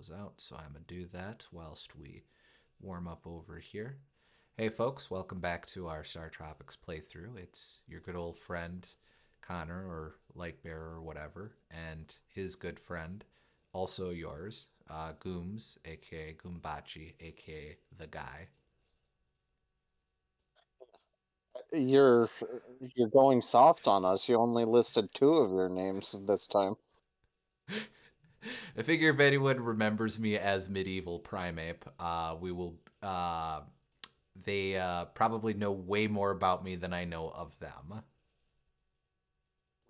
close out, so I'm going to do that whilst we warm up over here. Hey folks, welcome back to our StarTropics playthrough. It's your good old friend Connor, or Lightbearer, or whatever, and his good friend, also yours, Gooms, aka Goombachi, aka the guy. You're you're going soft on us. You only listed two of your names this time. I figure if anyone remembers me as Medieval Primeape, we will. They probably know way more about me than I know of them.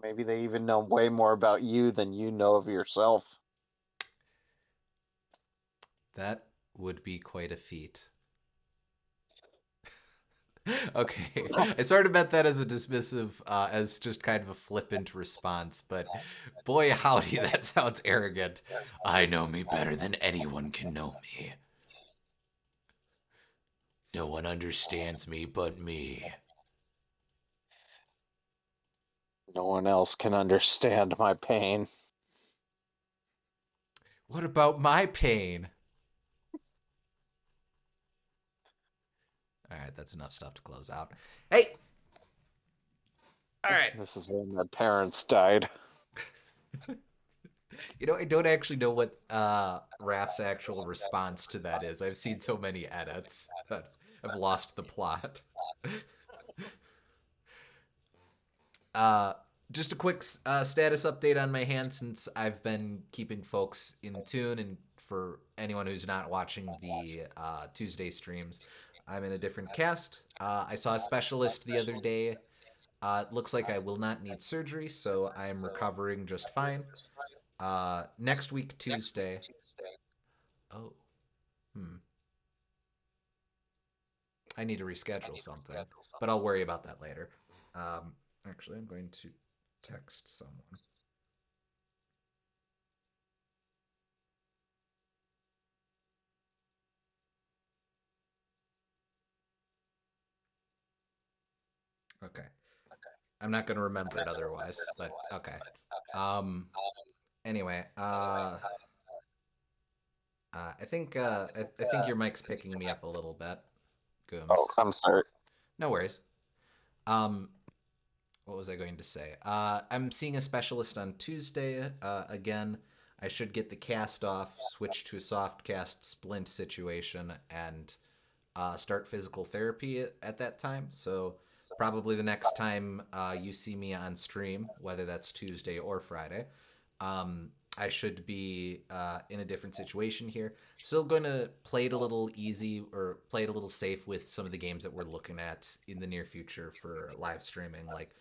Maybe they even know way more about you than you know of yourself. That would be quite a feat. Okay, I sort of meant that as a dismissive, as just kind of a flippant response, but boy, howdy, that sounds arrogant. I know me better than anyone can know me. No one understands me but me. No one else can understand my pain. What about my pain? All right, that's enough stuff to close out. Hey! All right. This is when my parents died. You know, I don't actually know what Raph's actual response to that is. I've seen so many edits that I've lost the plot. Uh, just a quick status update on my hand since I've been keeping folks in tune. And for anyone who's not watching the Tuesday streams, I'm in a different cast. I saw a specialist the other day. It looks like I will not need surgery, so I'm recovering just fine. Next week, Tuesday. Oh, hmm. I need to reschedule something, but I'll worry about that later. Actually, I'm going to text someone. Okay. I'm not going to remember it otherwise, but okay. Um. Anyway, I think your mic's picking me up a little bit, Oh, Gooms. I'm sorry. No worries. Um, what was I going to say? I'm seeing a specialist on Tuesday. Again, I should get the cast off, switch to a soft cast splint situation, and start physical therapy at that time. So probably the next time you see me on stream, whether that's Tuesday or Friday, um, I should be in a different situation here. Still going to play it a little easy or play it a little safe with some of the games that we're looking at in the near future for live streaming. Like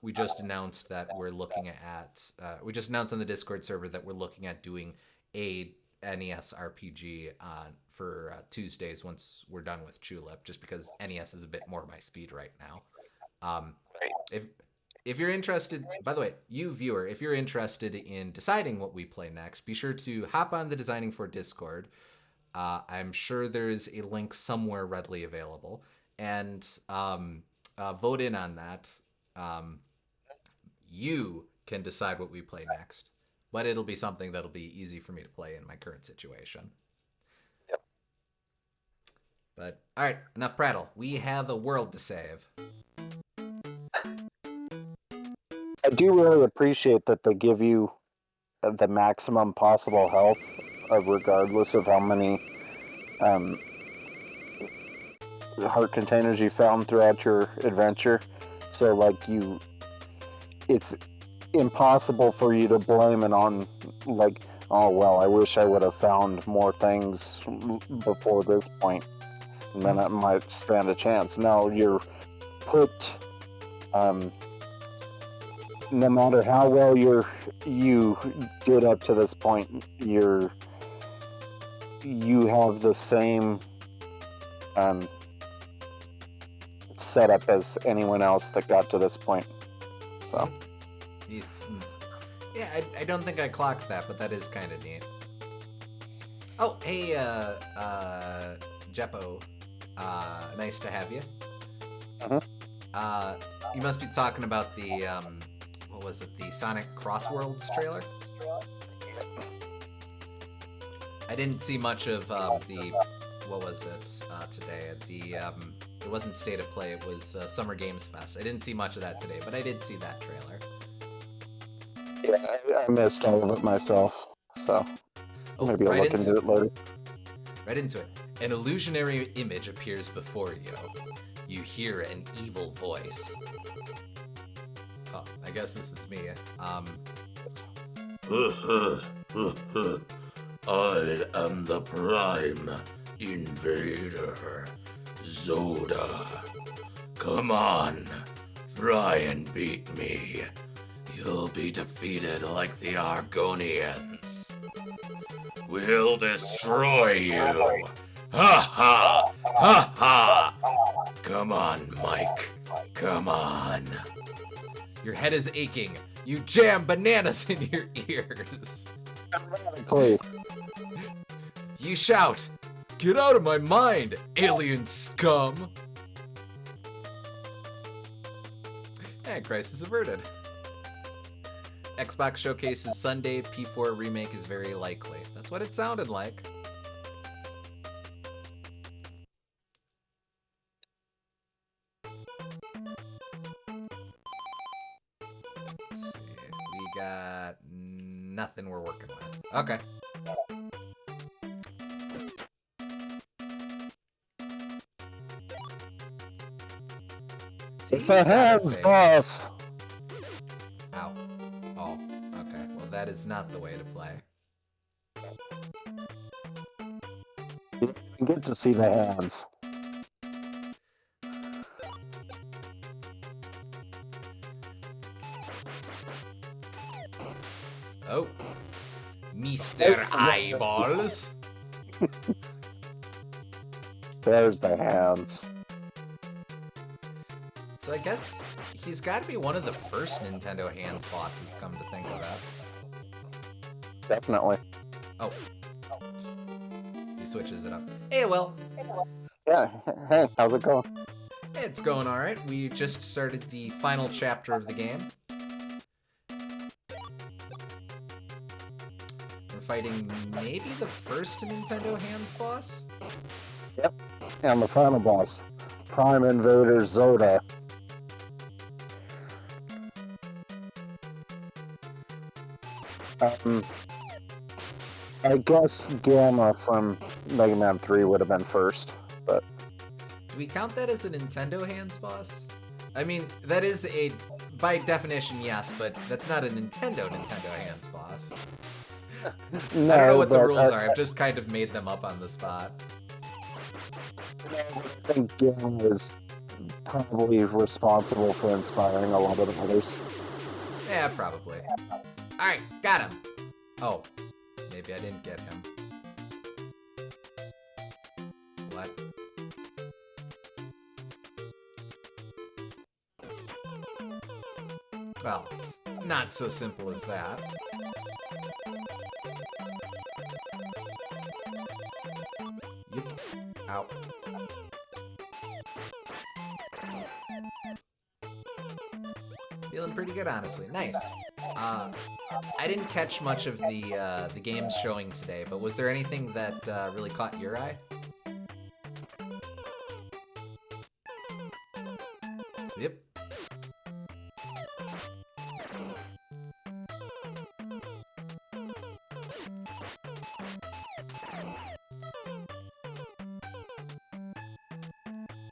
we just announced that we're looking at. We just announced on the Discord server that we're looking at doing a NES RPG for Tuesdays once we're done with Julep, just because NES is a bit more my speed right now. Um, if if you're interested, by the way, you viewer, if you're interested in deciding what we play next, be sure to hop on the Designing for Discord. I'm sure there's a link somewhere readily available, and vote in on that. Um, you can decide what we play next, but it'll be something that'll be easy for me to play in my current situation. But all right, enough prattle. We have a world to save. I do really appreciate that they give you the maximum possible health, regardless of how many um, heart containers you found throughout your adventure. So, like, it's impossible for you to blame it on, like, oh well, I wish I would have found more things before this point, and then I might stand a chance. No, you're put. Um, no matter how well you did up to this point, you have the same um, setup as anyone else that got to this point. So. He's, yeah, I don't think I clocked that, but that is kind of neat. Oh, hey, Jeppo. Nice to have you. Uh-huh. You must be talking about the, what was it, the Sonic Crossworlds trailer? I didn't see much of the what was it today? It wasn't State of Play. It was Summer Games Fest. I didn't see much of that today, but I did see that trailer. Yeah, I missed all of it myself, so Oh, maybe I'll right look into into it later. right into it. An illusionary image appears before you. You hear an evil voice. Oh, I guess this is me. I am the Prime Invader, Zoda. Come on, try and beat me. You'll be defeated like the Argonians. We'll destroy you. Ha ha! Ha ha! Come on, Mike. Come on. Your head is aching. You jam bananas in your ears. Clay, You shout, "Get out of my mind, alien scum!" And crisis averted. Xbox showcases Sunday, P4 remake is very likely. That's what it sounded like. Let's see. We got nothing we're working with. Okay. See, it's a hands boss. Ow. Oh, okay. Well, that is not the way to play. You get to see the hands. Oh. Mr. Eyeballs. There's the hands. So I guess he's got to be one of the first Nintendo Hands bosses, come to think of that. Definitely. Oh. He switches it up. Hey, well. Yeah. Hey, how's it going? It's going alright. We just started the final chapter of the game. We're fighting maybe the first Nintendo Hands boss? Yep. And the final boss, Prime Invader Zoda. I guess Gamma from Mega Man 3 would have been first, but Do we count that as a Nintendo Hands boss? I mean, that is a, by definition, yes, but that's not a Nintendo Hands boss. no, I don't know what the but rules are. I've just kind of made them up on the spot. I think Gamma is probably responsible for inspiring a lot of the others. Yeah, probably. Alright, got him. Oh, maybe I didn't get him. What? Well, it's not so simple as that. Yep. Ow. Feeling pretty good, honestly. Nice. I didn't catch much of the games showing today, but was there anything that really caught your eye? Yep.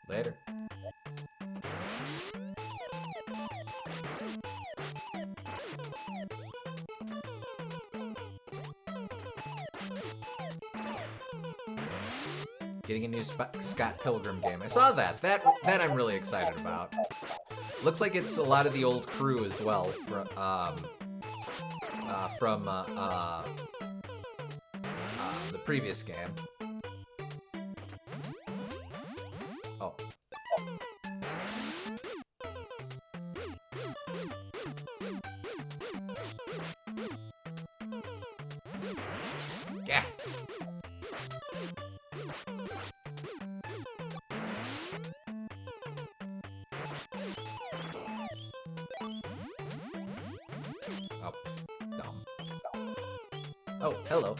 Later. Getting a new Scott Pilgrim game. I saw that. That I'm really excited about. Looks like it's a lot of the old crew as well from the previous game. Oh. Yeah. Oh, dumb. Oh, hello.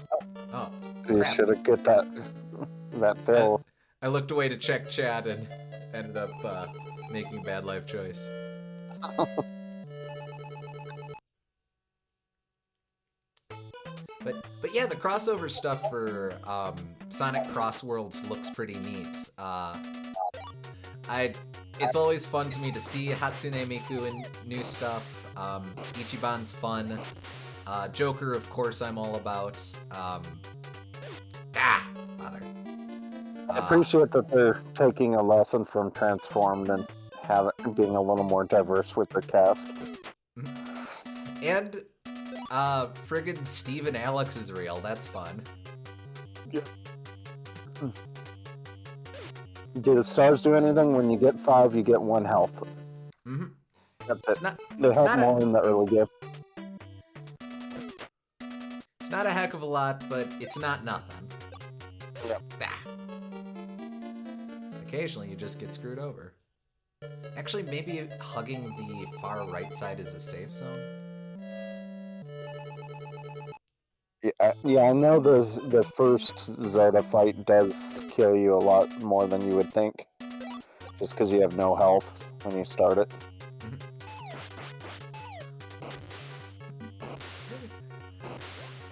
Oh, You crap. should have get that I, fill. I looked away to check chat and ended up making a bad life choice. But yeah, the crossover stuff for Sonic Cross Worlds looks pretty neat. I it's always fun to me to see Hatsune Miku in new stuff. Ichiban's fun. Joker, of course, I'm all about. Mother. I appreciate that they're taking a lesson from Transformed and being a little more diverse with the cast. And friggin' Steve and Alex is real. That's fun. Yeah. Do the stars do anything? When you get 5, you get 1 health. Mm-hmm. That's it. It's not They help not more in the early game. it's not a heck of a lot, but it's not nothing. Yep. Occasionally, you just get screwed over. Actually, maybe hugging the far right side is a safe zone. Yeah, I know the first Zelda fight does kill you a lot more than you would think, just because you have no health when you start it.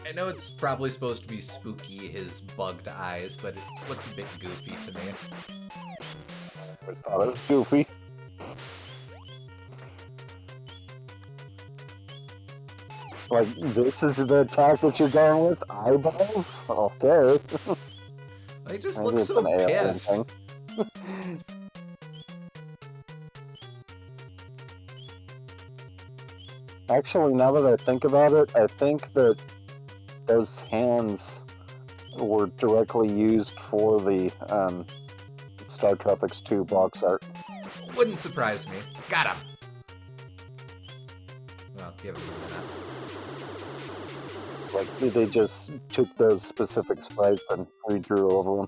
I know it's probably supposed to be spooky, his bugged eyes, but it looks a bit goofy to me. I always thought it was goofy. Like, this is the attack that you're going with? Eyeballs? Okay. He just Maybe looks it's so an alien pissed. thing. Actually, now that I think about it, I think that those hands were directly used for the StarTropics 2 box art. Wouldn't surprise me. Got him! Well, give him a minute. Like, they just took those specific sprites and redrew over them.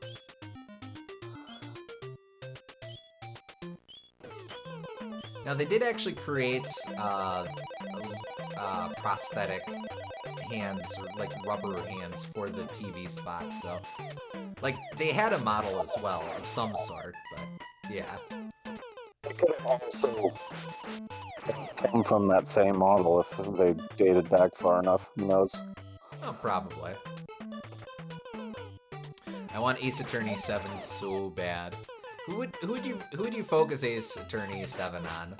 Now, they did actually create prosthetic hands, or like rubber hands, for the TV spot, so... Like, they had a model as well, of some sort, but yeah. It could have also come from that same model if they dated back far enough. Who knows? Oh, probably. I want Ace Attorney 7 so bad. Who would you focus Ace Attorney 7 on?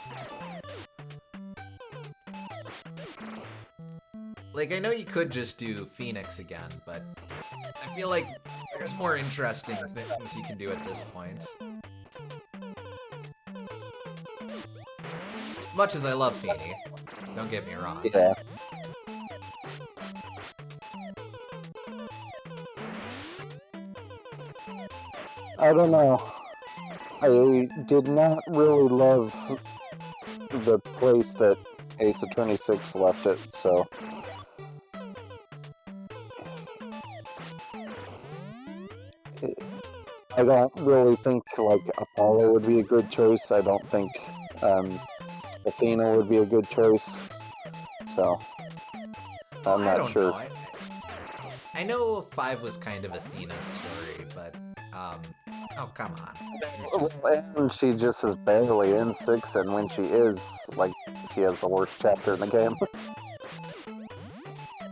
Like, I know you could just do Phoenix again, but I feel like there's more interesting things you can do at this point. Much as I love Feeny, don't get me wrong. Yeah. I don't know. I did not really love the place that Ace Attorney 6 left it, so... I don't really think, like, Apollo would be a good choice. I don't think Athena would be a good choice. So, Well, I'm I not don't sure. know. I know 5 was kind of Athena's story, but, oh, come on. And she just is barely in 6, and when she is, like, she has the worst chapter in the game.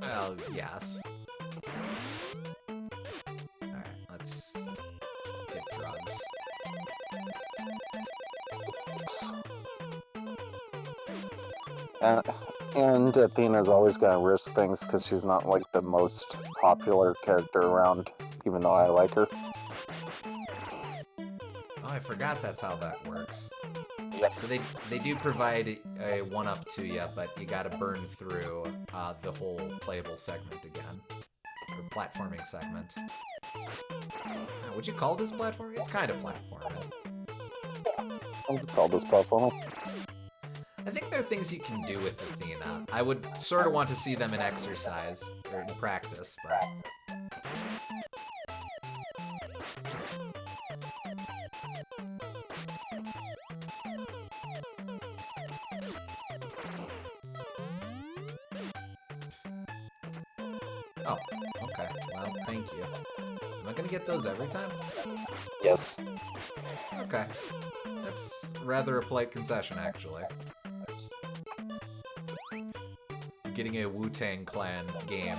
Well, yes. Alright, let's get drugs. And Athena's always gonna risk things because she's not, like, the most popular character around, even though I like her. Oh, I forgot that's how that works. Yep. So they do provide a 1-up to you, but you gotta burn through the whole playable segment again. Or platforming segment. Would you call this platforming? It's kind of platforming. I would call this platformer. I think there are things you can do with Athena. I would sort of want to see them in exercise, or in practice, but... Oh, Well, thank you. Am I gonna get those every time? Yes. Okay. That's rather a polite concession, actually. Getting a Wu-Tang Clan game.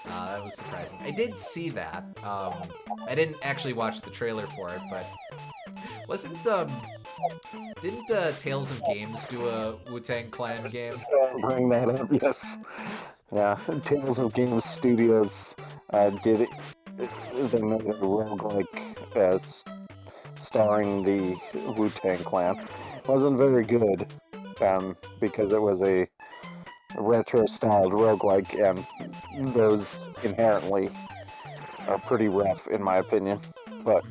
That was surprising. I did see that. I didn't actually watch the trailer for it, but didn't Tales of Games do a Wu-Tang Clan game? Just bring that up. Yes. Yeah. Tales of Games Studios did it. They made a roguelike starring the Wu-Tang Clan. Wasn't very good because it was a retro-styled roguelike, and those inherently are pretty rough, in my opinion. But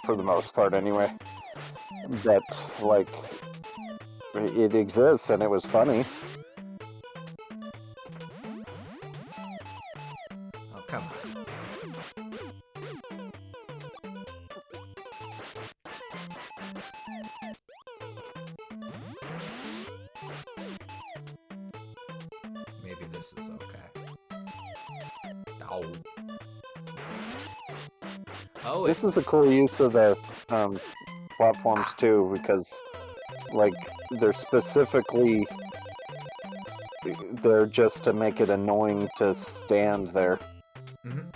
for the most part, anyway. But like, it exists, and it was funny. Oh, come on. Maybe this is okay. Oh. Oh, This is a cool use of the platforms too, because like they're specifically there just to make it annoying to stand there. Mm-hmm.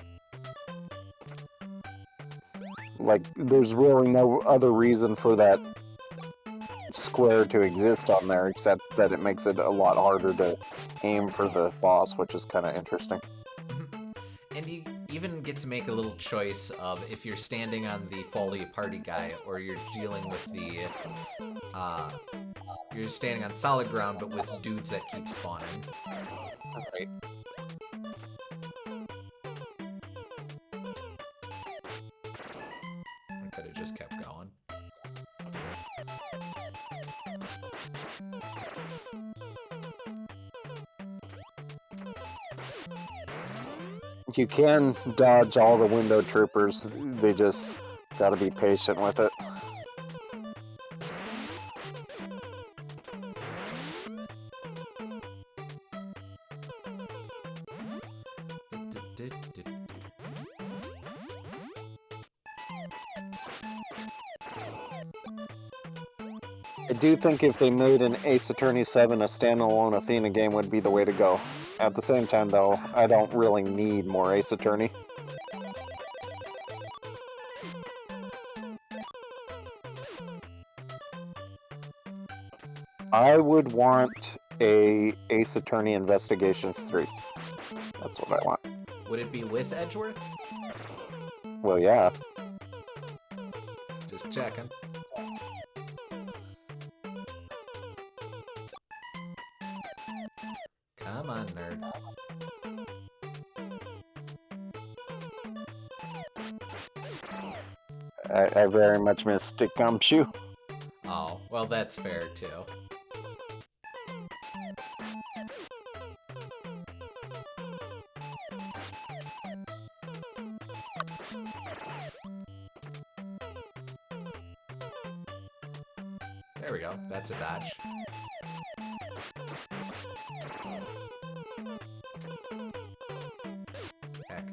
Like, there's really no other reason for that square to exist on there except that it makes it a lot harder to aim for the boss, which is kind of interesting. And you even get to make a little choice of if you're standing on the Foley Party guy or you're dealing with the you're standing on solid ground but with dudes that keep spawning. Right. I could have just kept going. You can dodge all the window troopers, they just gotta be patient with it. I do think if they made an Ace Attorney 7 a standalone Athena game would be the way to go. At the same time, though, I don't really need more Ace Attorney. I would want a Ace Attorney Investigations 3. That's what I want. Would it be with Edgeworth? Well, yeah. Just checking. Come on, nerd. I very much miss Stick Gumshoe. Oh, well, that's fair, too. There we go. That's a dodge. Heck.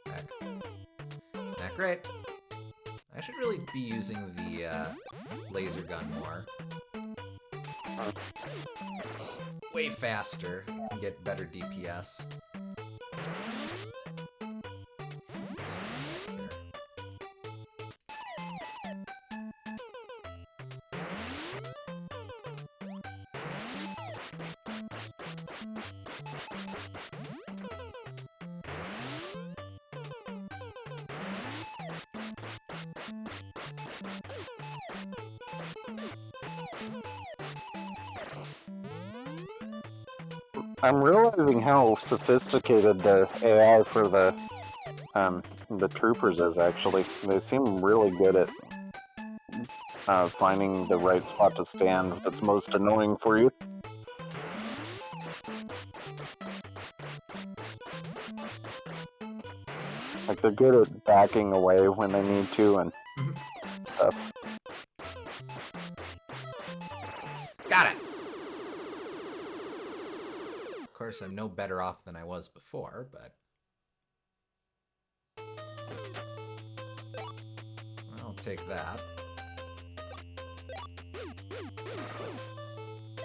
Heck. Not great. I should really be using the laser gun more. It's way faster and get better DPS. I'm realizing how sophisticated the AI for the troopers is, actually. They seem really good at finding the right spot to stand that's most annoying for you. Like, they're good at backing away when they need to and stuff. Got it! Of course, I'm no better off than I was before, but... I'll take that.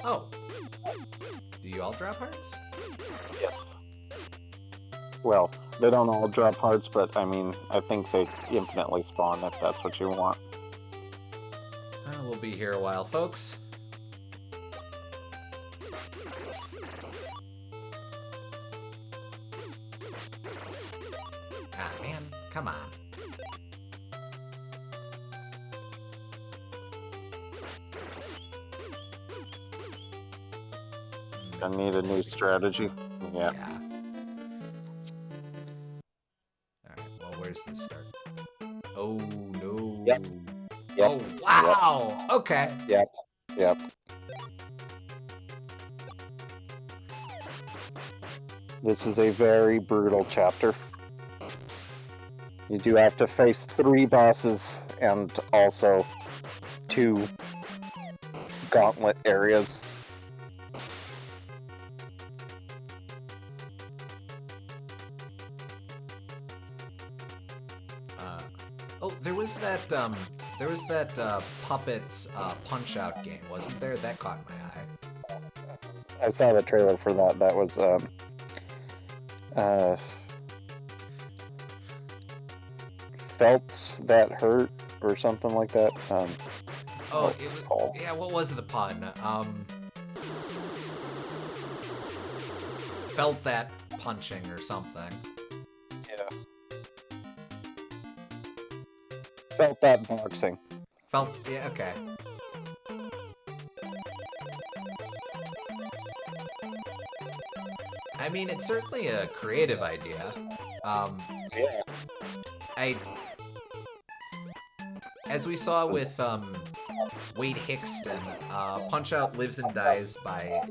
Oh! Do you all drop hearts? Yes. Well, they don't all drop hearts, but I mean, I think they infinitely spawn if that's what you want. We'll be here a while, folks. Ah, man, come on. I need a new strategy. Yeah. Alright, well, where's the start? Oh, no. Yep. Oh, wow! Yep. Okay. Yep. This is a very brutal chapter. You do have to face 3 bosses and also 2 gauntlet areas. Oh, there was that Puppets Punch-Out game, wasn't there? That caught my eye. I saw the trailer for that. That was, Felt That Hurt or something like that. Oh, it was, yeah, what was the pun? Felt That Punching or something. Yeah. Felt That Boxing. Yeah, okay. I mean, it's certainly a creative idea. Yeah. As we saw with Wade Hickston, Punch-Out lives and dies by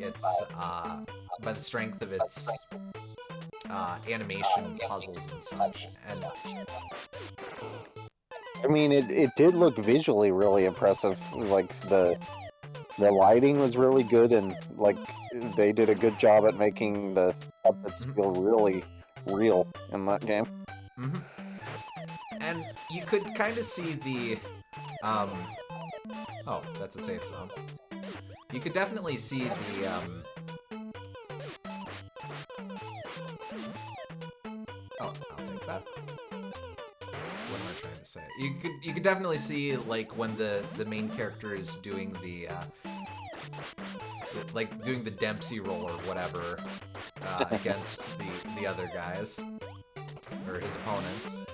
the strength of its animation puzzles and such. And I mean, it did look visually really impressive. Like the lighting was really good, and like they did a good job at making the puppets feel really real in that game. Mm-hmm. And you could kind of see the oh, that's a safe zone. You could definitely see the oh, I'll take that. What am I trying to say? You could definitely see, like, when the main character is doing the like doing the Dempsey roll or whatever against the other guys or his opponents.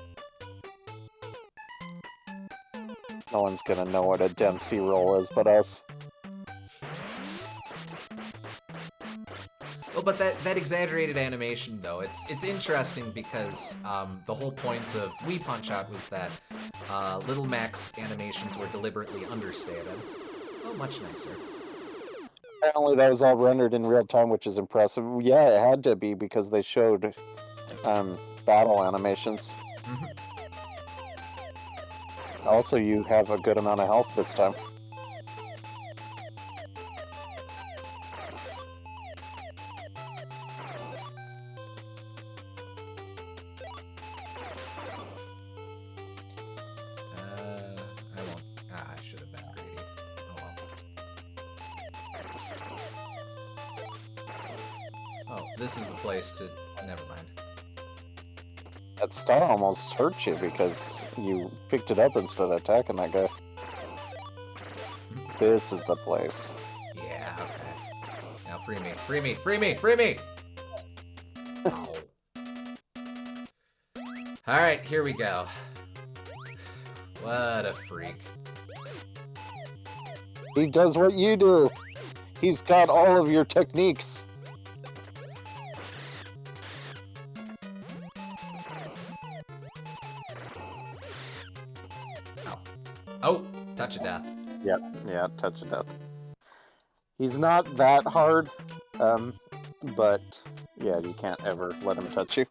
No one's gonna know what a Dempsey roll is but us. Well, but that exaggerated animation, though, it's interesting because the whole point of Wii Punch-Out was that Little Mac's animations were deliberately understated. Oh, much nicer. Apparently that was all rendered in real time, which is impressive. Yeah, it had to be because they showed battle animations. Mm-hmm. Also, you have a good amount of health this time. I won't. I should have been greedy. Oh well. Oh, this is the place to... Never mind. That star almost hurt you because you picked it up instead of attacking that guy. This is the place. Yeah, okay. Now free me. Free me! Free me! Free me! Oh. Alright, here we go. What a freak. He does what you do. He's got all of your techniques. Oh, touch of death. Yep, yeah, touch of death. He's not that hard, but yeah, you can't ever let him touch you.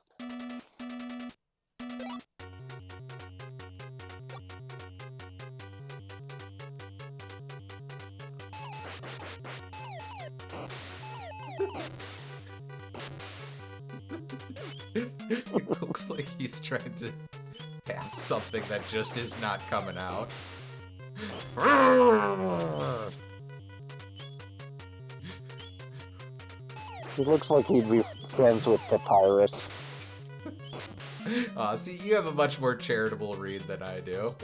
It looks like he's trying to pass something that just is not coming out. He looks like he'd be friends with Papyrus. See, you have a much more charitable read than I do.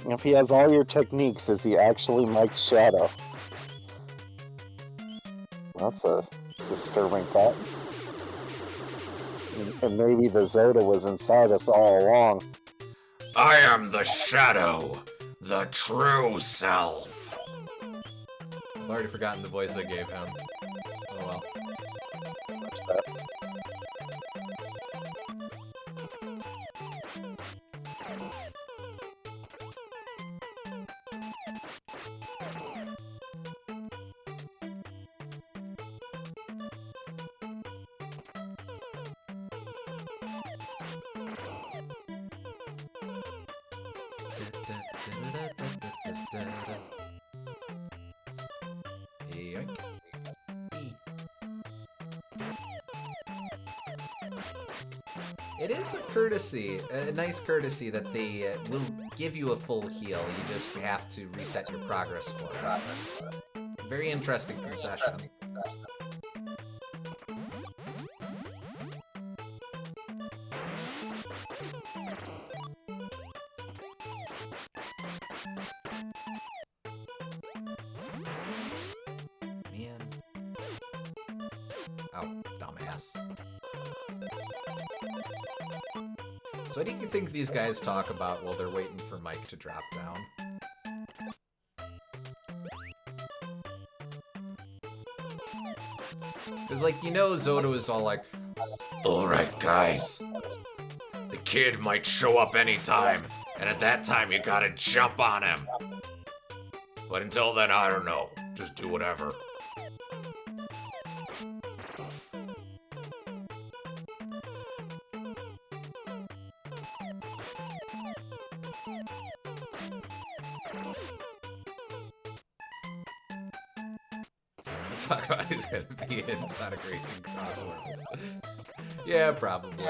If he has all your techniques, is he actually Mike's shadow? That's a disturbing thought. And maybe the Zoda was inside us all along. I am the shadow, the true self. I've already forgotten the voice I gave him. Oh well. What's that? Yoink. It is a courtesy, a nice courtesy that they will give you a full heal. You just have to reset your progress for it. Very interesting concession. Man. Oh, dumbass. So what do you think these guys talk about while they're waiting for Mike to drop down? Because, like, you know Zoda is all like, alright guys, the kid might show up anytime, and at that time you gotta jump on him. But until then, I don't know, just do whatever. Talk about who's gonna be in Sonic Racing Cross Worlds. Yeah, probably.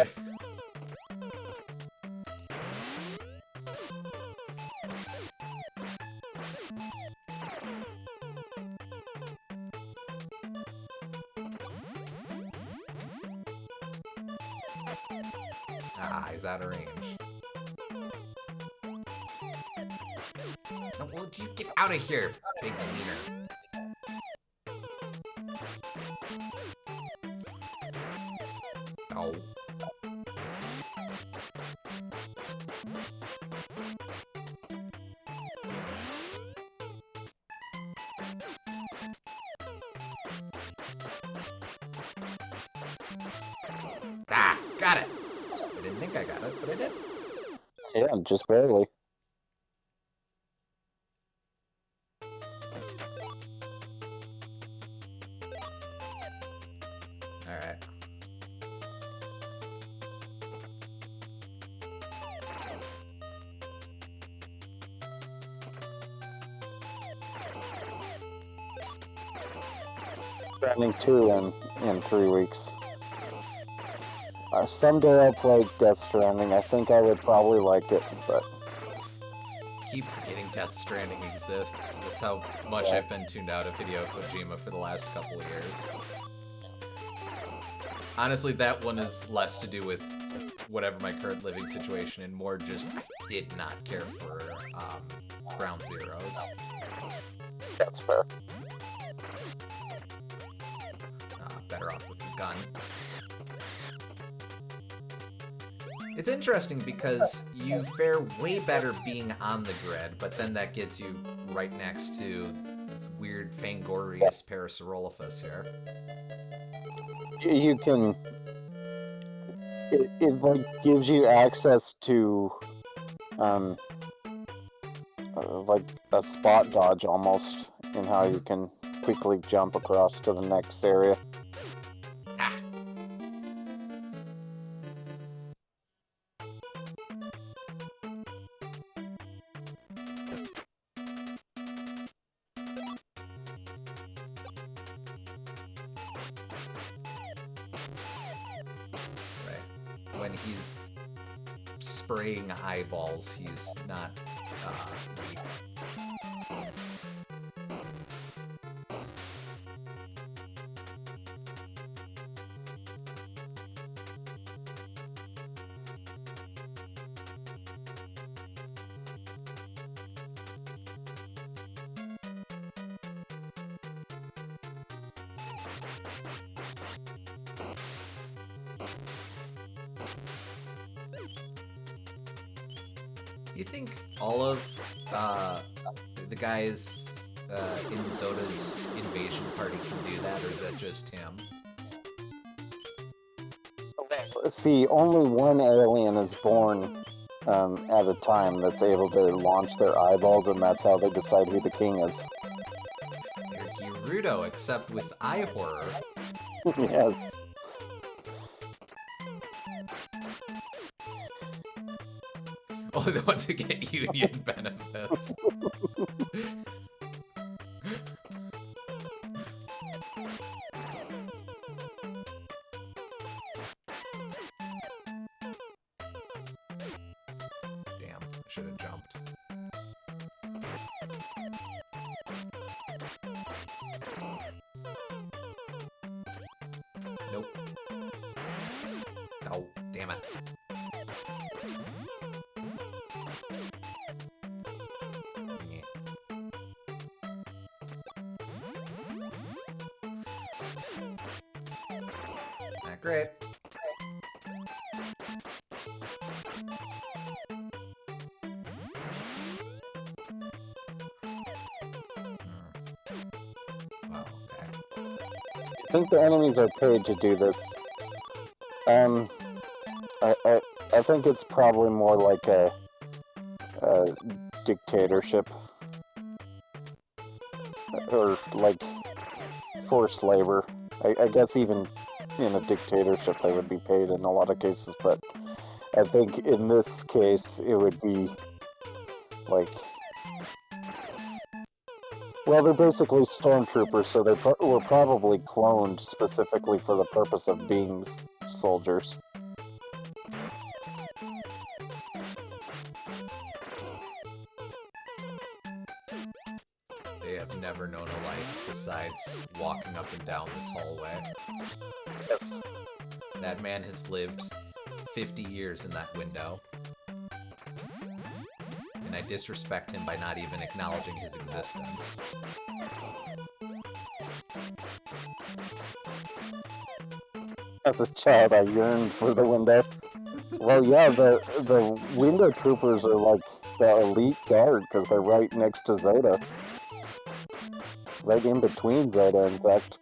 Ah, he's out of range. Now, will you get out of here, big wiener? No. Ah, got it. I didn't think I got it, but I did. Yeah, just barely. Alright. Stranding 2 in 3 weeks. Someday I'll play Death Stranding. I think I would probably like it, but... Keep forgetting Death Stranding exists. That's how much I've been tuned out of Hideo Kojima for the last couple of years. Honestly, that one is less to do with whatever my current living situation and more just I did not care for Ground Zeroes. That's fair. Better off with the gun. It's interesting because you fare way better being on the grid, but then that gets you right next to weird Fangorius Parasaurolophus here. You can... It like gives you access to like a spot dodge almost in how you can quickly jump across to the next area. Ah. Right. When he's spraying eyeballs, he's not weak. You think all of the guys in Zoda's invasion party can do that, or is that just him? See, only one alien is born at a time that's able to launch their eyeballs, and that's how they decide who the king is. They're Gerudo, except with eye horror. Yes. Only the ones who get union benefits. Damn, I should have jumped. Nope. Oh, damn it. Not great. Wow, okay. I think the enemies are paid to do this. I think it's probably more like a dictatorship. Or, like, forced labor. I guess even in a dictatorship they would be paid in a lot of cases, but I think in this case it would be, like... Well, they're basically stormtroopers, so they were probably cloned specifically for the purpose of being soldiers. They have never known a life besides walking up and down this hallway. Yes. That man has lived 50 years in that window. And I disrespect him by not even acknowledging his existence. As a child, I yearned for the window. Well, yeah, the window troopers are like the elite guard, because they're right next to Zoda. Right in between Zoda, in fact.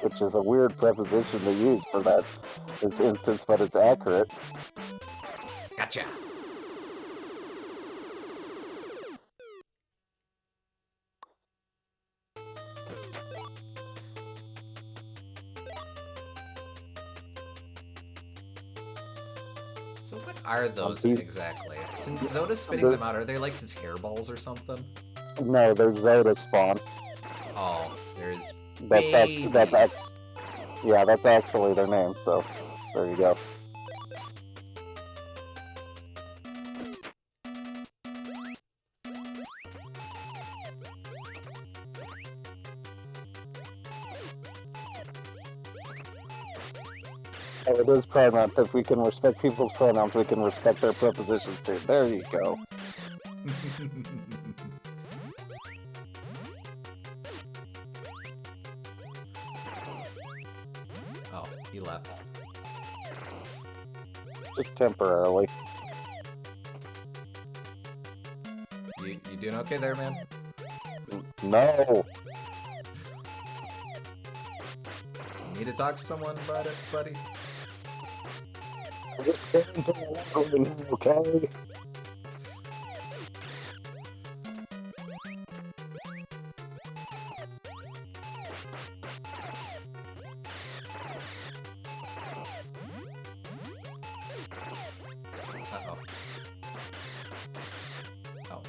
Which is a weird preposition to use for this instance, but it's accurate. Gotcha! So what are those exactly? Since Zoda's spitting them out, are they like his hairballs or something? No, they're Zoda spawn. Oh, there's babies. Yeah, that's actually their name, so there you go. Oh, it is Pride Month. If we can respect people's pronouns, we can respect their prepositions too. There you go. Oh, he left. Just temporarily. You doing okay there, man? No. Need to talk to someone about it, buddy? I'm just going to the room, okay? Uh-oh. Oh.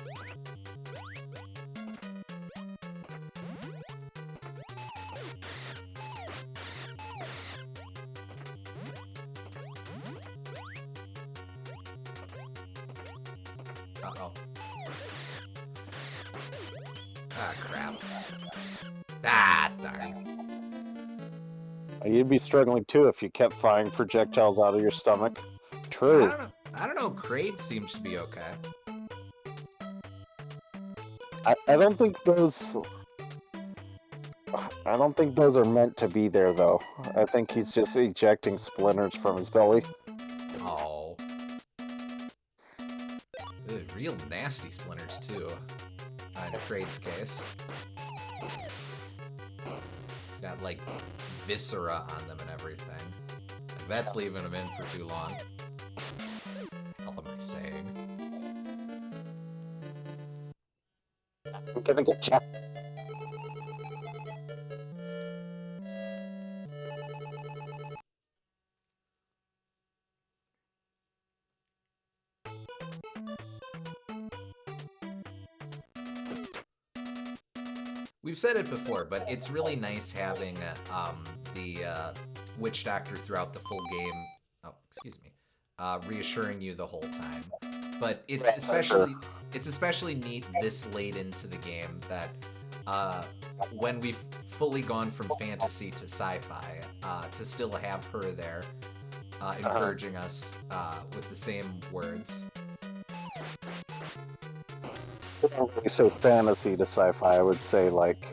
Ah, crap. Ah, darn. You'd be struggling too if you kept firing projectiles out of your stomach. True. I don't know. Kraid seems to be okay. I don't think those. I don't think those are meant to be there, though. I think he's just ejecting splinters from his belly. Oh. Ugh, real nasty splinters, too. In Kraid's case. It's got, like, viscera on them and everything. Like, that's leaving him in for too long. What am I saying? I'm gonna get you. We've said it before, but it's really nice having the Witch Doctor throughout the full game. Oh, excuse me. Reassuring you the whole time. But it's especially neat this late into the game that when we've fully gone from fantasy to sci-fi, to still have her there encouraging us with the same words. I don't really say fantasy to sci-fi. I would say like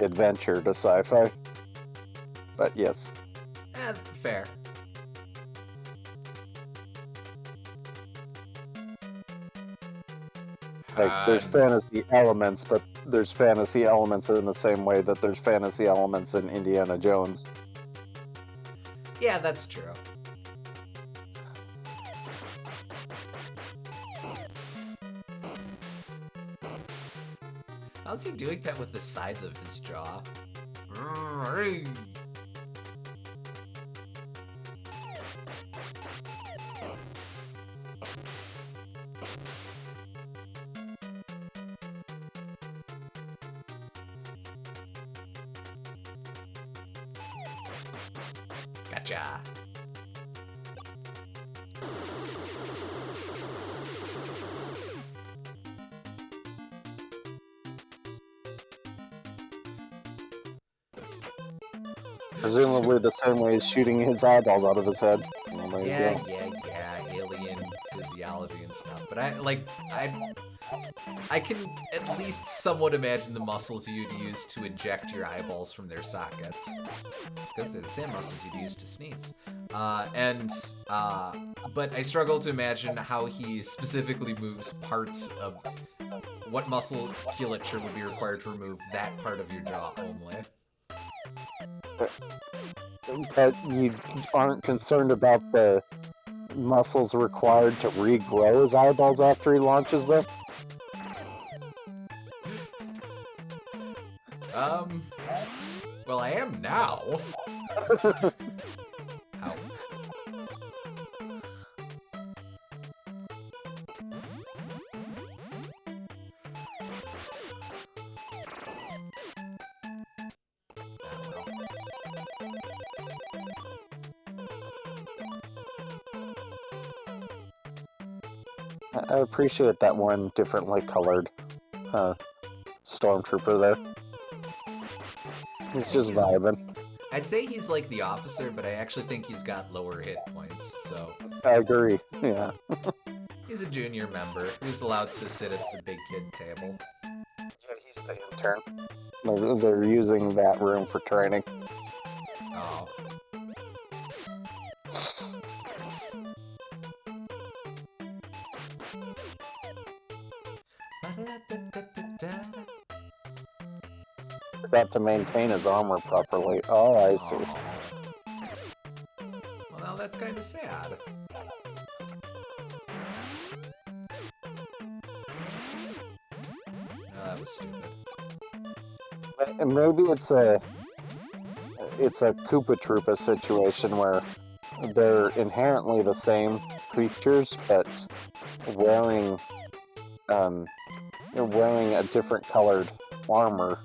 adventure to sci-fi. But yes. Fair. Like there's fantasy elements, but there's fantasy elements in the same way that there's fantasy elements in Indiana Jones. Yeah, that's true. How's he doing that with the sides of his jaw? Gotcha. Presumably the same way he's shooting his eyeballs out of his head. Well, there Yeah, you go. yeah, alien physiology and stuff. But I can at least somewhat imagine the muscles you'd use to eject your eyeballs from their sockets. Because they're the same muscles you'd use to sneeze. But I struggle to imagine how he specifically moves parts of what musculature would be required to remove that part of your jaw only. But you aren't concerned about the muscles required to regrow his eyeballs after he launches them? Well, I am now. Ow. I appreciate that one differently colored stormtrooper there. He's just vibing. I'd say he's like the officer, but I actually think he's got lower hit points, so... I agree, yeah. He's a junior member who's allowed to sit at the big kid table. Yeah, he's the intern. They're using that room for training. Oh. Forgot to maintain his armor properly. Oh, I see. Well, now that's kind of sad. Oh, that was stupid. And maybe it's a Koopa Troopa situation where they're inherently the same creatures, but wearing a different colored armor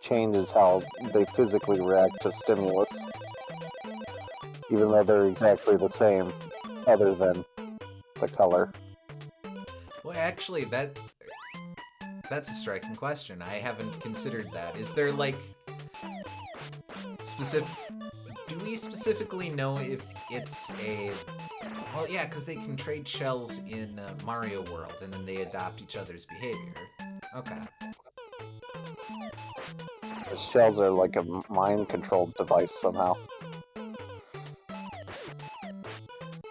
changes how they physically react to stimulus, even though they're exactly the same, other than the color. Well, actually, that That's a striking question. I haven't considered that. Is there like specific? Do we specifically know if it's a? Well, yeah, because they can trade shells in Mario World, and then they adopt each other's behavior. Okay. The shells are like a mind-controlled device somehow.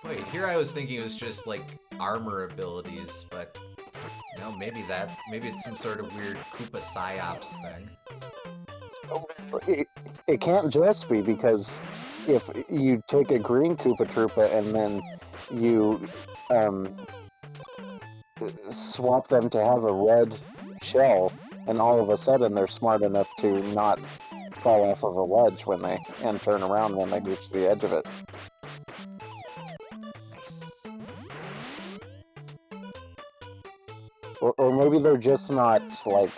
Wait, here I was thinking it was just like armor abilities, but no, maybe it's some sort of weird Koopa Psyops thing. It can't just be, because if you take a green Koopa Troopa and then you swap them to have a red shell, and all of a sudden they're smart enough to not fall off of a ledge when they and turn around when they reach the edge of it. Nice. Or maybe they're just not like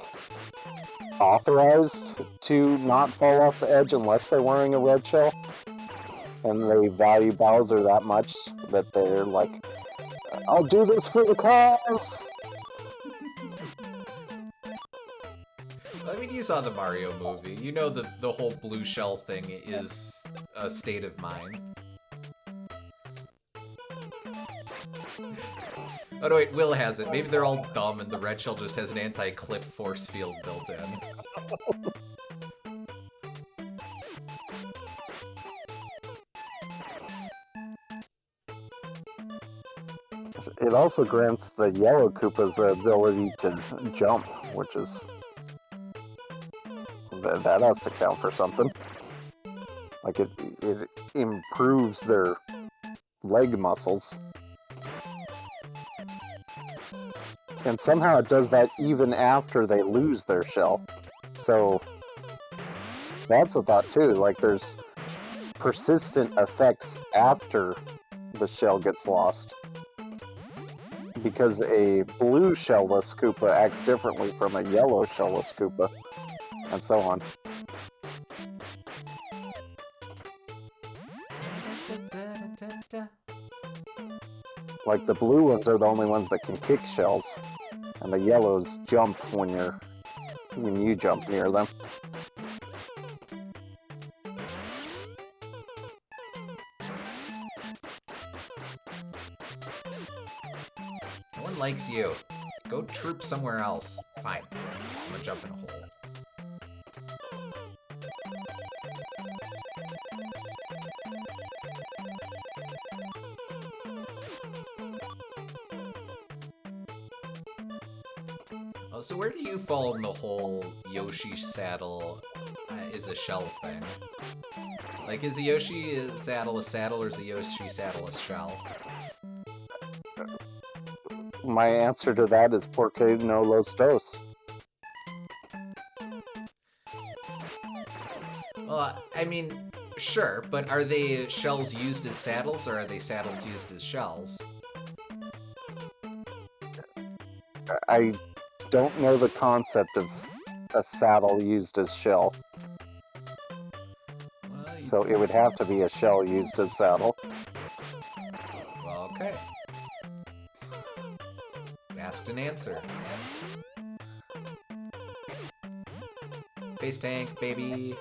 authorized to not fall off the edge unless they're wearing a red shell, and they value Bowser that much that they're like, I'll do this for the cause. I mean, you saw the Mario movie. You know the whole blue shell thing is a state of mind. Oh no, wait, Will has it. Maybe they're all dumb and the red shell just has an anti-cliff force field built in. It also grants the yellow Koopas the ability to jump, which is... that has to count for something. Like, it improves their leg muscles. And somehow it does that even after they lose their shell. So, that's a thought too. Like, there's persistent effects after the shell gets lost. Because a blue shellless Koopa acts differently from a yellow shellless Koopa. And so on. Like, the blue ones are the only ones that can kick shells, and the yellows jump when you jump near them. No one likes you. Go troop somewhere else. Fine. I'm gonna jump in a hole. Oh, so where do you fall in the whole Yoshi saddle is a shell thing? Like, is a Yoshi saddle, or is a Yoshi saddle a shell? My answer to that is porque no los dos. Well, I mean, sure, but are they shells used as saddles, or are they saddles used as shells? I don't know the concept of a saddle used as shell. Well, So it would have to be a shell used as saddle. Well, okay. Asked and answered. Face tank, baby.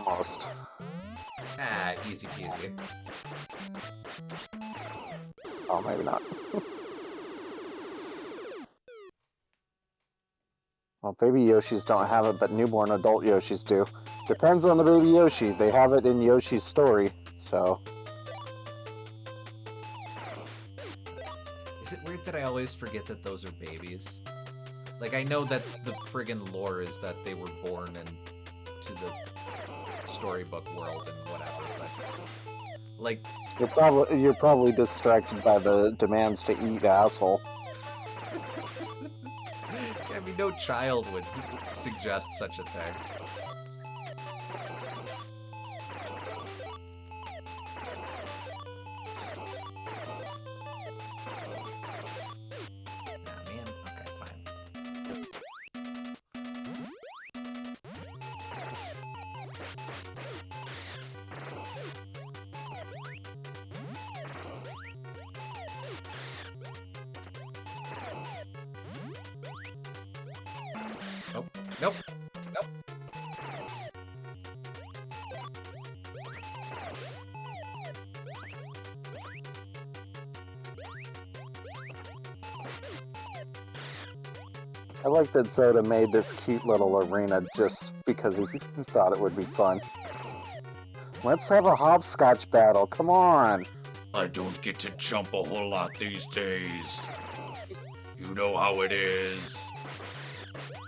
Almost. Ah, easy peasy. Oh, maybe not. Well, baby Yoshis don't have it, but newborn adult Yoshis do. Depends on the baby Yoshi. They have it in Yoshi's story, so... Is it weird that I always forget that those are babies? Like, I know that's the friggin' lore, is that they were born into the storybook world and whatever, but... Like... You're probably distracted by the demands to eat, asshole. I mean, no child would suggest such a thing. Nah, man. Okay, fine. Nope. Nope. Nope. I like that Zoda made this cute little arena just because he thought it would be fun. Let's have a hopscotch battle, come on! I don't get to jump a whole lot these days. You know how it is.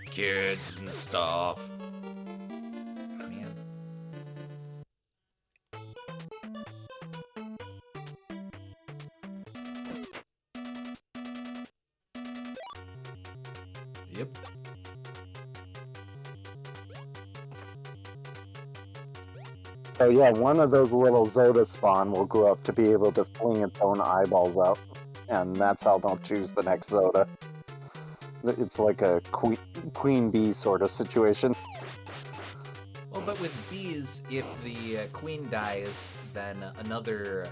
Kids and stuff. Man. Yep. So yeah, one of those little Zoda spawn will grow up to be able to fling its own eyeballs out. And that's how they'll choose the next Zoda. It's like a queen bee sort of situation. Well, but with bees, if the queen dies, then another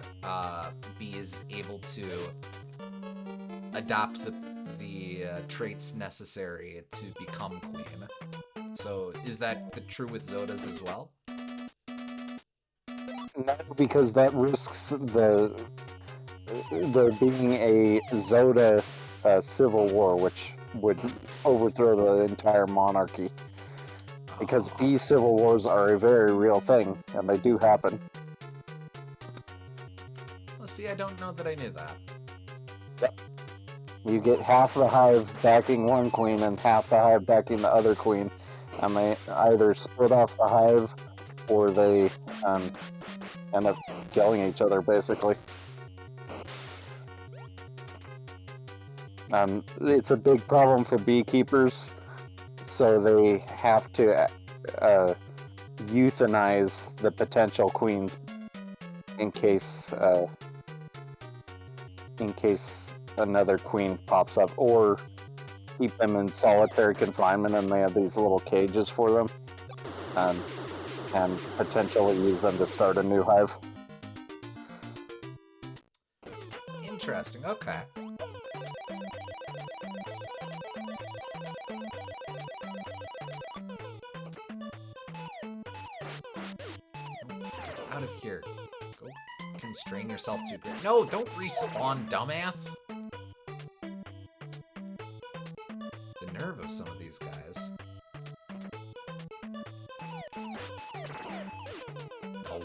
bee is able to adopt the traits necessary to become queen. So is that true with Zodas as well? No, because that risks there being a Zoda civil war, which would overthrow the entire monarchy. Because bee civil wars are a very real thing, and they do happen. Well, see, I don't know that I knew that. Yep. You get half the hive backing one queen and half the hive backing the other queen, and they either split off the hive or they end up killing each other, basically. It's a big problem for beekeepers, so they have to euthanize the potential queens in case another queen pops up, or keep them in solitary confinement and they have these little cages for them, and potentially use them to start a new hive. Interesting, okay. Out of here. Go constrain yourself to... No, don't respawn, dumbass! The nerve of some of these guys. No.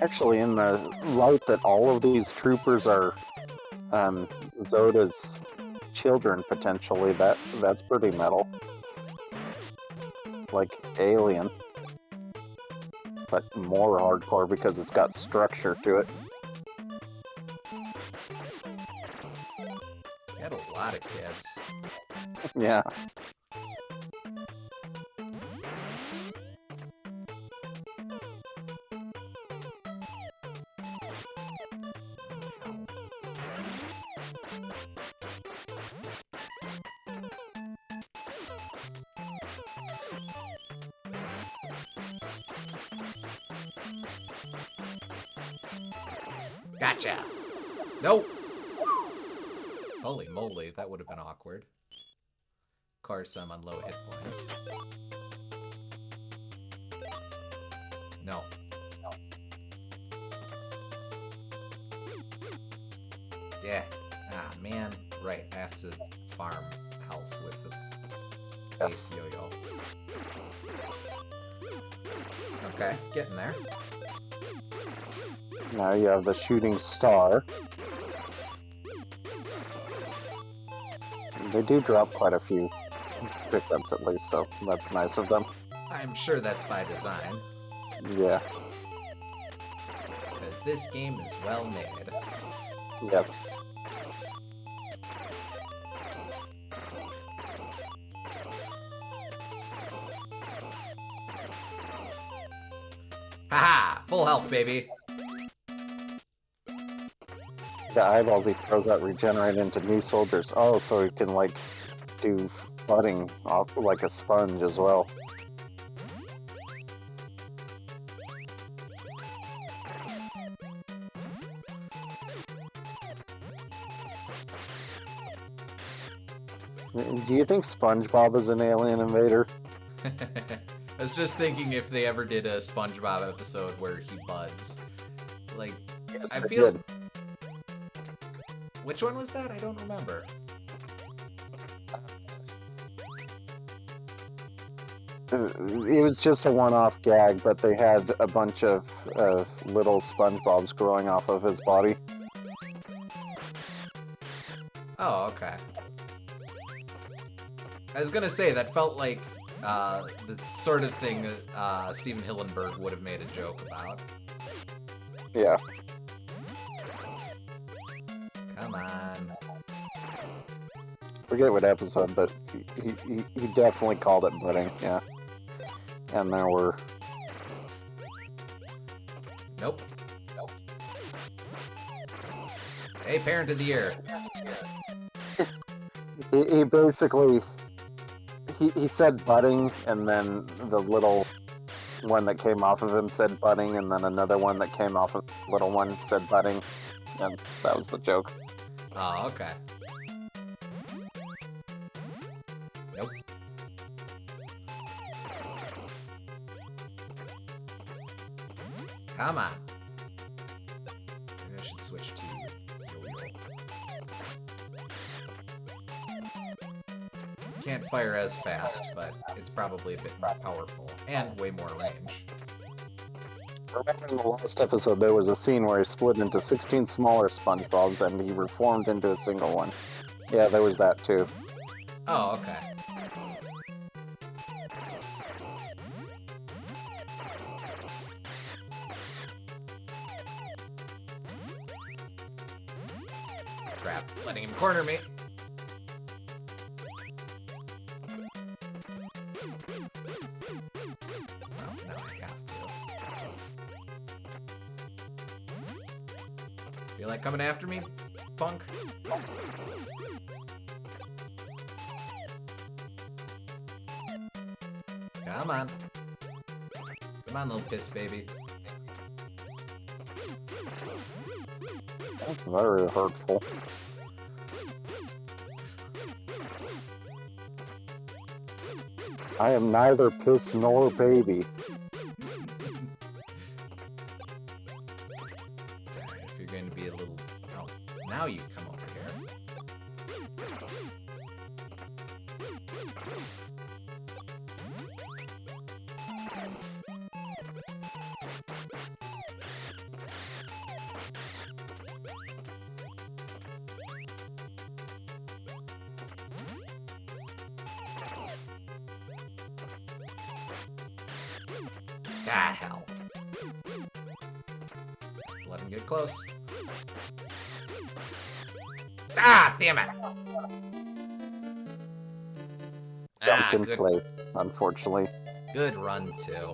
Actually, in the light that all of these troopers are Zoda's children, potentially, that's pretty metal. Like Alien. But more hardcore because it's got structure to it. We had a lot of kids. Yeah. Gotcha! Nope! Holy moly, that would have been awkward. Of course, I'm on low hit points. No. Yeah. Ah, man. Right, I have to farm health with the base yo-yo. Okay, getting there. Now you have the shooting star. They do drop quite a few pickups at least, so that's nice of them. I'm sure that's by design. Yeah. this game is well made. Yep. Haha! Full health, baby! The eyeballs he throws out regenerate into new soldiers. Oh, so he can, like, do flooding off like a sponge as well. Do you think SpongeBob is an alien invader? I was just thinking if they ever did a SpongeBob episode where he buds. Like, Yes, I they feel... did. Which one was that? I don't remember. It was just a one-off gag, but they had a bunch of little SpongeBobs growing off of his body. Oh, okay. I was gonna say, that felt like the sort of thing Steven Hillenburg would have made a joke about. Yeah. Come on. Forget what episode, but he definitely called it budding, yeah. And there were... Nope. Hey, Parent of the Year. He basically... He said budding, and then the little one that came off of him said budding, and then another one that came off of the little one said budding, and that was the joke. Oh, okay. Nope. Come on. Maybe I should switch to yo-yo. Can't fire as fast, but it's probably a bit more powerful and way more range. Remember in the last episode, there was a scene where he split into 16 smaller SpongeBobs, and he reformed into a single one. Yeah, there was that too. Oh, okay. Crap, letting him corner me. Well, now I have to. Feel like coming after me, punk? Come on. Come on, little piss baby. That's very hurtful. I am neither piss nor baby. Alright, if you're going to be a little... Oh, now you come over here. Ah, hell. Let him get close. Ah, damn it! Jumped in good, place, unfortunately. good run, too.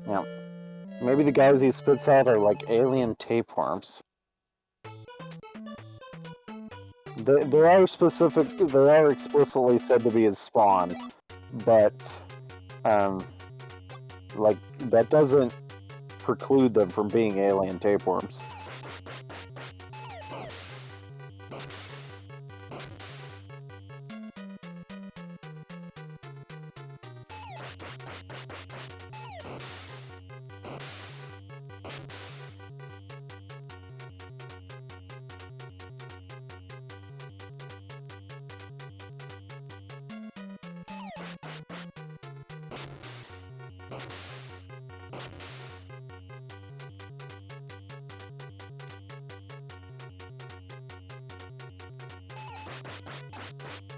Yeah. Maybe the guys he spits out are like alien tapeworms. They are explicitly said to be his spawn, but like that doesn't preclude them from being alien tapeworms.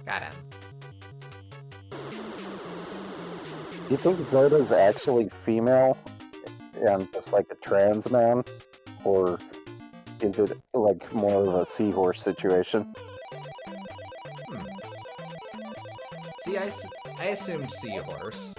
Got him. Do you think Zoda's actually female and just like a trans man? or is it like more of a seahorse situation? See, I assumed seahorse.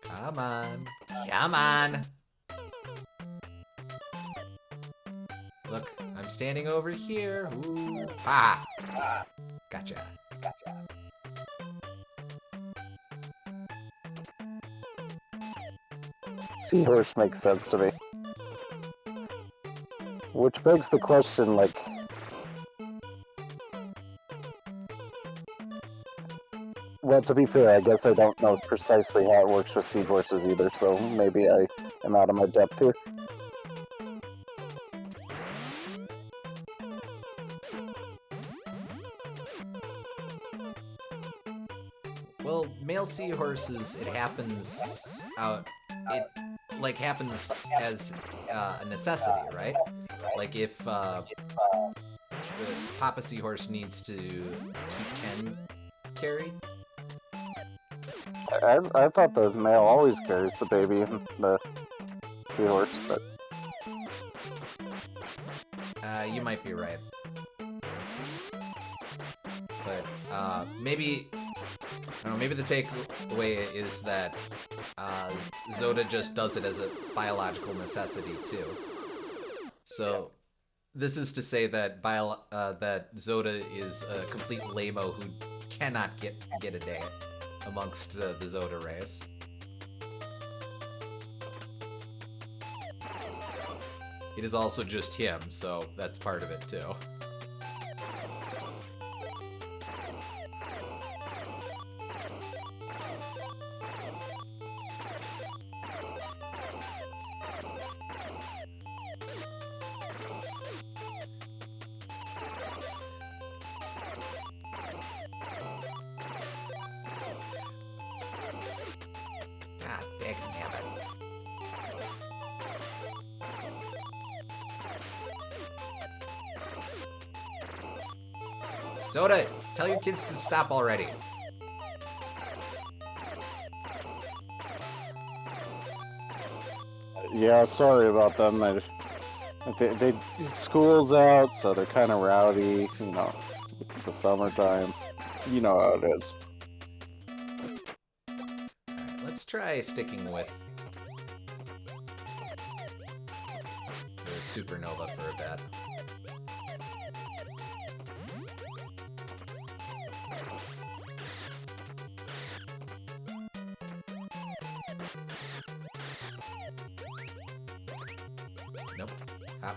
Come on. Come on! Look, I'm standing over here. Ooh. Ah! Gotcha. Seahorse makes sense to me. Which begs the question, like... Well, to be fair, I guess I don't know precisely how it works with seahorses either, so maybe I am out of my depth here. Well, male seahorses, it happens happens as a necessity, right? Like if the Papa Seahorse needs to keep Ken carried. I thought the male always carries the baby and the seahorse, but... You might be right. But, maybe... I don't know, maybe the takeaway is that Zoda just does it as a biological necessity, too. So, this is to say that that Zoda is a complete lame-o who cannot get a day amongst the Zoda race. It is also just him, so that's part of it, too. Zoda, tell your kids to stop already. Yeah, sorry about them. School's out, so they're kind of rowdy. You know, it's the summertime. You know how it is. Alright, let's try sticking with the supernova for a bit. Nope. Hop.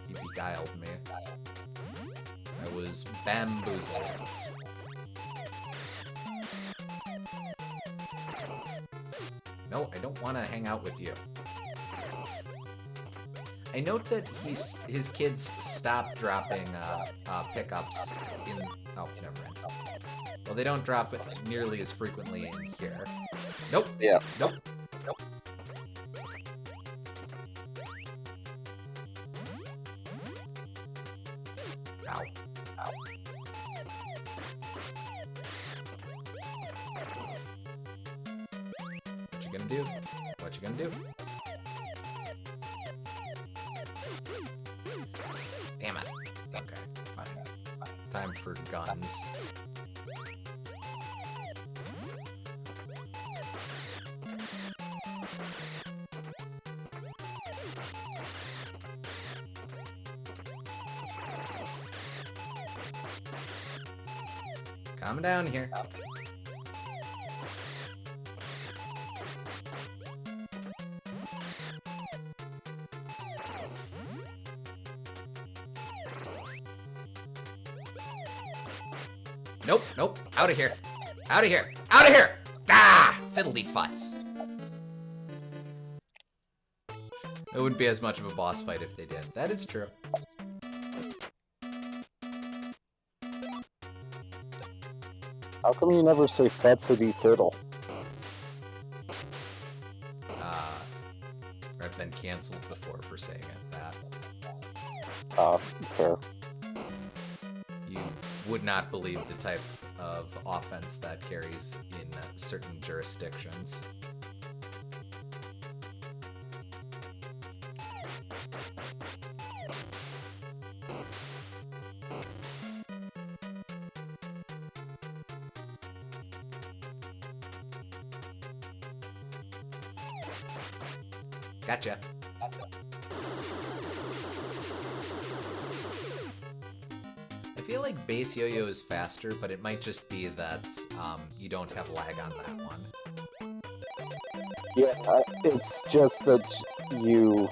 He beguiled me. I was bamboozled. No, I don't want to hang out with you. I note that his kids stopped dropping pickups in... Oh, never mind. Well, they don't drop it nearly as frequently in here. Nope. Yeah. Nope. Nope. Ow. Ow. What you gonna do? What you gonna do? Damn it. Okay, fine. Time for guns. Calm down here. Nope, nope. Out of here. Out of here. Out of here! Ah! Fiddly futz. It wouldn't be as much of a boss fight if they did. That is true. How come you never say futsity fiddle? I've been canceled before for saying it that. Fair. You would not believe the type of offense that carries in certain jurisdictions. Gotcha. I feel like base yo-yo is faster, but it might just be that you don't have lag on that one. Yeah, it's just that you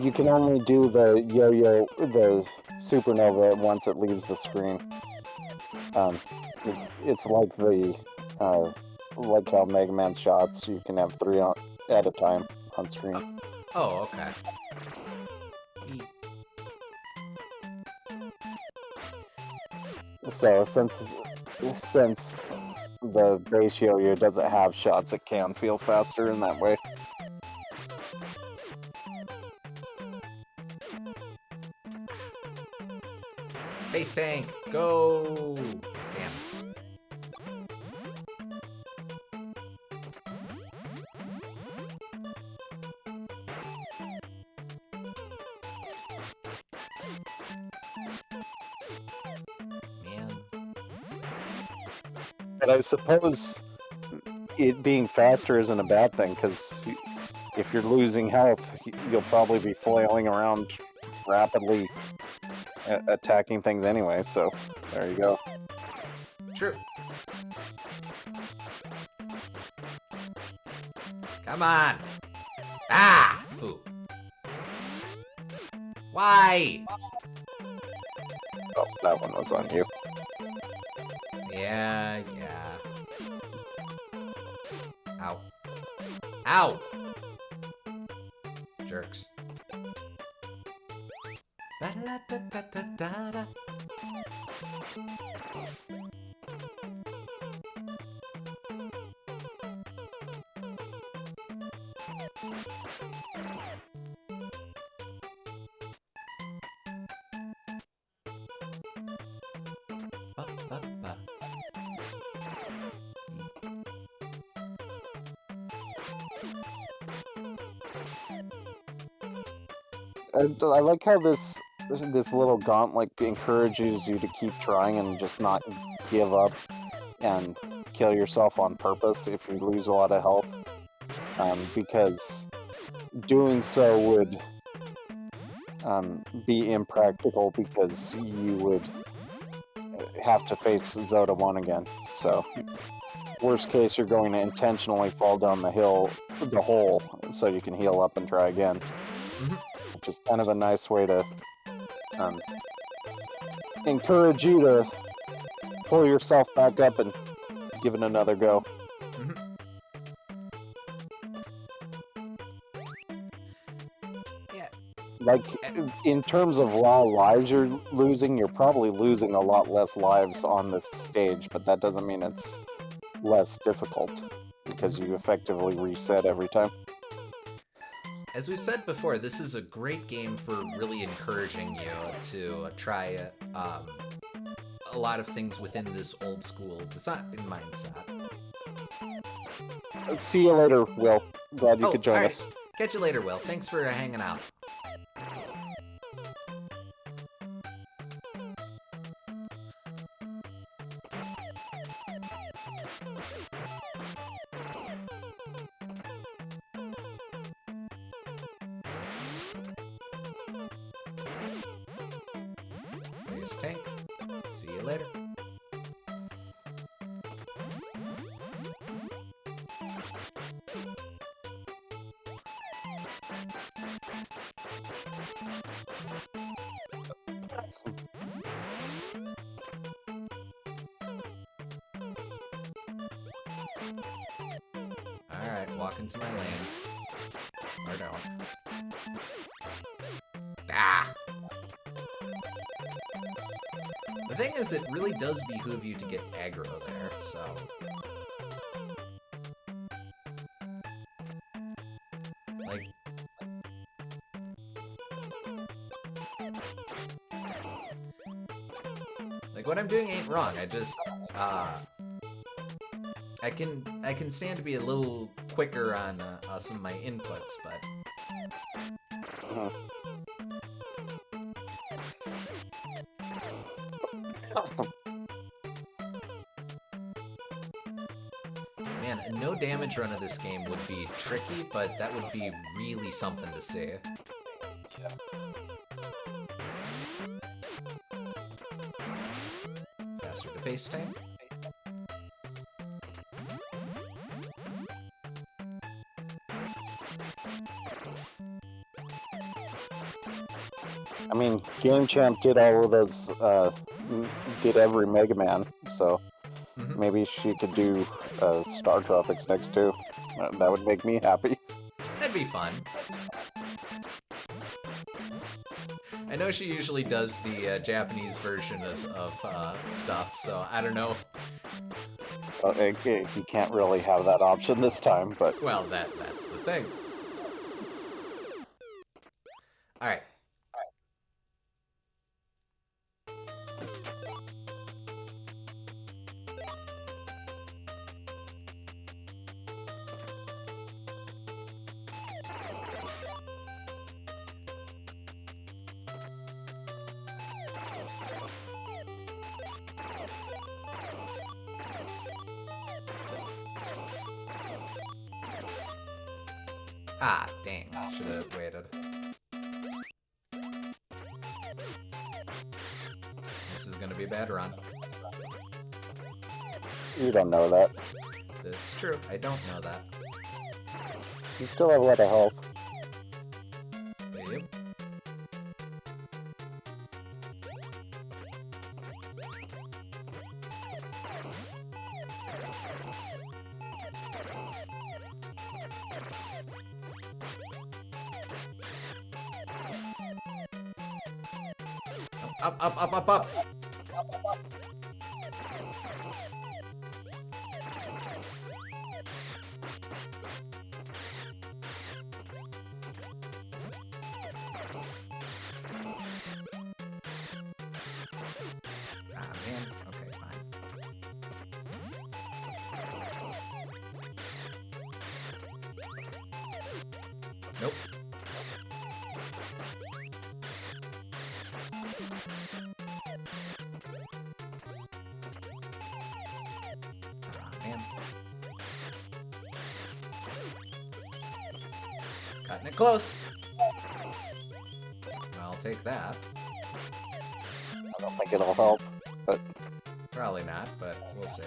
you can only do the yo-yo, the supernova once it leaves the screen. It's like the like how Mega Man shots, you can have 3 at a time on screen. Oh, okay. So since the base yo-yo doesn't have shots, it can feel faster in that way. Base tank, go! Damn. Man. But I suppose it being faster isn't a bad thing, because if you're losing health, you'll probably be flailing around rapidly attacking things anyway, so there you go. True. Come on! Ah! Ooh. Why? Oh, that one was on you. Yeah. Ow. Ow! Jerks. Da-da-da-da-da-da-da. Ba-ba-ba. I like how this little gauntlet encourages you to keep trying and just not give up and kill yourself on purpose if you lose a lot of health, because doing so would be impractical, because you would have to face Zoda 1 again. So worst case, you're going to intentionally fall down the hole so you can heal up and try again. Which is kind of a nice way to encourage you to pull yourself back up and give it another go. Yeah. Like, in terms of raw lives you're losing, you're probably losing a lot less lives on this stage, but that doesn't mean it's less difficult, because you effectively reset every time. As we've said before, this is a great game for really encouraging you to try a lot of things within this old school design mindset. See you later, Will. Glad you could join all right. us. Catch you later, Will. Thanks for hanging out. Base tank. See you later. Alright, walk into my lane. Or don't. Ah! The thing is, it really does behoove you to get aggro there, so... Like, what I'm doing ain't wrong, I just, I can stand to be a little quicker on some of my inputs, but... Man, a no damage run of this game would be tricky, but that would be really something to see. Faster to FaceTime. I mean, Game Champ did all of those, did every Mega Man, so maybe she could do StarTropics next too. That would make me happy. That'd be fun. I know she usually does the Japanese version of stuff, so I don't know. You can't really have that option this time, but... Well, that's the thing. Alright. Ah, dang. Should have waited. This is gonna be a bad run. You don't know that. It's true. I don't know that. You still have a lot of health. Yep. Up, up, up, up, up! Ah, man. Okay, fine. Nope. Cutting it close. I'll take that. I don't think it'll help, but... Probably not, but we'll see.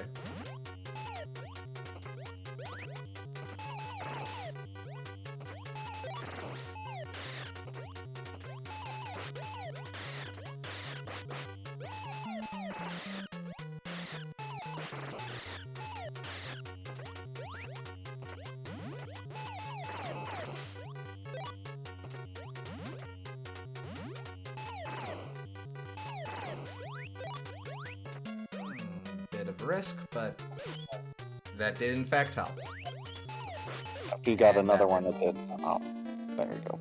Bit of a risk, but that did in fact help. You got another one that did. Oh, there you go.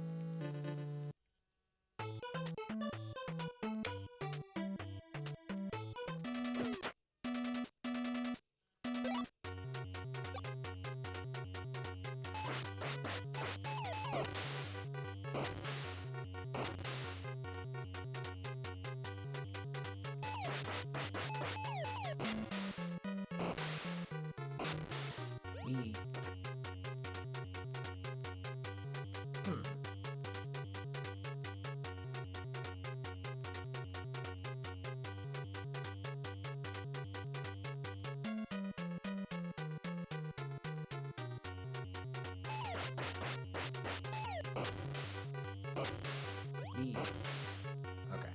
Wee. Wee. Okay.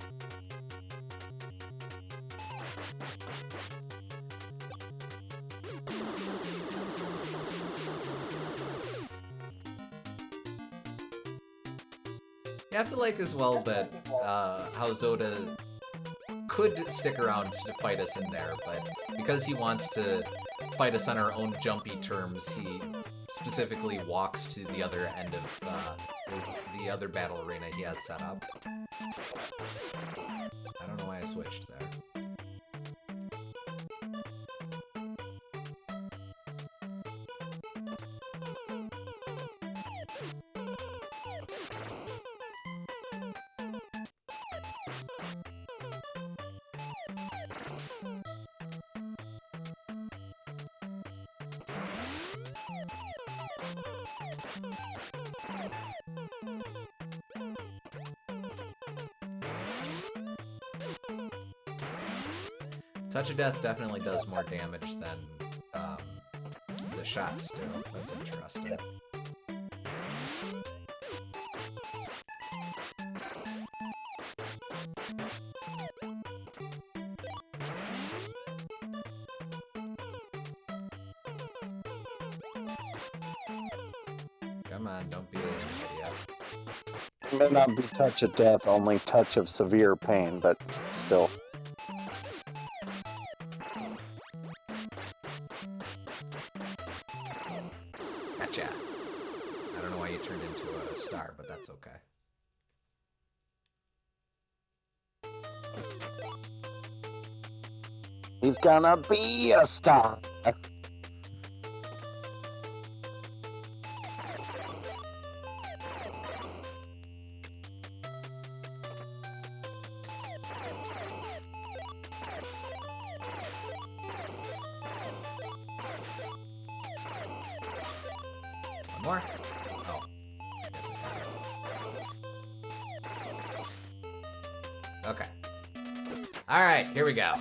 You have to like as well that how Zoda could stick around to fight us in there, but because he wants to fight us on our own jumpy terms, he specifically walks to the other end of the other battle arena he has set up. I don't know why I switched there. Touch of Death definitely does more damage than the shots do. That's interesting. Come on, don't be an idiot. It may not be touch of death, only touch of severe pain, but still. Gotcha. I don't know why you turned into a star, but that's okay. He's gonna be a star. One more? Oh. Okay. Alright, here we go.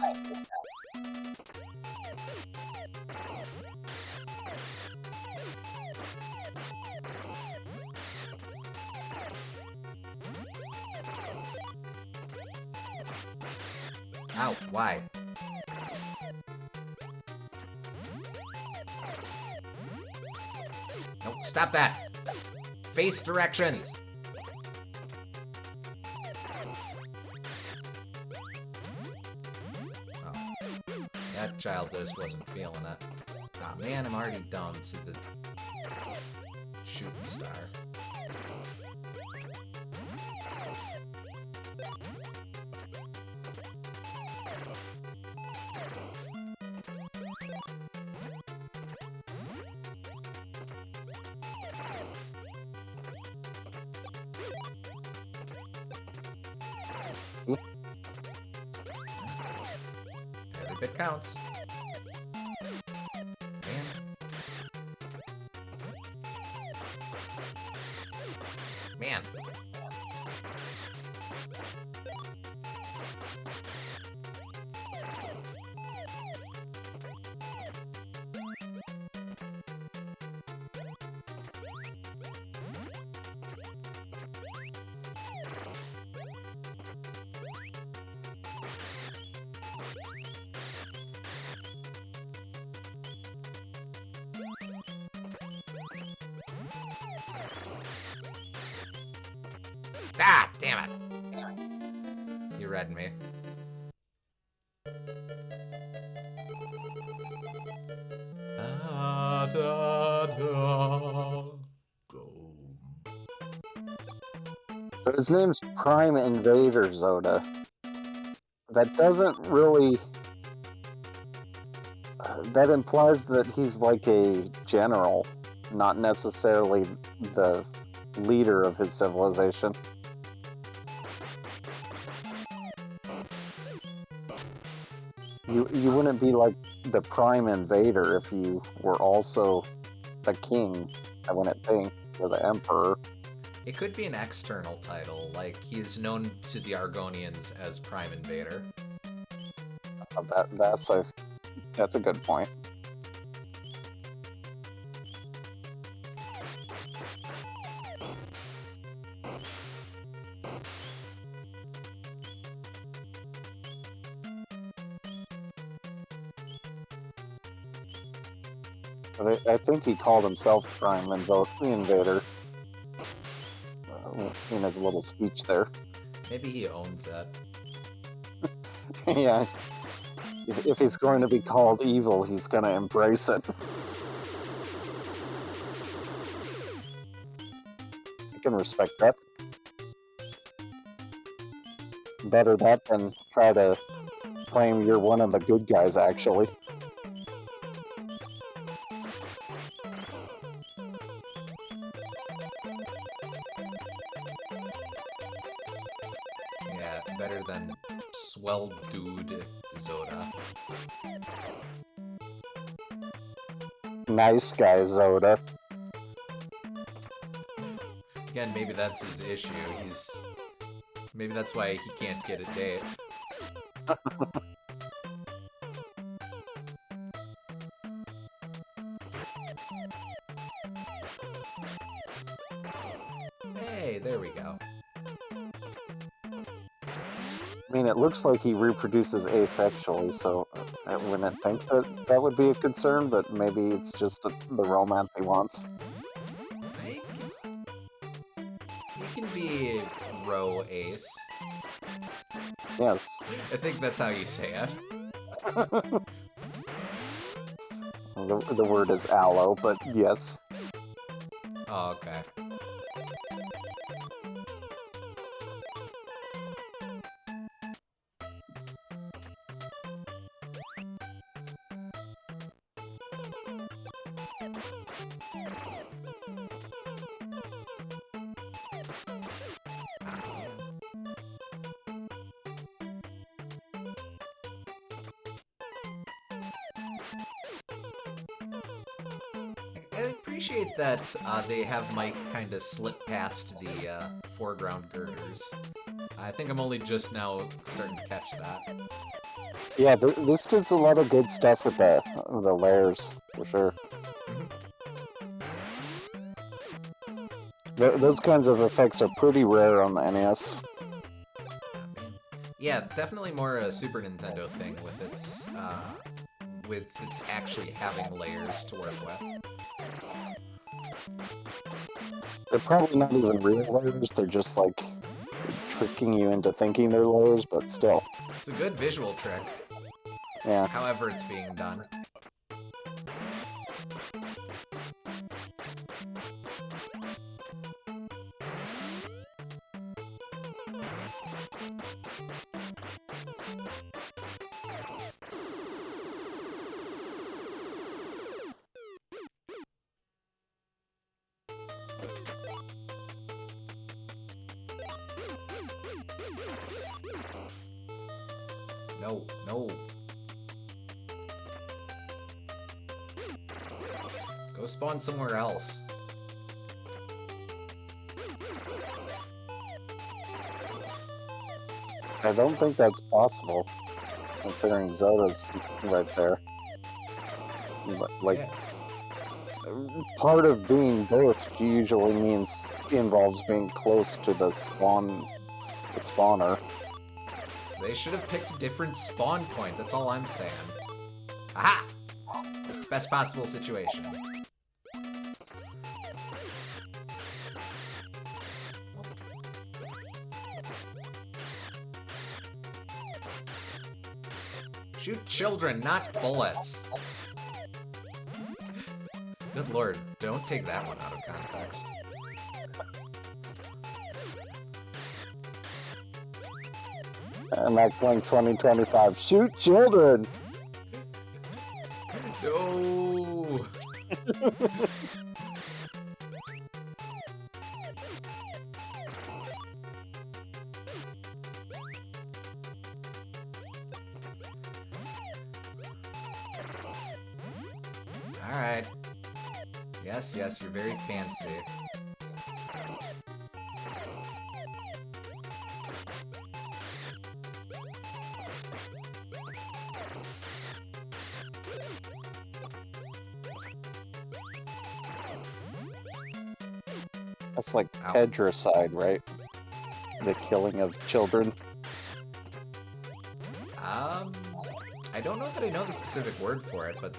Ow, why? Nope, stop that! Face directions! Oh. That child just wasn't feeling it. Aw, man, I'm already down to the shooting star. Every bit counts. Man. Ah, damn it. You read me. Da, da, da. Go. So his name's Prime Invader Zoda. That doesn't really... that implies that he's like a general, not necessarily the leader of his civilization. You wouldn't be like the Prime Invader if you were also the king, I wouldn't think, or the Emperor. It could be an external title, like he's known to the Argonians as Prime Invader. That's a good point. But I think he called himself Prime Invader in his little speech there. Maybe he owns it. Yeah, if he's going to be called evil, he's going to embrace it. I can respect that. Better that than try to claim you're one of the good guys, actually. Yeah, better than swell dude Zoda. Nice guy, Zoda. Again, maybe that's his issue. Maybe that's why he can't get a date. Hey, there we go. I mean, it looks like he reproduces asexually, so I wouldn't think that that would be a concern, but maybe it's just the romance he wants. He can be row ace. Yes. I think that's how you say it. The word is aloe, but yes. Oh, okay. I appreciate that they have Mike kind of slip past the foreground girders. I think I'm only just now starting to catch that. Yeah, this does a lot of good stuff with the layers, for sure. Those kinds of effects are pretty rare on the NES. Yeah, definitely more a Super Nintendo thing with its actually having layers to work with. They're probably not even real layers, they're just like tricking you into thinking they're layers, but still. It's a good visual trick. Yeah. However it's being done. No, no. Go spawn somewhere else. I don't think that's possible, considering Zoda's right there. But, like, Yeah. part of being both usually involves being close to the spawner. They should have picked a different spawn point, that's all I'm saying. Aha! Best possible situation. Shoot children, not bullets. Good lord, don't take that one out of context. Max Link 2025. Shoot children! No! Alright. Yes, yes, you're very fancy. That's like Ow. Pedracide, right? The killing of children. I don't know that I know the specific word for it, but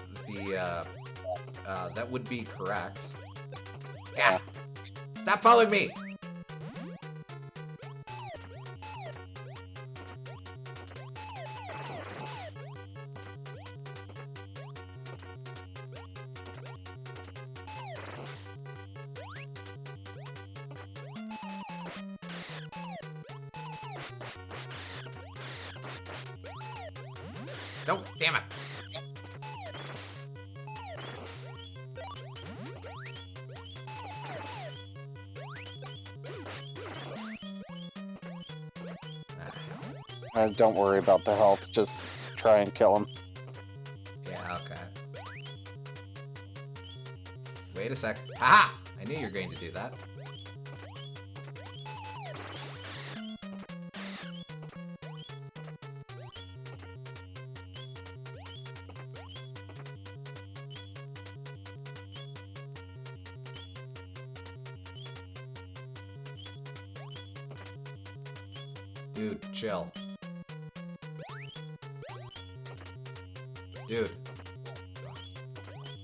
that would be correct. Yeah! Stop following me! Oh, damn it. Don't worry about the health. Just try and kill him. Yeah, okay. Wait a sec. Aha! I knew you were going to do that. Dude, chill. Dude.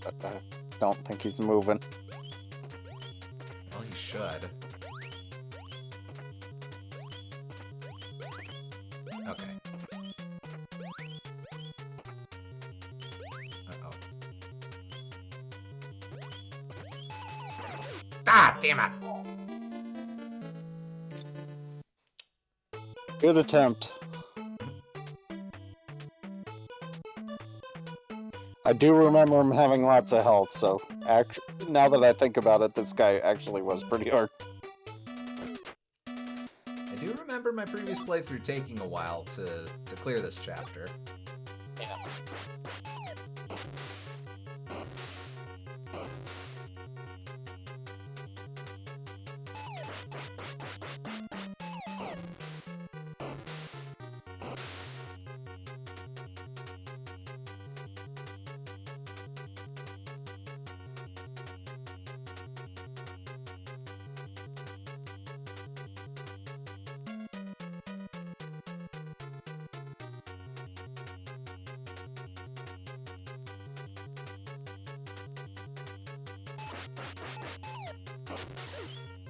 I don't think he's moving. Well, he should. Okay. Uh-oh. Ah, damn it! Good attempt. I do remember him having lots of health, so now that I think about it, this guy actually was pretty hard. I do remember my previous playthrough taking a while to clear this chapter. Yeah.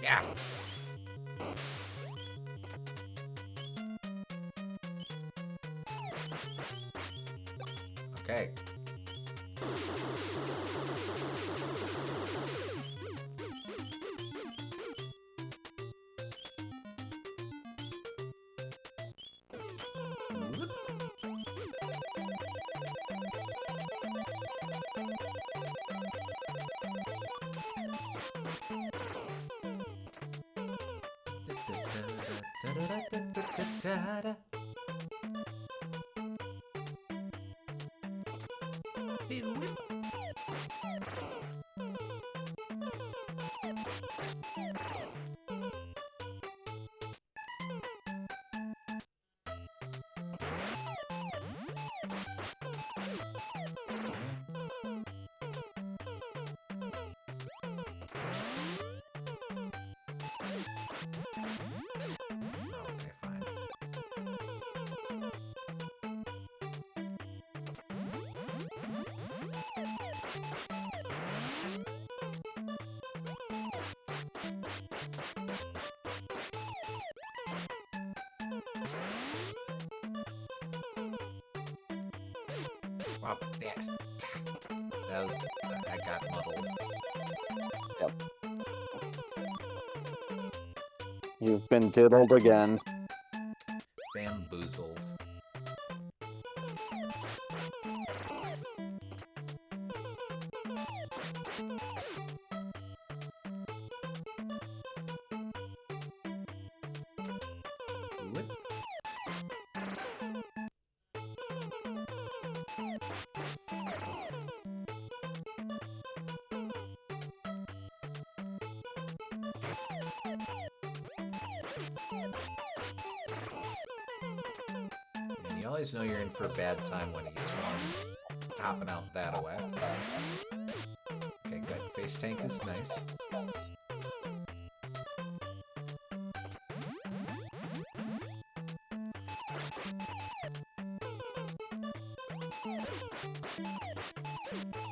Yeah. Okay. Okay, fine. Well, yeah. That was... I got muddled. Yep. You've been diddled again. Bamboozled. Whoop. And you always know you're in for a bad time when he swings hopping out that way. Okay, good. Face tank is nice.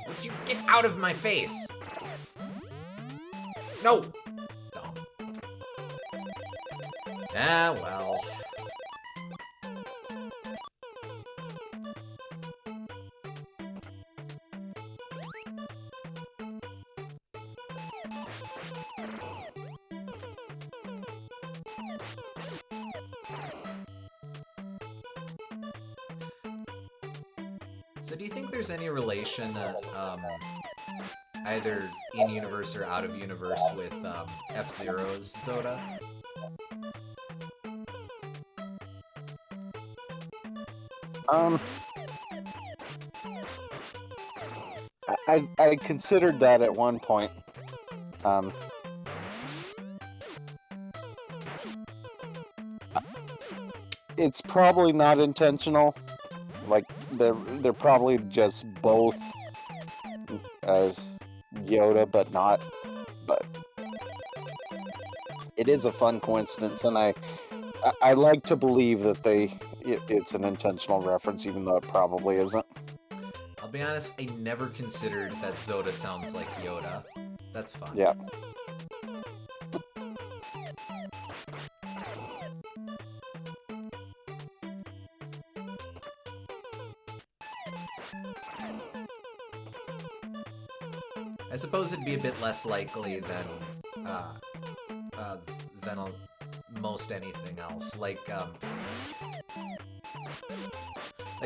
Would you get out of my face? No! Dumb. Ah, well. So do you think there's any relation, either in-universe or out-of-universe with F-Zero's Zoda? I considered that at one point. It's probably not intentional. Like they're probably just both Yoda, but not. But it is a fun coincidence, and I like to believe that it's an intentional reference, even though it probably isn't. I'll be honest, I never considered that Zoda sounds like Yoda. That's fun. Yeah. I suppose it'd be a bit less likely than most anything else. Like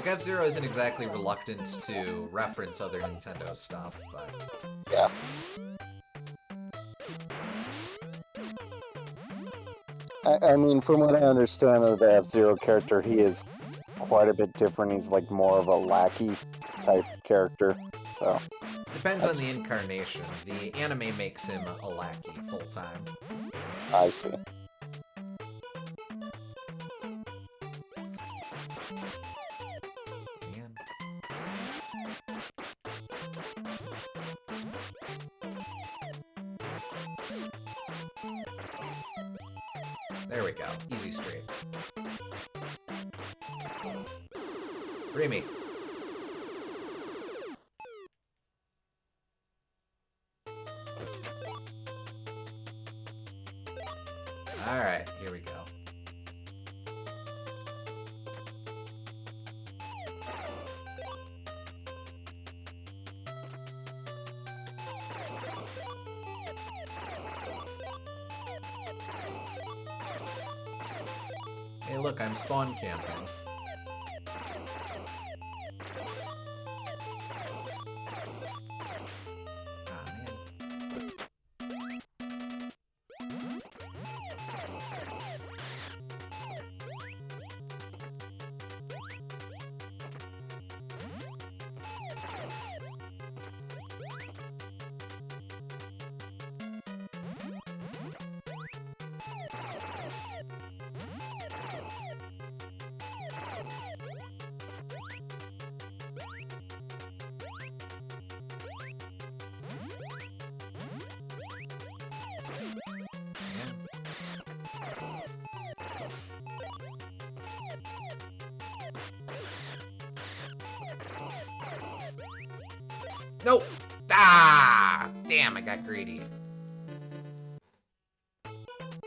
F-Zero isn't exactly reluctant to reference other Nintendo stuff, but yeah. I mean, from what I understand of the F-Zero character, he is quite a bit different. He's like more of a lackey type character, so... Depends on the incarnation. The anime makes him a lackey full-time. I see. Man. There we go. Easy straight. Free me. Alright, here we go. Hey look, I'm spawn camping. Nope! Ah! Damn, I got greedy.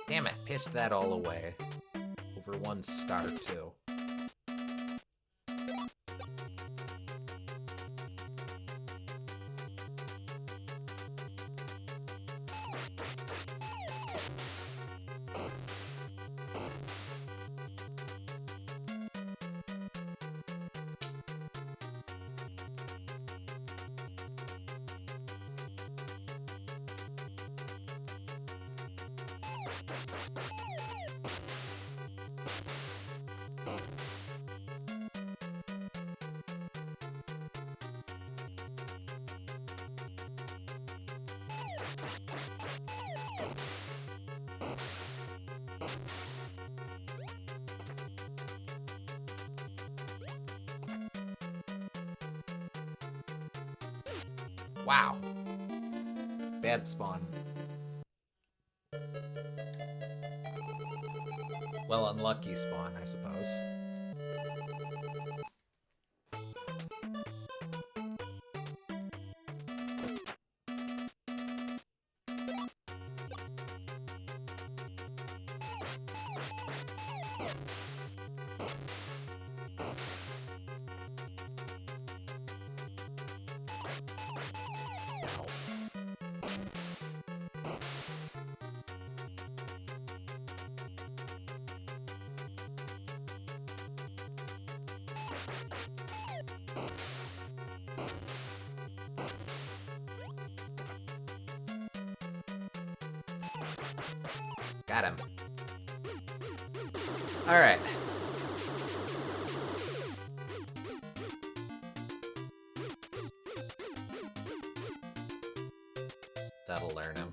Damn it, pissed that all away. Over 1 star, too. Wow. Bad spawn. Well, unlucky spawn, I suppose. Got him. Alright. That'll learn him.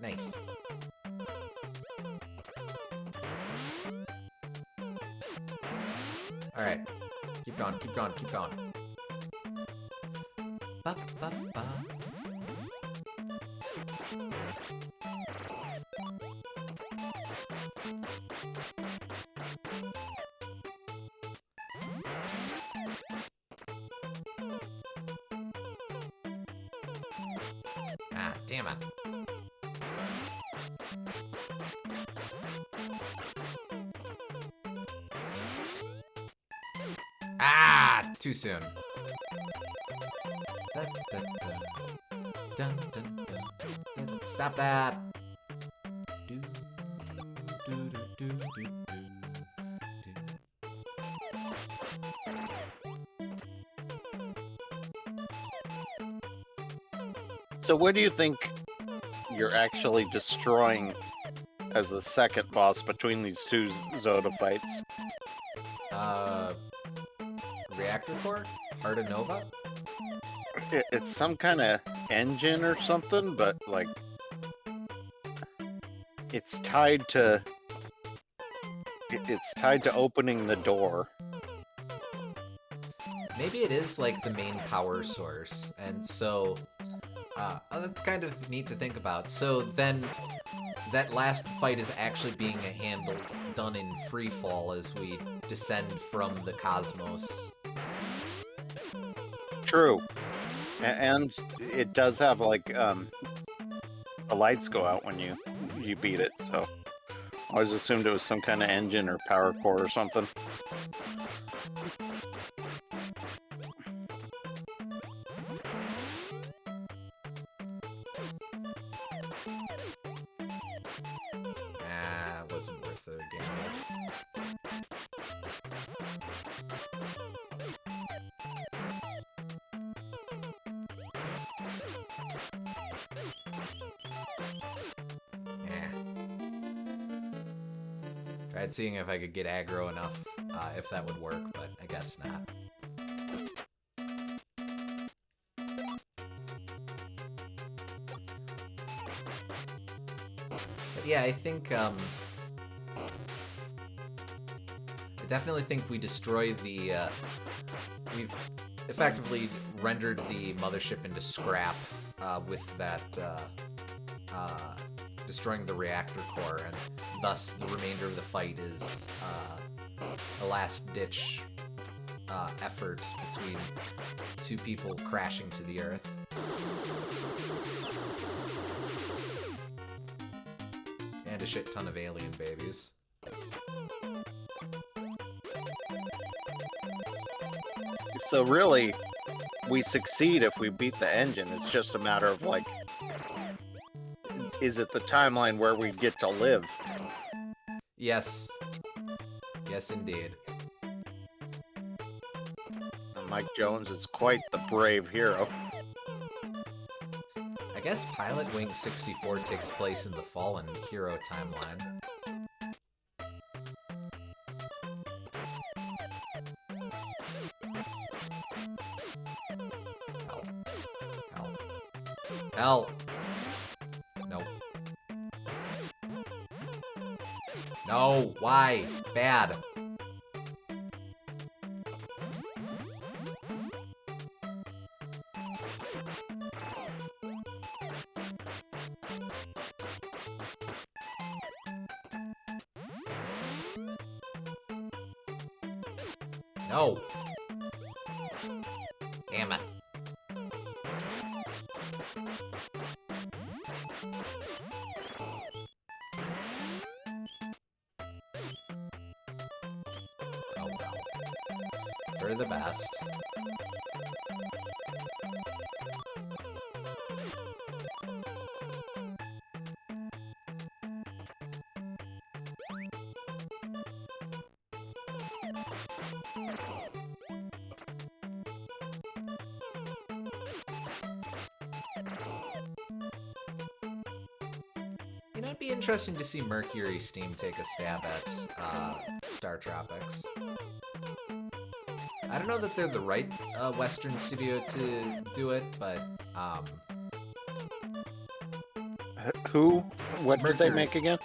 Nice. Alright. Keep going, keep going, keep going. Ba, ba, ba. Ah, damn it. Ah, too soon. Dun, dun, dun. Stop that. Do, do, do, do, do, do, So what do you think you're actually destroying as the second boss between these two Zoda fights? Reactor core? Heart of Nova? It's some kind of engine or something, but like it's tied to opening the door. Maybe it is like the main power source, and so that's kind of neat to think about. So then that last fight is actually being done in free fall as we descend from the cosmos. True. And it does have like the lights go out when you beat it, so I always assumed it was some kind of engine or power core or something. Ah, wasn't worth the gamble. Tried seeing if I could get aggro enough, if that would work, but I guess not. But yeah, I think, I definitely think we destroy the, we've effectively rendered the mothership into scrap, with that, destroying the reactor core, and thus the remainder of the fight is a last-ditch effort between two people crashing to the earth. And a shit ton of alien babies. So really, we succeed if we beat the engine. It's just a matter of like, is it the timeline where we get to live? Yes. Yes, indeed. And Mike Jones is quite the brave hero. I guess Pilot Wing 64 takes place in the Fallen Hero timeline. Hell. Hell. No. No, why? Bad. No. Damn it. for the best. You know, it'd be interesting to see Mercury Steam take a stab at StarTropics. I don't know that they're the right Western studio to do it, but Who? What did they Mercury. make again?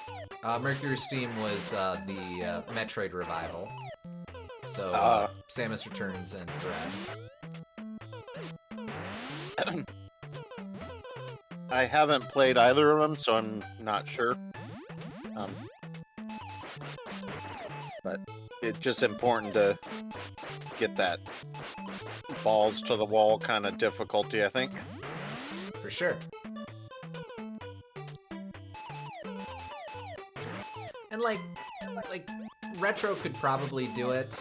Mercury Steam was the Metroid revival. So Samus Returns and Dread. I haven't played either of them, so I'm not sure. But it's just important to get that balls to the wall kind of difficulty, I think. For sure. And like Retro could probably do it.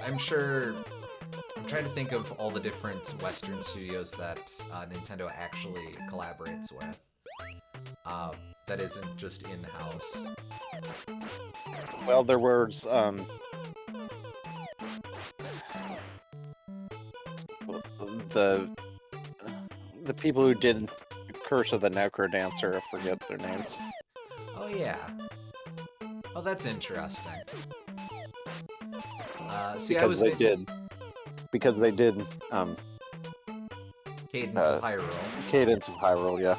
I'm sure. I'm trying to think of all the different Western studios that Nintendo actually collaborates with. That isn't just in-house. Well, there was the people who did Curse of the Necrodancer. I forget their names. Oh yeah. Oh, that's interesting. See, Because they did Cadence of Hyrule. Cadence of Hyrule, yeah.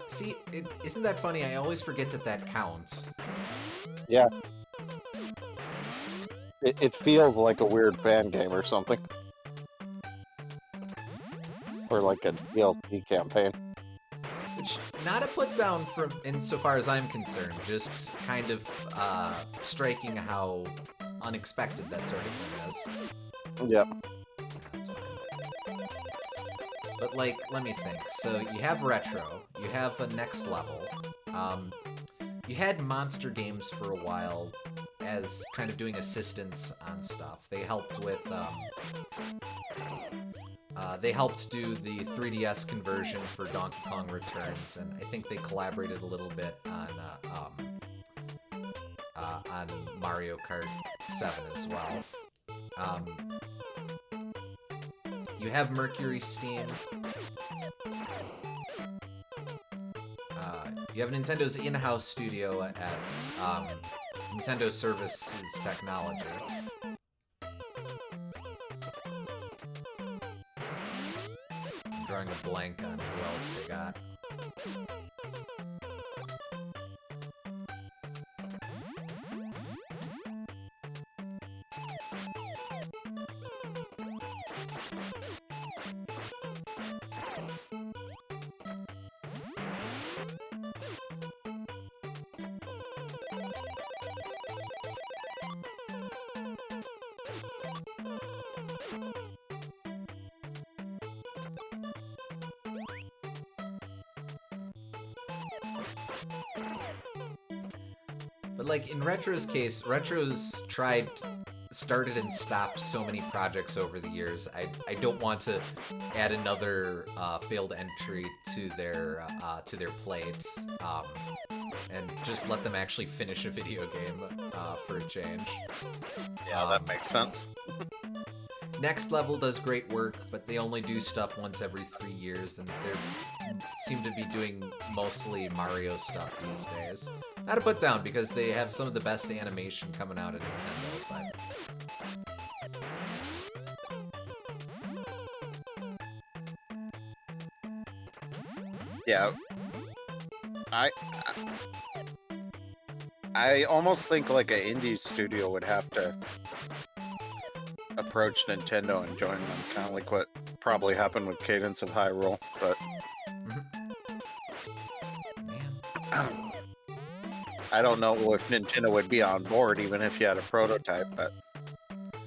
See, isn't that funny? I always forget that counts. Yeah. It feels like a weird fan game or something. Or like a DLC campaign. Which, not a put down from, insofar as I'm concerned, just kind of striking how unexpected that sort of thing is. Yep. That's fine. But like, let me think. So you have Retro, you have a Next Level. You had Monster Games for a while as kind of doing assistance on stuff. They helped with, they helped do the 3DS conversion for Donkey Kong Returns, and I think they collaborated a little bit on Mario Kart 7 as well. You have Mercury Steam. You have Nintendo's in-house studio at Nintendo Services Technology. I'm drawing a blank on who else they got. But like in Retro's case, Retro's started and stopped so many projects over the years. I don't want to add another failed entry to their plate, and just let them actually finish a video game for a change. Yeah, that makes sense. Next Level does great work, but they only do stuff once every 3 years, and they seem to be doing mostly Mario stuff these days. Not to put down, because they have some of the best animation coming out at Nintendo, but... Yeah. I almost think like an indie studio would have to approach Nintendo and join them, kind of like what probably happened with Cadence of Hyrule, but Man. I don't know if Nintendo would be on board even if you had a prototype, but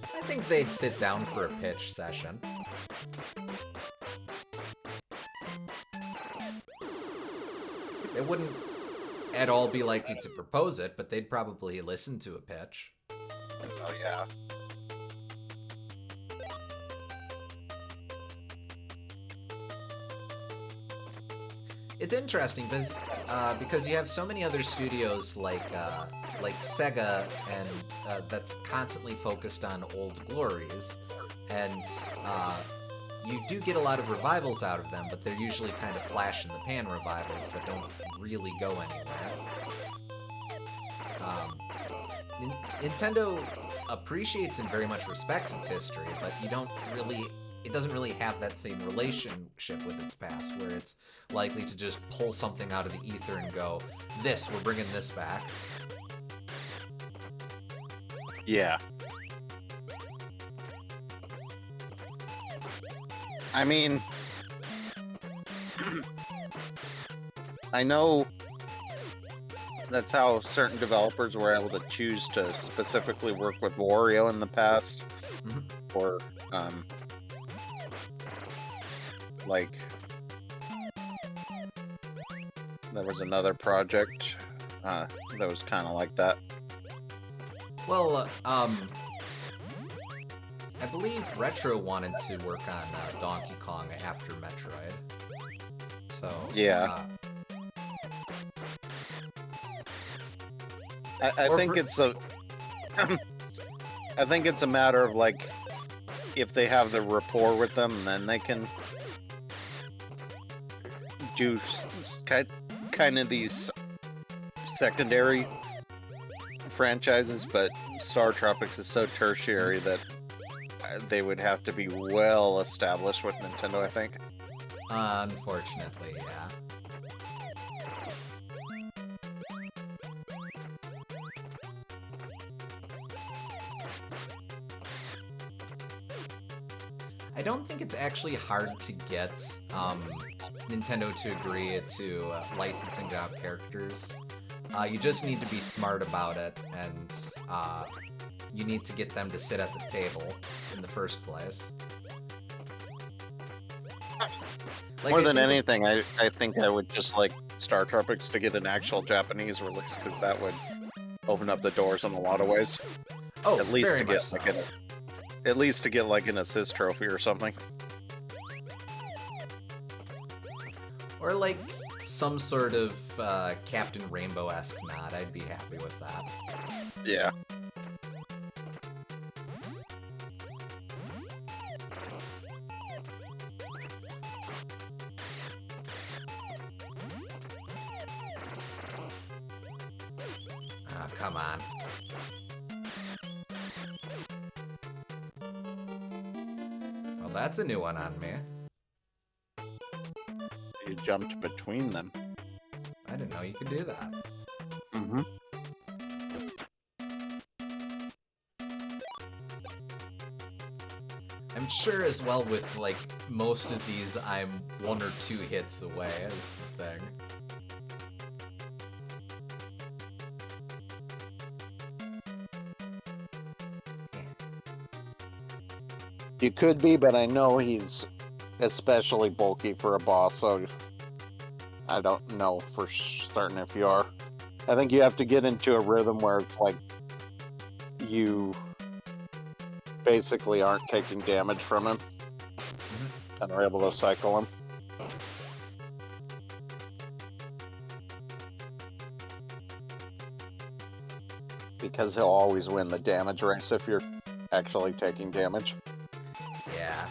I think they'd sit down for a pitch session. They wouldn't at all be likely to propose it, but they'd probably listen to a pitch. Oh yeah. It's interesting because you have so many other studios like Sega and that's constantly focused on old glories, and you do get a lot of revivals out of them, but they're usually kind of flash in the pan revivals that don't really go anywhere. Nintendo appreciates and very much respects its history, but it doesn't really have that same relationship with its past, where it's likely to just pull something out of the ether and go, we're bringing this back. Yeah. I mean, I know that's how certain developers were able to choose to specifically work with Wario in the past, or like there was another project that was kind of like that. Well, I believe Retro wanted to work on Donkey Kong after Metroid. So yeah, I think it's a I think it's a matter of like if they have the rapport with them, then they can do kind of these secondary franchises, but StarTropics is so tertiary that they would have to be well established with Nintendo, I think. Unfortunately, yeah. I don't think it's actually hard to get Nintendo to agree to licensing out characters. You just need to be smart about it, and you need to get them to sit at the table in the first place. More than anything, I think I would just like StarTropics to get an actual Japanese release, because that would open up the doors in a lot of ways. Oh, at least very to get much like so. at least to get like an assist trophy or something. Or like some sort of Captain Rainbow-esque nod. I'd be happy with that. Yeah. Oh, come on. Well, that's a new one on me. You jumped between them. I didn't know you could do that. Mm-hmm. I'm sure as well with, like, most of these, I'm 1 or 2 hits away, is the thing. You could be, but I know he's especially bulky for a boss, so I don't know for certain if you are. I think you have to get into a rhythm where it's like you basically aren't taking damage from him and are able to cycle him. Because he'll always win the damage race if you're actually taking damage. Yeah.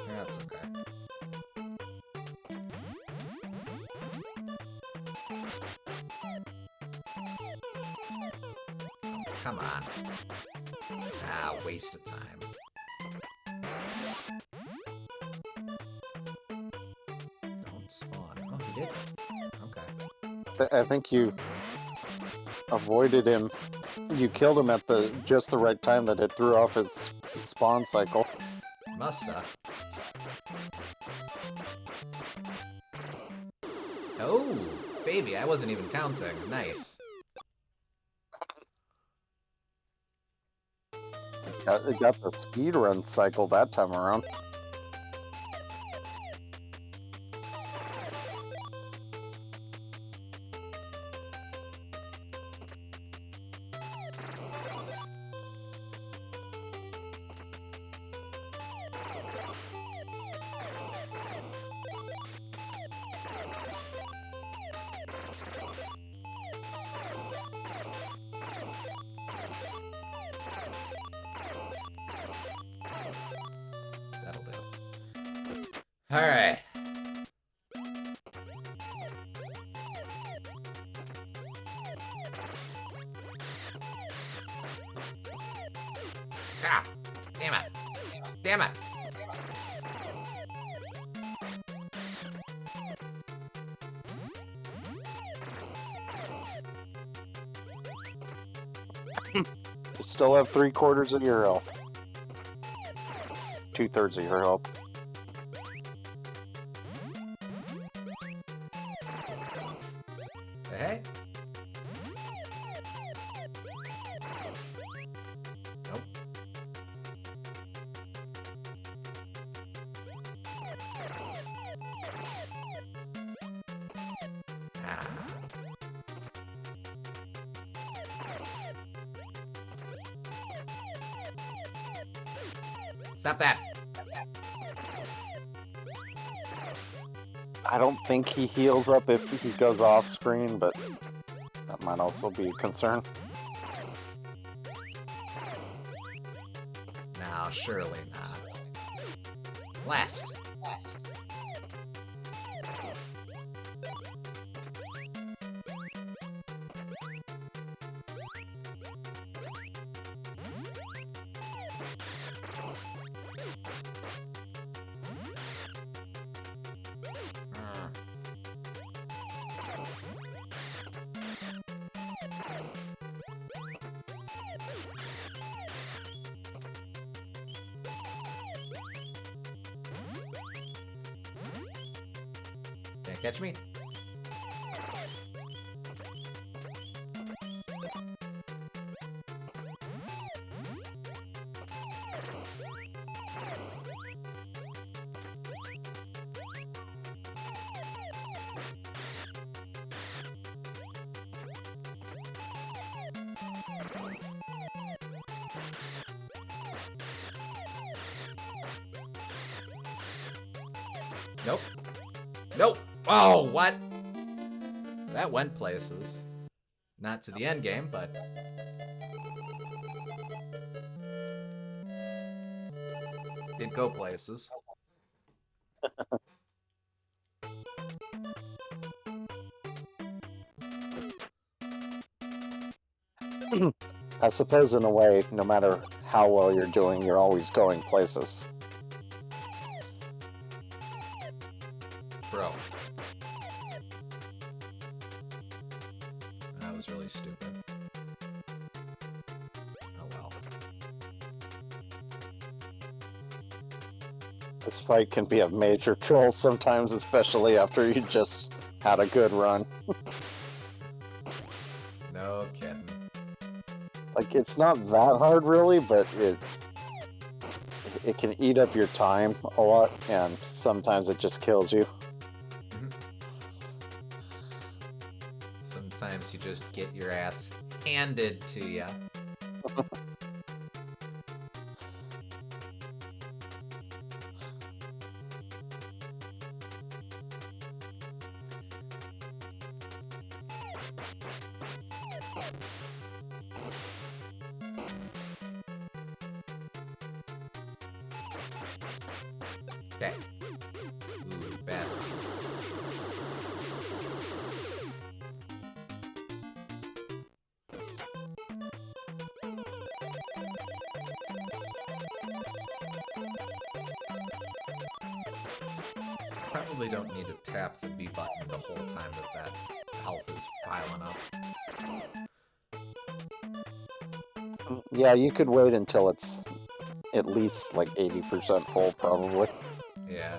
That's okay. Come on. Ah, waste of time. Don't spawn. Oh, he did? Okay. I think you avoided him. You killed him at just the right time that it threw off his spawn cycle. Musta. Oh, baby, I wasn't even counting. Nice. It got the speed run cycle that time around. That'll do. Alright. Ah! Damn it! Damn it! You still have 3/4 of your health. 2/3 of your health. Hey? Nope. Ah. Stop that! I don't think he heals up if he goes off screen, but that might also be a concern. No, surely not. Blast! Can't catch me? Nope. Nope. Oh, what? That went places. Not to the end game, but did go places. I suppose in a way, no matter how well you're doing, you're always going places. Bro. That was really stupid. Oh well. This fight can be a major troll sometimes, especially after you just had a good run. No kidding. Like, it's not that hard really, but it can eat up your time a lot, and sometimes it just kills you. Sometimes you just get your ass handed to you. Okay. Ooh, bad. Probably don't need to tap the B button the whole time that health is piling up. Yeah, you could wait until it's at least like 80% full, probably. Yeah.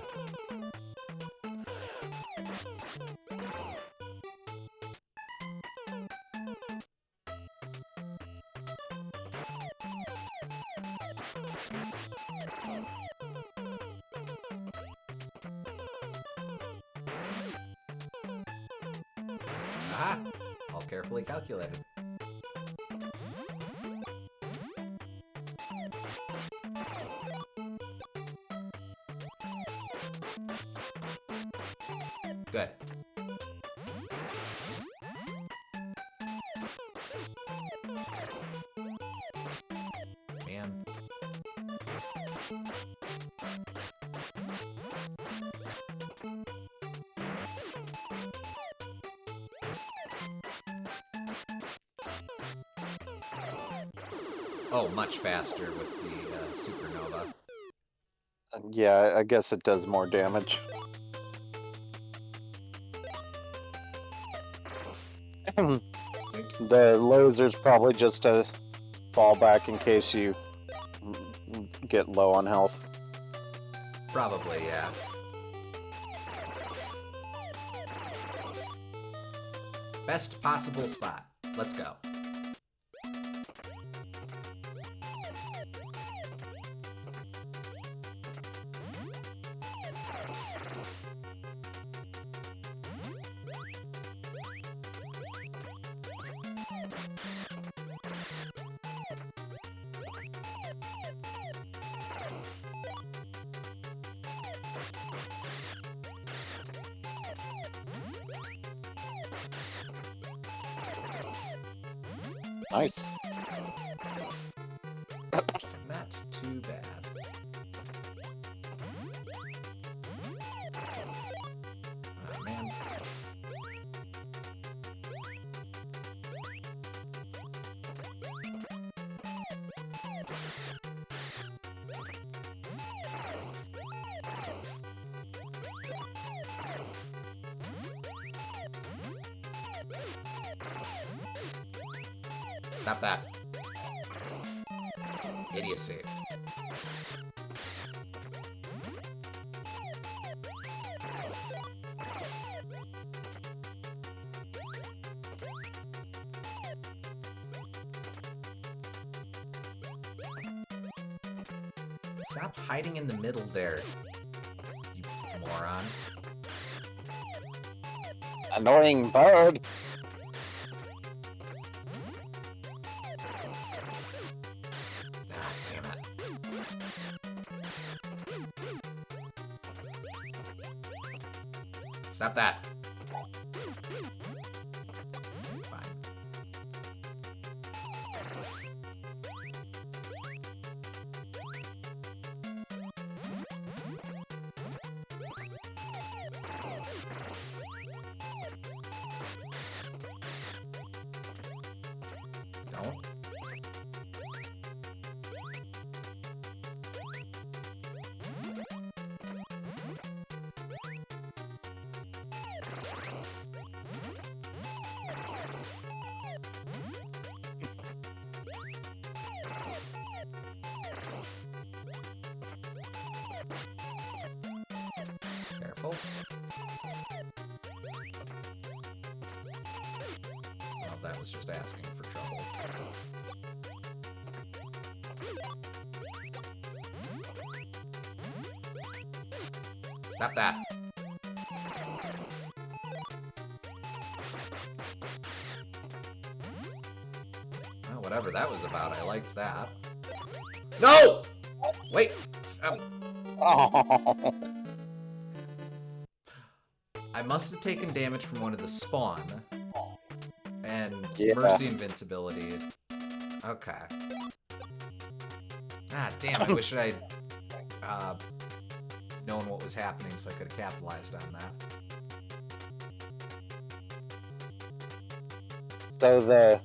Ah! All carefully calculated. Good. Man. Oh, much faster with the supernova. Yeah, I guess it does more damage. The laser's probably just a fallback in case you get low on health. Probably, yeah. Best possible spot. Let's go. Nice. Not too bad. Oh, man. Stop that. Idiocy. Stop hiding in the middle there, you moron. Annoying bird. Ah, damn it. Stop that. Fine. Don't. Careful. Well, that was just asking for trouble. Stop that. Well, whatever that was about, I liked that. No! Wait! Oh. I must have taken damage from one of the spawn. and Yeah. mercy invincibility. Okay. Ah, damn! I wish I'd known what was happening so I could have capitalized on that. So the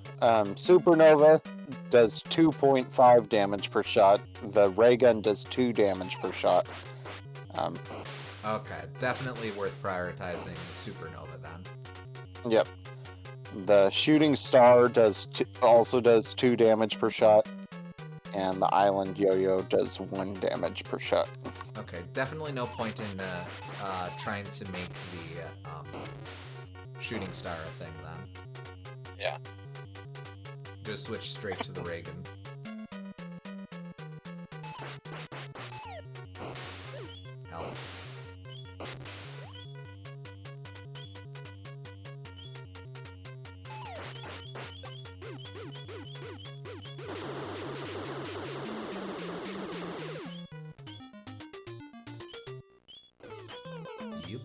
supernova does 2.5 damage per shot. The ray gun does 2 damage per shot. Okay, definitely worth prioritizing the supernova then. Yep. The shooting star also does 2 damage per shot, and the island yo-yo does 1 damage per shot. Okay, definitely no point in trying to make the shooting star a thing then. Yeah. Just switch straight to the Reagan. Hell. Yep.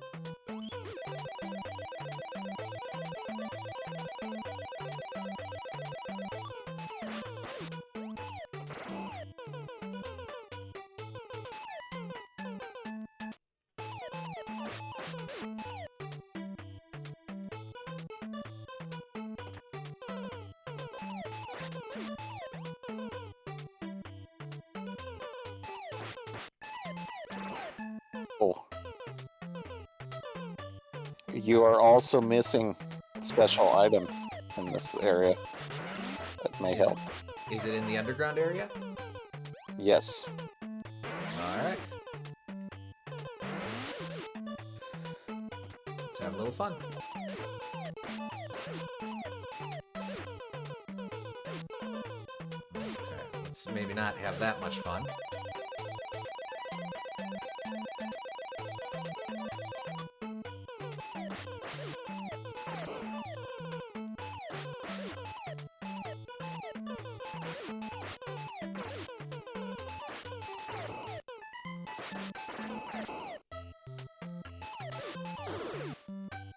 Oh. You are also missing a special item in this area that may help. Is it in the underground area? Yes. Alright. Let's have a little fun. Okay, let's maybe not have that much fun.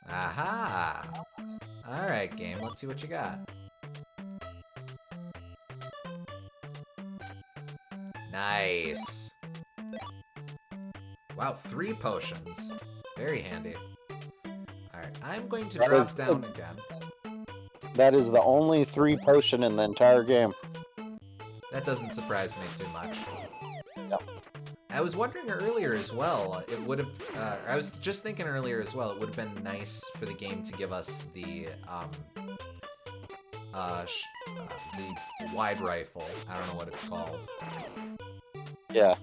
Aha! Alright, game, let's see what you got. Nice! Wow, 3 potions. Very handy. Alright, I'm going to drop down again. That is the only 3 potion in the entire game. That doesn't surprise me too much. No. I was wondering earlier as well, it would have, I was just thinking earlier as well, it would have been nice for the game to give us the wide rifle. I don't know what it's called. Yeah.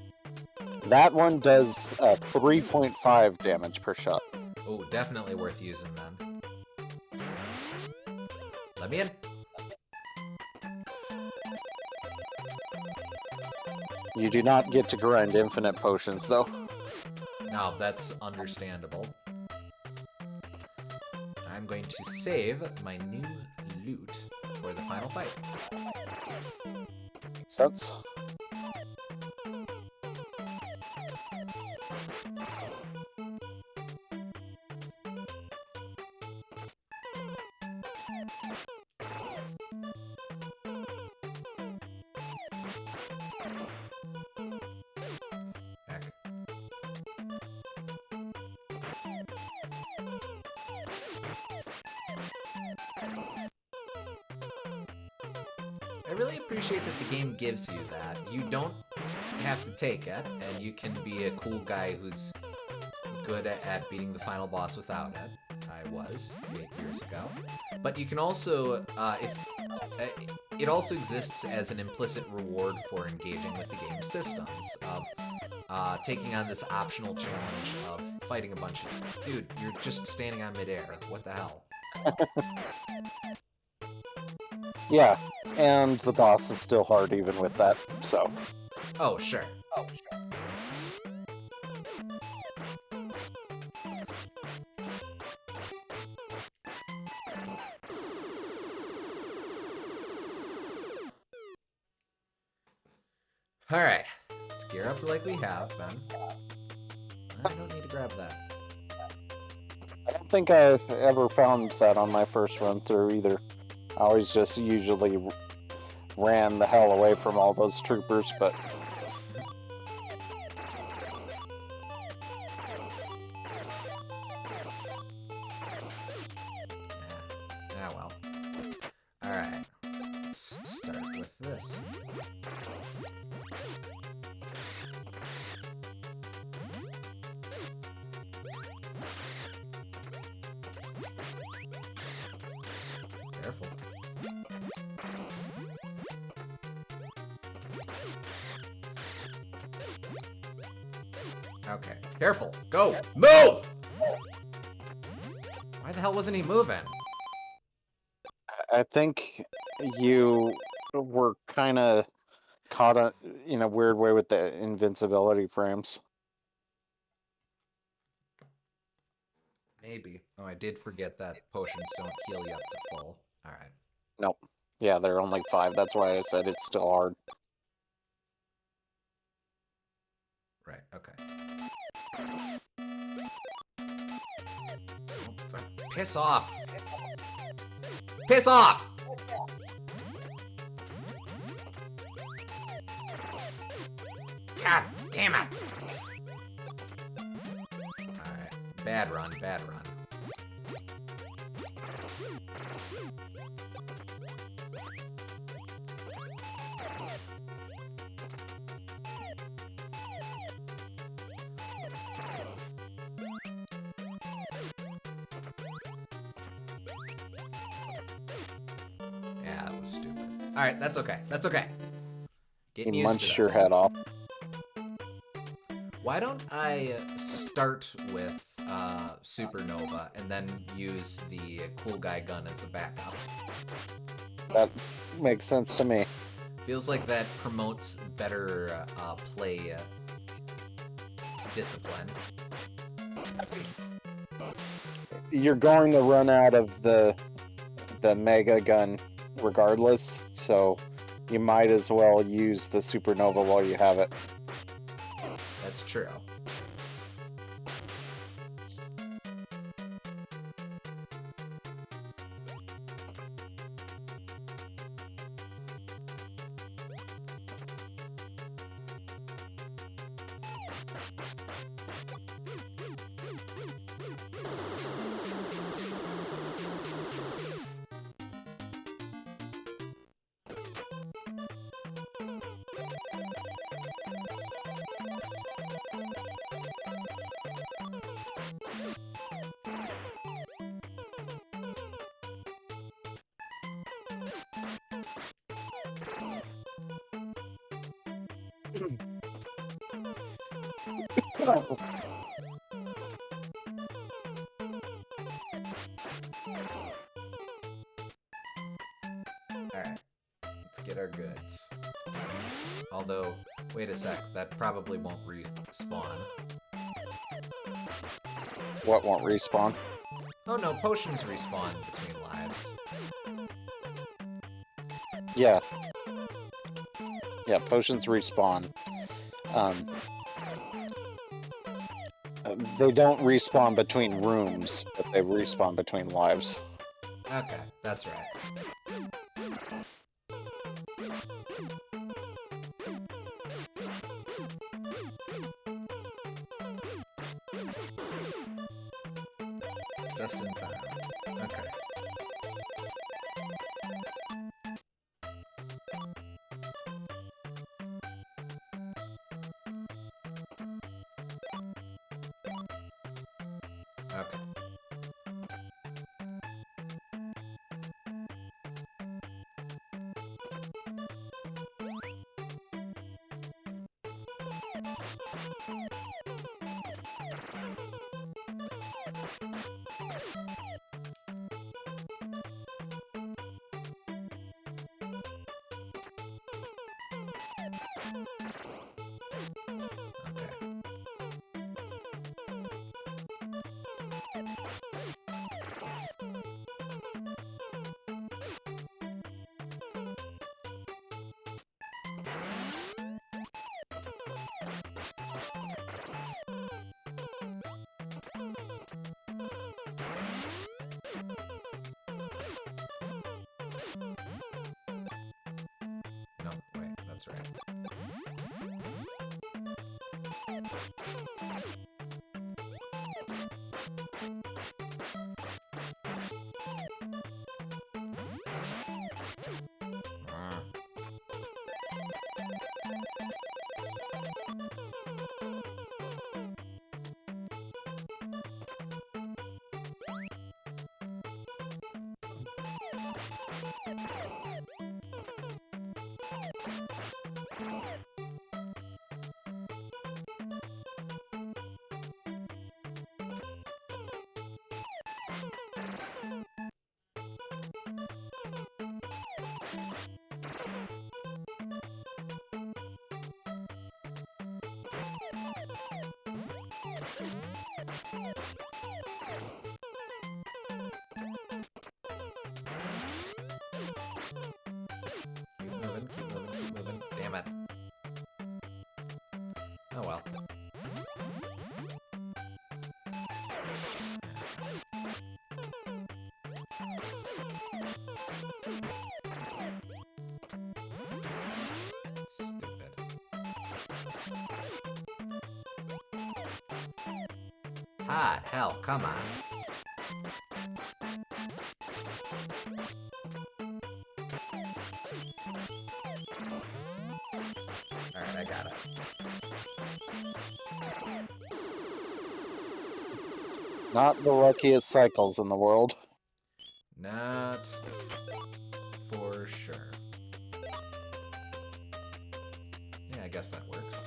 That one does 3.5 damage per shot. Oh, definitely worth using then. Let me in. You do not get to grind infinite potions, though. No, that's understandable. I'm going to save my new loot for the final fight. Makes sense. Heck. I really appreciate that the game gives you that. You don't have to take it, and you can be a cool guy who's good at beating the final boss without it. I was 8 years ago. But you can also, it also exists as an implicit reward for engaging with the game's systems of taking on this optional challenge of fighting a bunch of... Dude, you're just standing on midair. What the hell? Yeah, and the boss is still hard even with that, so... Oh, sure. Alright, let's gear up like we have been. I don't need to grab that. I don't think I ever found that on my first run through either. I always just usually ran the hell away from all those troopers, but Ah, well. Alright. Let's start with this. Careful. Okay. Careful. Go. Move! Why the hell wasn't he moving? I think you were kind of caught in a weird way with the invincibility frames. Maybe. Oh, I did forget that potions don't heal you up to full. Alright. Nope. Yeah, they're only 5. That's why I said it's still hard. Right, okay. Piss off! Piss off! God damn it! Alright. Bad run, bad run. Yeah, that was stupid. Alright, that's okay. That's okay. Getting You used to munched your this. head off. Why don't I start with Supernova and then use the cool guy gun as a backup? That makes sense to me. Feels like that promotes better play discipline. You're going to run out of the mega gun regardless, so you might as well use the supernova while you have it. That's true. Alright. Let's get our goods. Although, wait a sec, that probably won't respawn. What won't respawn? Oh no, potions respawn between lives. Yeah. Yeah, potions respawn. They don't respawn between rooms, but they respawn between lives. Okay, that's right. Just in time. Okay. Okay. Okay. That's right. Keep moving. Damn it. Oh well. Stupid. Hot hell, come on. Alright, I got it. Not the luckiest cycles in the world. Not for sure. Yeah, I guess that works.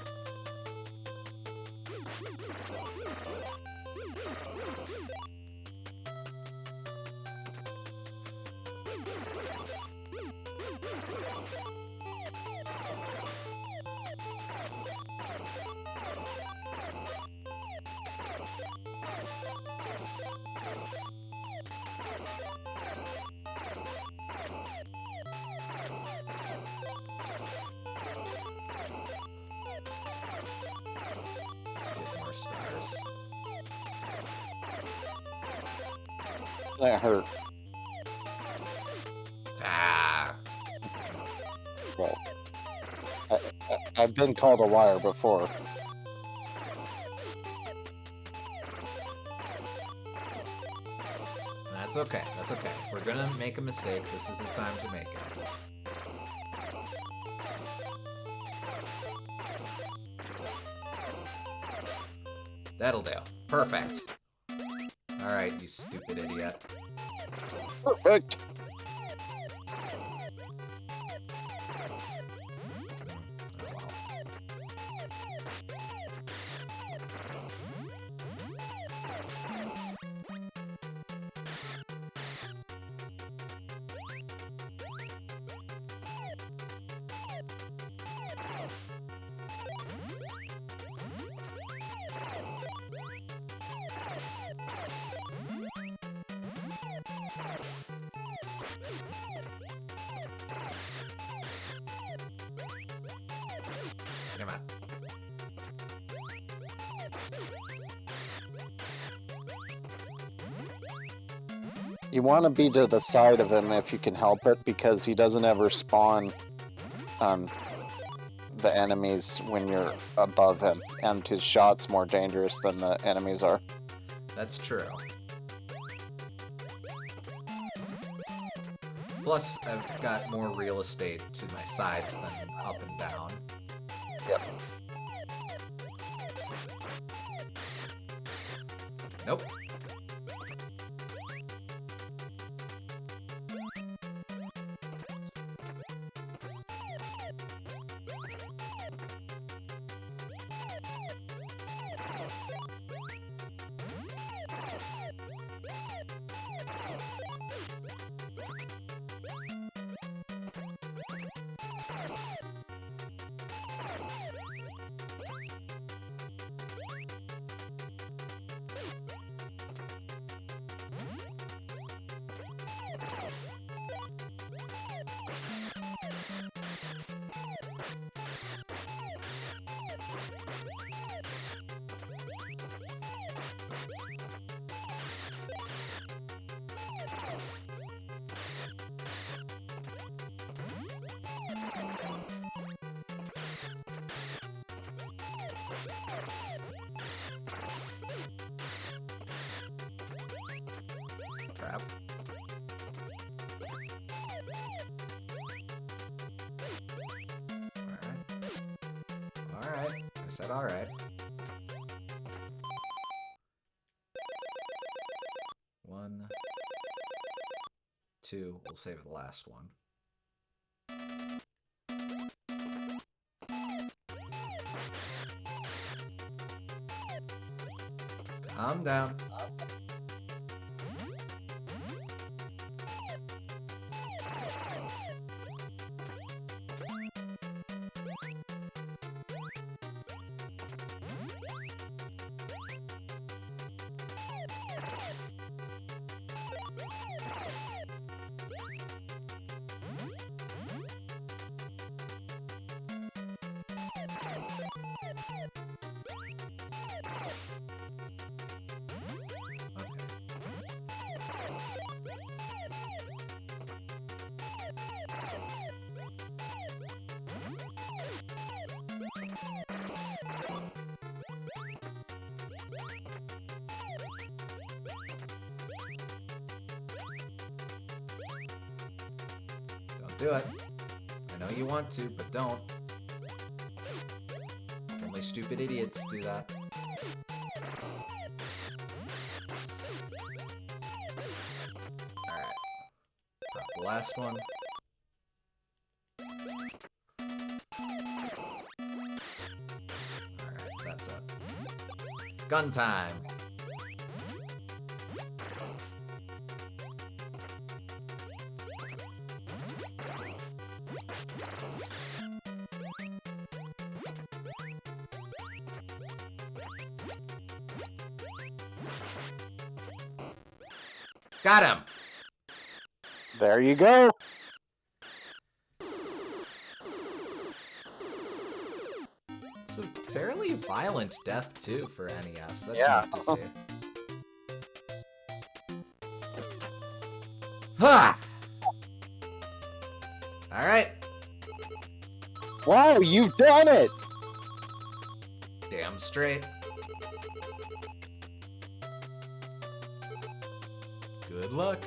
Get more stars. That hurt. Ah! Well, I've been called a liar before. That's okay. That's okay. If we're gonna make a mistake, this is the time to make it. That'll do. Perfect. Alright, you stupid idiot. Perfect. Oh well. Come on. You want to be to the side of him if you can help it, because he doesn't ever spawn the enemies when you're above him, and his shot's more dangerous than the enemies are. That's true. Plus, I've got more real estate to my sides than up and down. Yep. Nope. Crap. Alright. I said alright. 1, 2. We'll save the last one. Calm down. Don't do it. I know you want to, but don't. Only stupid idiots do that. Alright. Pop the last one. Alright, that's it. Gun time! Got him! There you go. It's a fairly violent death, too, for NES. That's Yeah. neat to see. Ha! Alright. Wow, you've done it. Damn straight. Good luck.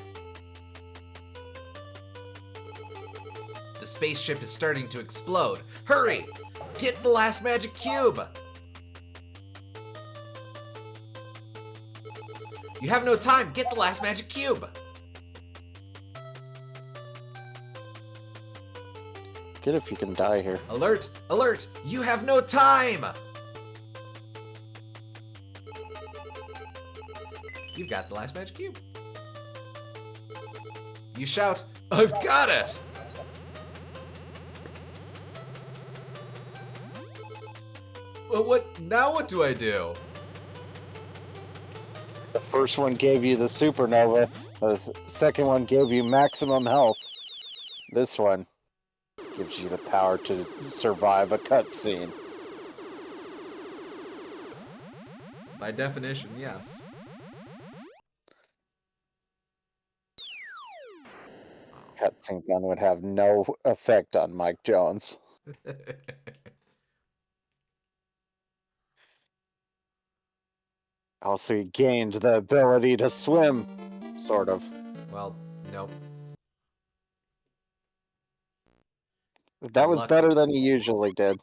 The spaceship is starting to explode. Hurry! Get the last magic cube! You have no time! Get the last magic cube! Good if you can die here. Alert! Alert! You have no time! You've got the last magic cube. You shout, I've got it! Well, now what do I do? The first one gave you the supernova. The second one gave you maximum health. This one gives you the power to survive a cutscene. By definition, yes. Cutscene gun would have no effect on Mike Jones. Also, he gained the ability to swim, sort of. Well, nope. That was Lucky. better than he usually did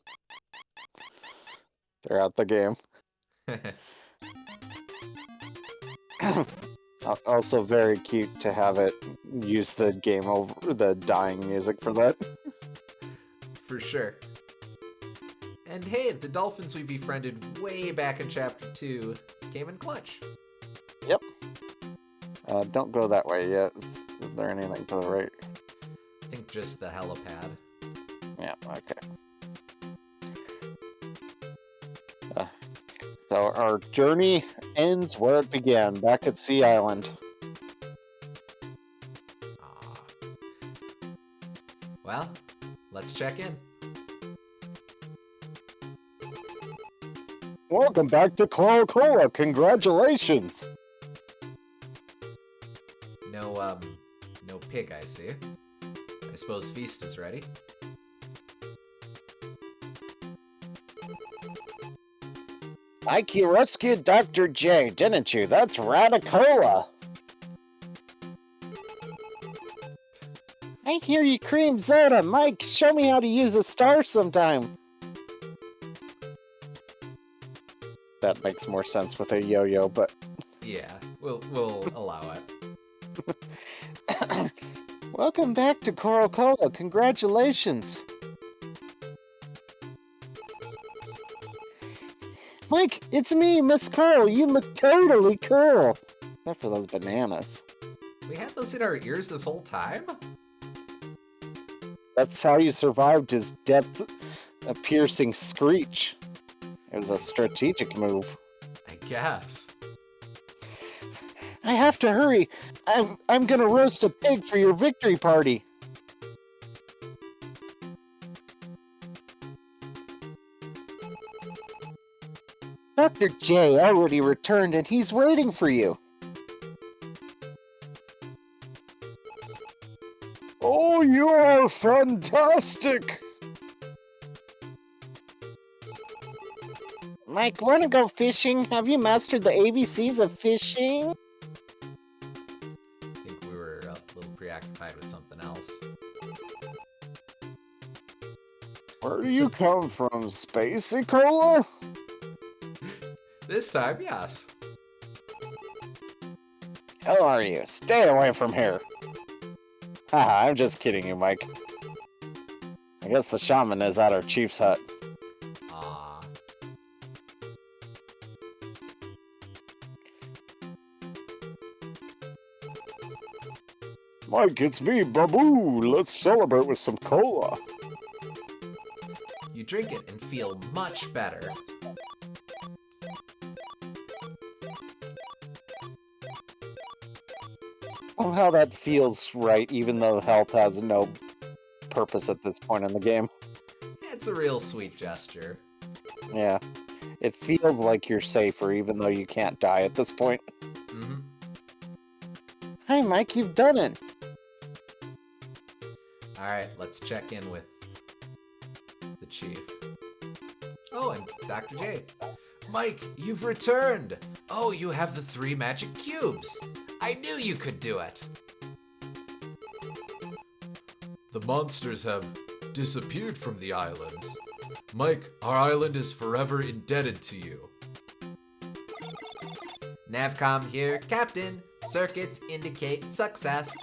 throughout the game. Also very cute to have it use the game over the dying music for that. For sure. And hey, the dolphins we befriended way back in Chapter 2 came in clutch. Yep. Don't go that way yet. Is there anything to the right? I think just the helipad. Yeah, okay. So our journey ends where it began, back at Sea Island. Aw. Well, let's check in. Welcome back to Cola. Congratulations! No pig, I see. I suppose feast is ready. Mike, you rescued Dr. J, didn't you? That's Radicola. I hear you cream soda. Mike, show me how to use a star sometime. That makes more sense with a yo-yo, but... Yeah, we'll allow it. Welcome back to Coral Cola. Congratulations. Mike, it's me, Miss Coral. You look totally cool. Except for those bananas. We had those in our ears this whole time? That's how you survived his depth-piercing screech. It was a strategic move. I guess. I have to hurry. I'm gonna roast a pig for your victory party. Dr. J already returned and he's waiting for you. Oh, you are fantastic! Mike, wanna go fishing? Have you mastered the ABCs of fishing? I think we were a little preoccupied with something else. Where do you come from, Spacey Cola? This time, yes. How are you? Stay away from here. Haha, I'm just kidding you, Mike. I guess the shaman is at our chief's hut. Aw. Mike, it's me, Babu. Let's celebrate with some cola. You drink it and feel much better. Somehow that feels right, even though health has no purpose at this point in the game. It's a real sweet gesture. Yeah. It feels like you're safer, even though you can't die at this point. Mm-hmm. Hi, Mike, you've done it. Alright, let's check in with the chief. Oh, and Dr. J. Mike, you've returned! Oh, you have the 3 magic cubes! I knew you could do it! The monsters have disappeared from the islands. Mike, our island is forever indebted to you. Navcom here, Captain. Circuits indicate success.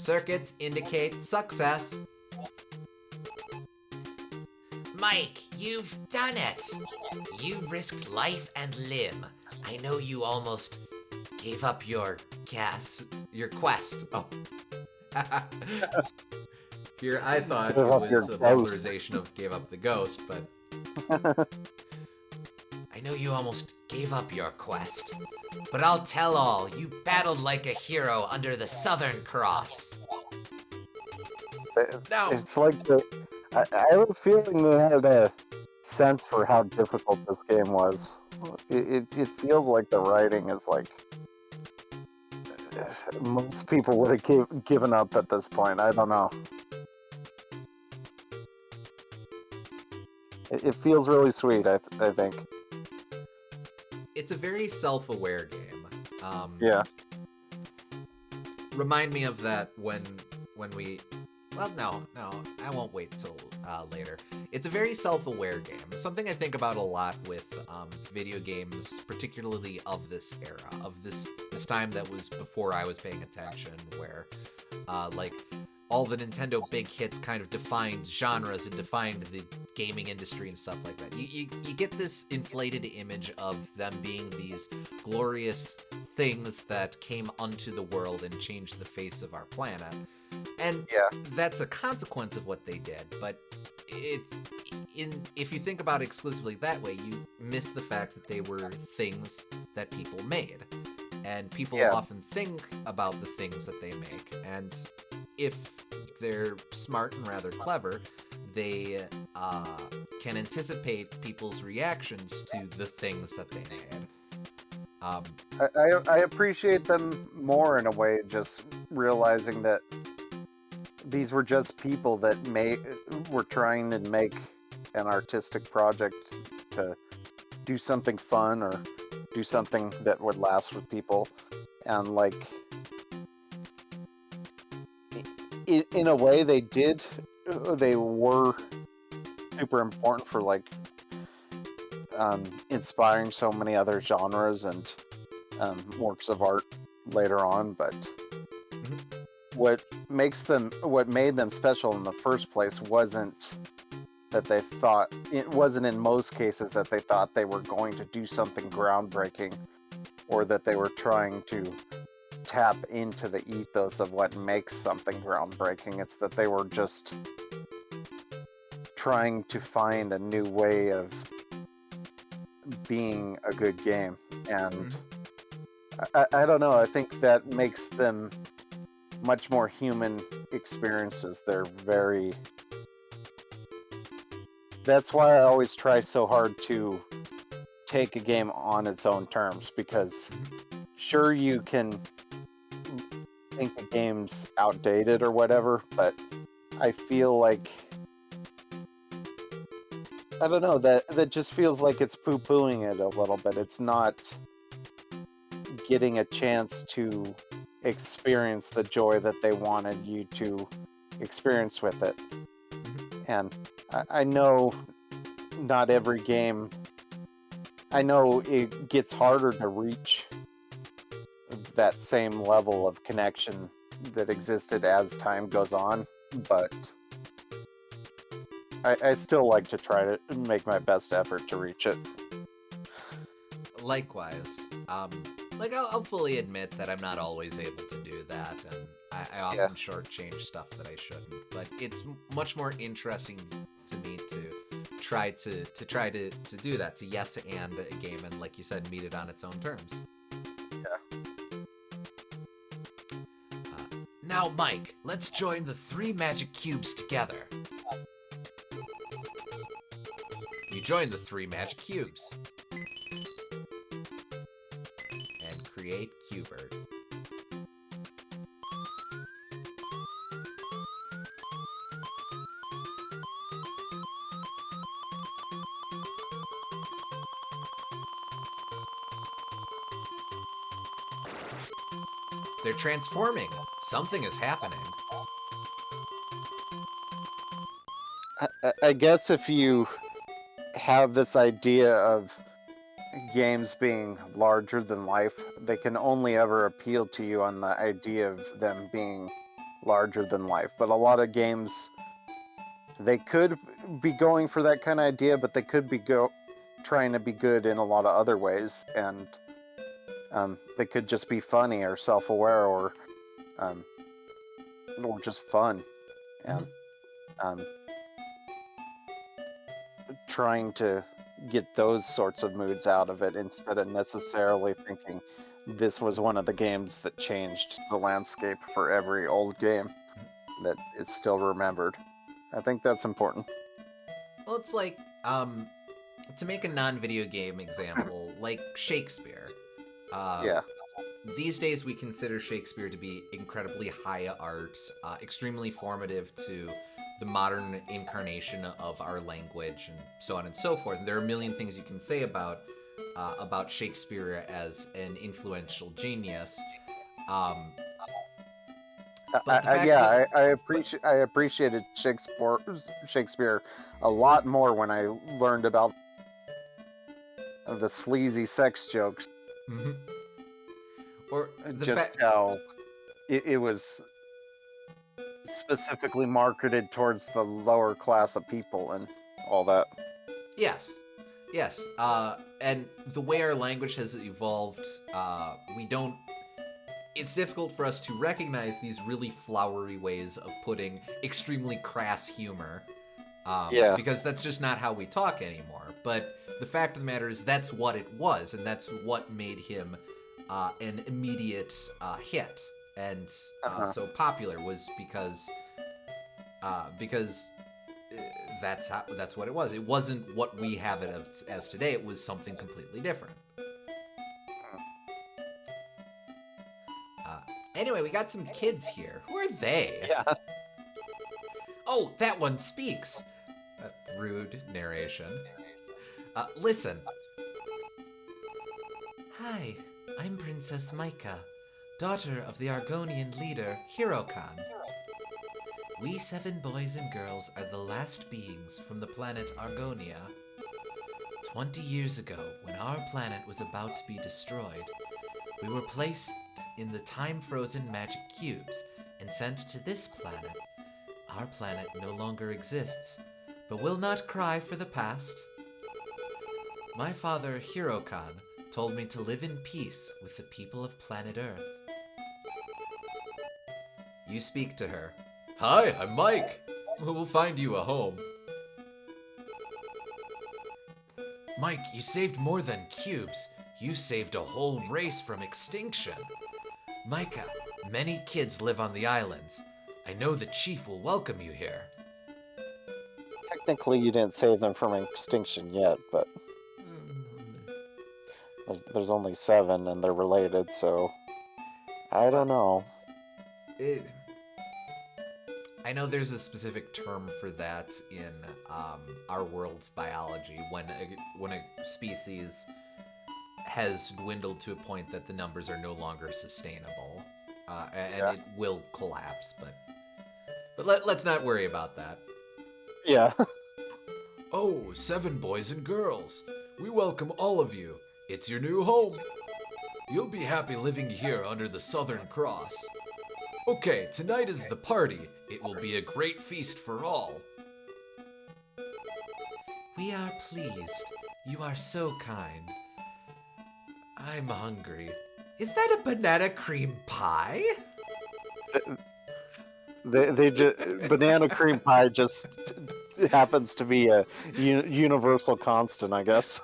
Circuits indicate success. Mike, you've done it! You risked life and limb. I know you almost gave up your quest. Oh. Here, I thought Gave it up was your a ghost. vulgarization of gave up the ghost, but... I know you almost gave up your quest, but I'll tell all, you battled like a hero under the Southern Cross. No. It's like I have a feeling they had a sense for how difficult this game was. It feels like the writing is like most people would have given up at this point. I don't know. It feels really sweet. I think. It's a very self-aware game. Yeah. Remind me of that when we... Well, no, I won't wait till later. It's a very self-aware game. Something I think about a lot with video games, particularly of this era, of this time that was before I was paying attention, where like all the Nintendo big hits kind of defined genres and defined the gaming industry and stuff like that. You get this inflated image of them being these glorious things that came unto the world and changed the face of our planet. And Yeah. that's a consequence of what they did, but if you think about it exclusively that way, you miss the fact that they were things that people made. And people Yeah. often think about the things that they make, and if they're smart and rather clever, they can anticipate people's reactions to the things that they made. I appreciate them more in a way, just realizing that these were just people that were trying to make an artistic project to do something fun or do something that would last with people. And like in a way they were super important for like inspiring so many other genres and works of art later on. But what made them special in the first place wasn't that they thought, it wasn't in most cases that they thought they were going to do something groundbreaking or that they were trying to tap into the ethos of what makes something groundbreaking. It's that they were just trying to find a new way of being a good game. And I don't know, I think that makes them much more human experiences. That's why I always try so hard to take a game on its own terms, because sure, you can think the game's outdated or whatever, but I feel like, I don't know, that just feels like it's poo-pooing it a little bit. It's not getting a chance to experience the joy that they wanted you to experience with it. And I know not every game, I know it gets harder to reach that same level of connection that existed as time goes on, but I still like to try to make my best effort to reach it. Likewise. Like, I'll fully admit that I'm not always able to do that, and I often Yeah. shortchange stuff that I shouldn't. But it's much more interesting to me to try to do that, to yes and a game, and like you said, meet it on its own terms. Yeah. Now, Mike, let's join the 3 magic cubes together. You join the 3 magic cubes. And create Cubert. They're transforming. Something is happening. I guess if you have this idea of games being larger than life, they can only ever appeal to you on the idea of them being larger than life. But a lot of games, they could be going for that kind of idea, but they could be trying to be good in a lot of other ways, and they could just be funny or self-aware or just fun, and trying to get those sorts of moods out of it instead of necessarily thinking this was one of the games that changed the landscape for every old game that is still remembered. I think that's important. Well, it's like, to make a non-video game example, like Shakespeare. Yeah. These days we consider Shakespeare to be incredibly high art, extremely formative to the modern incarnation of our language, and so on and so forth. And there are a million things you can say about Shakespeare as an influential genius. I appreciated Shakespeare a lot more when I learned about the sleazy sex jokes. Mm-hmm. Or just how it was specifically marketed towards the lower class of people and all that. Yes. And the way our language has evolved, it's difficult for us to recognize these really flowery ways of putting extremely crass humor. Because that's just not how we talk anymore. But the fact of the matter is that's what it was, and that's what made him an immediate hit and so popular, was because that's what it was. It wasn't what we have it as today. It was something completely different. Anyway, we got some kids here. Who are they? Yeah. Oh, that one speaks. Rude narration. Listen, Hi, I'm Princess Micah, daughter of the Argonian leader, Hirokan. We 7 boys and girls are the last beings from the planet Argonia. 20 years ago, when our planet was about to be destroyed, we were placed in the time-frozen magic cubes and sent to this planet. Our planet no longer exists, but will not cry for the past. My father, Hirokan, told me to live in peace with the people of planet Earth. You speak to her. Hi, I'm Mike. We'll find you a home. Mike, you saved more than cubes. You saved a whole race from extinction. Micah, many kids live on the islands. I know the chief will welcome you here. Technically, you didn't save them from extinction yet, but there's only 7 and they're related, so I don't know. I know there's a specific term for that in our world's biology when a species has dwindled to a point that the numbers are no longer sustainable, and it will collapse. But let's not worry about that. Yeah. Oh, 7 boys and girls, we welcome all of you. It's your new home. You'll be happy living here under the Southern Cross. Okay, tonight is the party. It will be a great feast for all. We are pleased. You are so kind. I'm hungry. Is that a banana cream pie? They just banana cream pie just happens to be a universal constant, I guess.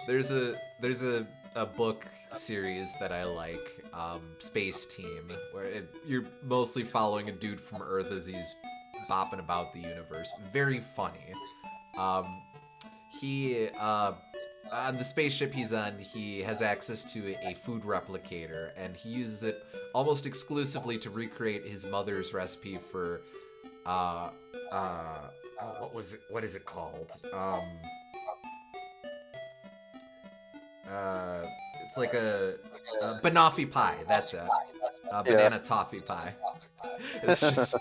There's a book series that I like, Space Team, where you're mostly following a dude from Earth as he's bopping about the universe. Very funny. He on the spaceship he's on, he has access to a food replicator, and he uses it almost exclusively to recreate his mother's recipe for what is it called? It's like a banoffee pie. That's it. Banana toffee pie. It's just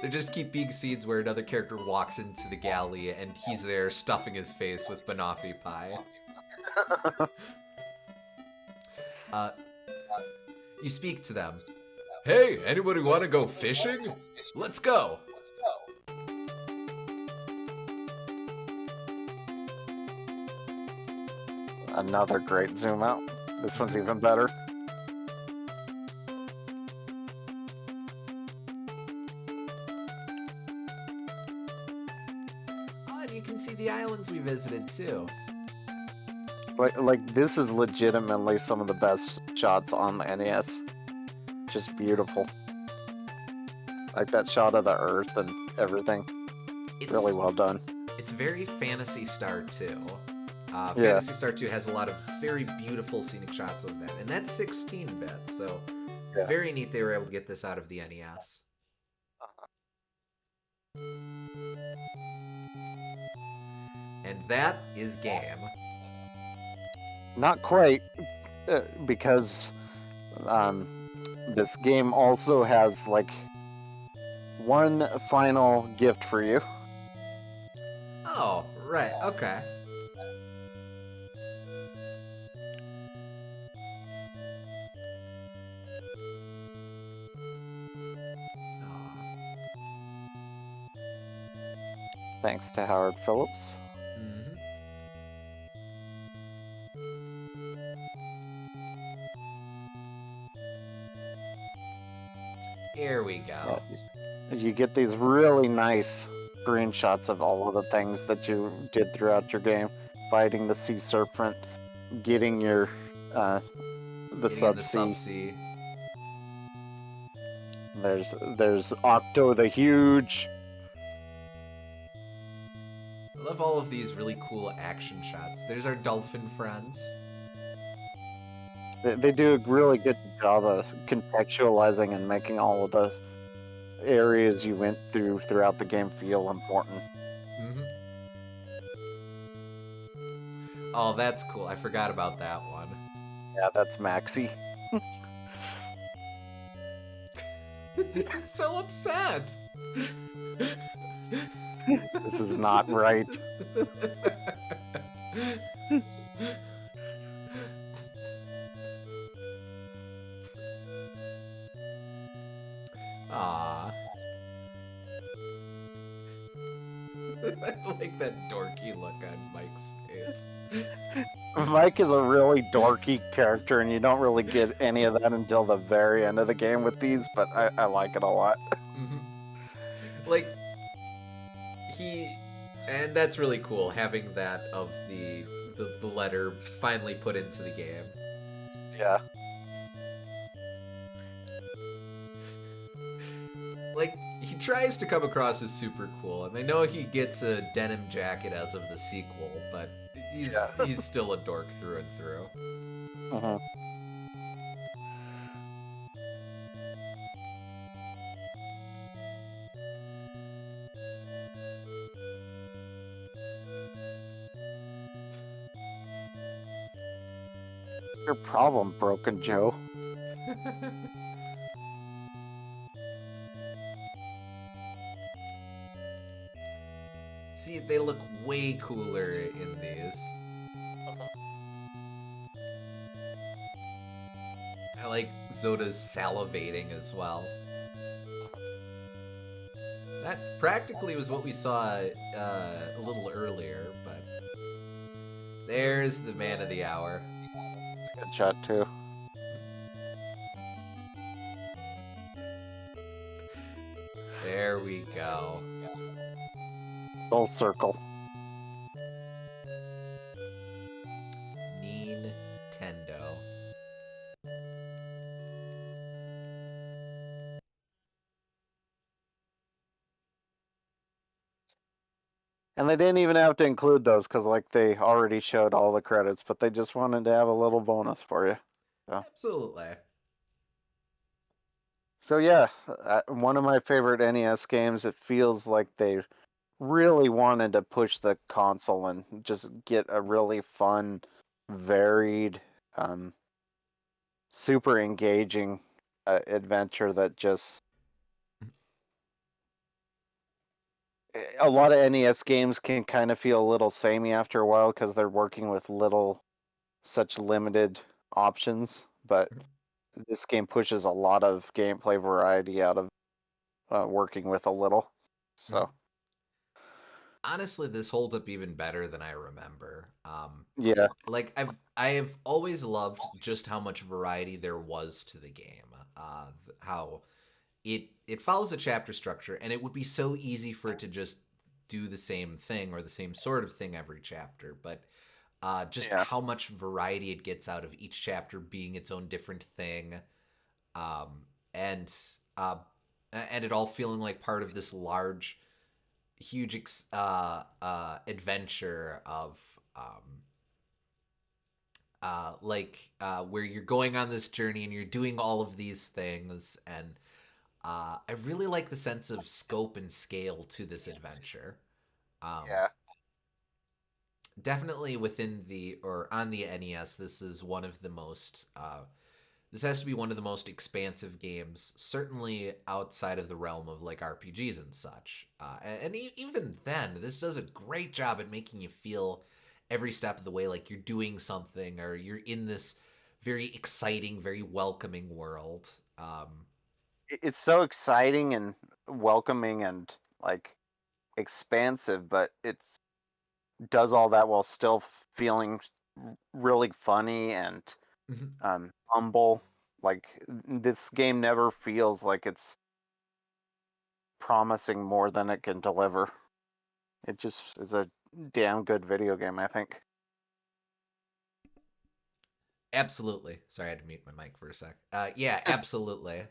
there just keep being scenes where another character walks into the galley and he's there stuffing his face with banoffee pie. You speak to them. Hey, anybody want to go fishing? Let's go. Another great zoom out. This one's even better. Oh, and you can see the islands we visited too. Like this is legitimately some of the best shots on the NES. Just beautiful. Like that shot of the Earth and everything. Really well done. It's very Phantasy Star 2. Yeah. Phantasy Star 2 has a lot of very beautiful scenic shots of that, and that's 16-bit, so Yeah. very neat they were able to get this out of the NES. And that is game. Not quite, because this game also has like one final gift for you. Oh, right, okay. Thanks to Howard Phillips. Mm-hmm. Here we go. You get these really nice screenshots of all of the things that you did throughout your game. Fighting the sea serpent, getting your the Getting in the subsea. subsea. There's Octo the Huge. I love all of these really cool action shots. There's our dolphin friends. They do a really good job of contextualizing and making all of the areas you went throughout the game feel important. Mm-hmm. Oh, that's cool. I forgot about that one. Yeah, that's Maxie. He's so upset. This is not right. Aw. I like that dorky look on Mike's face. Mike is a really dorky character, and you don't really get any of that until the very end of the game with these, but I like it a lot. Mhm. Like, he. And that's really cool, having that of the letter finally put into the game. Yeah. Like, he tries to come across as super cool, and I know he gets a denim jacket as of the sequel, but Yeah. he's still a dork through and through. Hmm. Your problem, Broken Joe. See, they look way cooler in these. I like Zoda's salivating as well. That practically was what we saw a little earlier, but there's the man of the hour. It's a good shot, too. There we go. Full circle. Nintendo. And they didn't even have to include those because, like, they already showed all the credits, but they just wanted to have a little bonus for you. Absolutely. So yeah, one of my favorite NES games. It feels like they really wanted to push the console and just get a really fun, varied, um, super engaging adventure that just a lot of NES games can kind of feel a little samey after a while because they're working with such limited options. But this game pushes a lot of gameplay variety out of working with a little. So Honestly, this holds up even better than I remember. yeah, Like I've always loved just how much variety there was to the game. How it follows a chapter structure, and it would be so easy for it to just do the same thing or the same sort of thing every chapter, but just yeah, how much variety it gets out of each chapter being its own different thing, um, and uh, and it all feeling like part of this large, huge adventure of where you're going on this journey and you're doing all of these things, and I really like the sense of scope and scale to this adventure. Um, yeah. Definitely within the or on the NES, this is one of the most. This has to be one of the most expansive games, certainly outside of the realm of like RPGs and such. Even then, this does a great job at making you feel every step of the way like you're doing something or you're in this very exciting, very welcoming world. It's so exciting and welcoming and like expansive, but it does all that while still feeling really funny and humble. Like this game never feels like it's promising more than it can deliver. It just is a damn good video game, I think. Absolutely. Sorry, I had to mute my mic for a sec. Yeah, absolutely.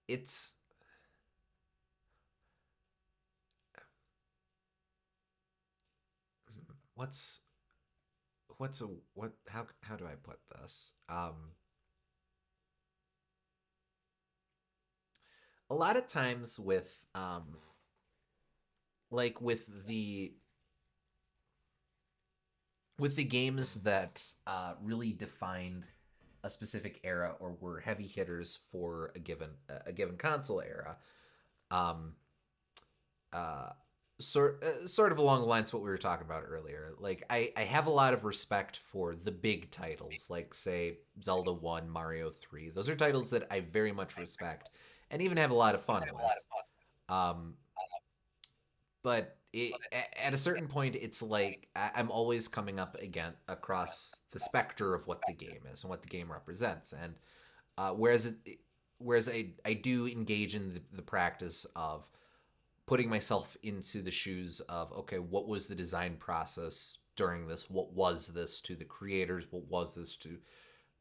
It's what's what's a what how do I put this? A lot of times with, with the, with the games that really defined a specific era or were heavy hitters for a given console era. Um, uh, sort of along the lines of what we were talking about earlier. Like I have a lot of respect for the big titles, like say Zelda 1, Mario 3. Those are titles that I very much respect and even have a lot of fun with. Um, at a certain point, it's like I'm always coming up again across the specter of what the game is and what the game represents. And whereas I do engage in the practice of putting myself into the shoes of, okay, what was the design process during this? What was this to the creators? What was this to,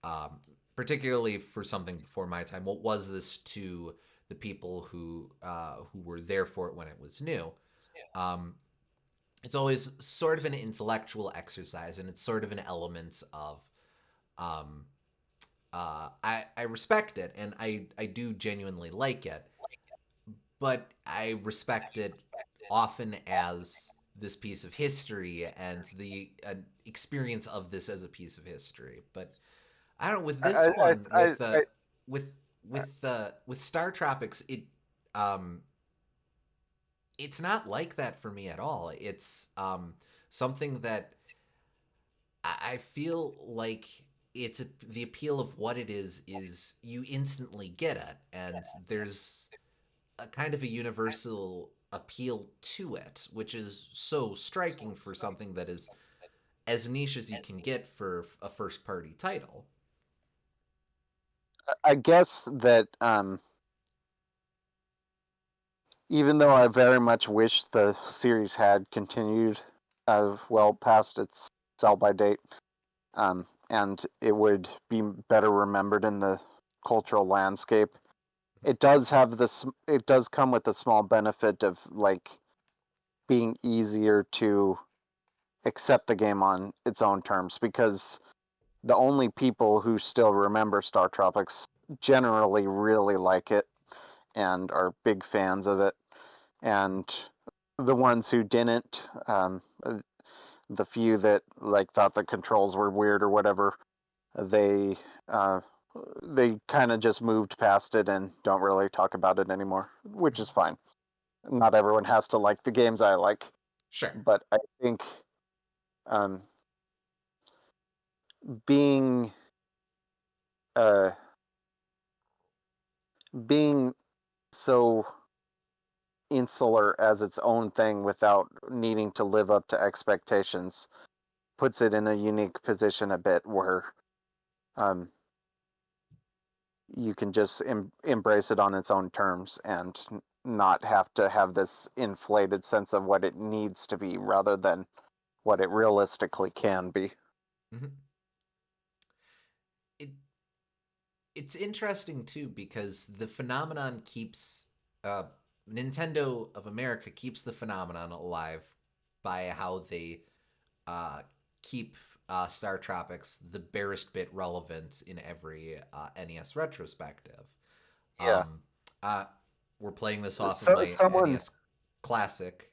um, particularly for something before my time? What was this to the people who were there for it when it was new? Um, it's always sort of an intellectual exercise, and it's sort of an element of um, I respect it, and I do genuinely like it, but I respect it often as this piece of history and the experience of this as a piece of history. But I don't know, with this I, one I, I, with I, with StarTropics, um it's not like that for me at all. It's something that I feel like the appeal of what it is you instantly get it, and there's a kind of a universal appeal to it, which is so striking for something that is as niche as you can get for a first party title. I guess that even though I very much wish the series had continued well past its sell by date, and it would be better remembered in the cultural landscape, it does have this. It does come with the small benefit of like being easier to accept the game on its own terms because the only people who still remember Star Tropics generally really like it and are big fans of it, and the ones who didn't, the few that like thought the controls were weird or whatever, they uh, they kind of just moved past it and don't really talk about it anymore, which is fine. Not everyone has to like the games I like, Sure. but I think um, being uh, being so insular as its own thing without needing to live up to expectations puts it in a unique position a bit where um, you can just embrace it on its own terms and not have to have this inflated sense of what it needs to be rather than what it realistically can be. Mm-hmm. It it's interesting too because the phenomenon keeps uh, Nintendo of America keeps the phenomenon alive by how they uh, keep Star Tropics the barest bit relevant in every NES retrospective. Yeah. Um, uh, we're playing this off of So my someone NES Classic.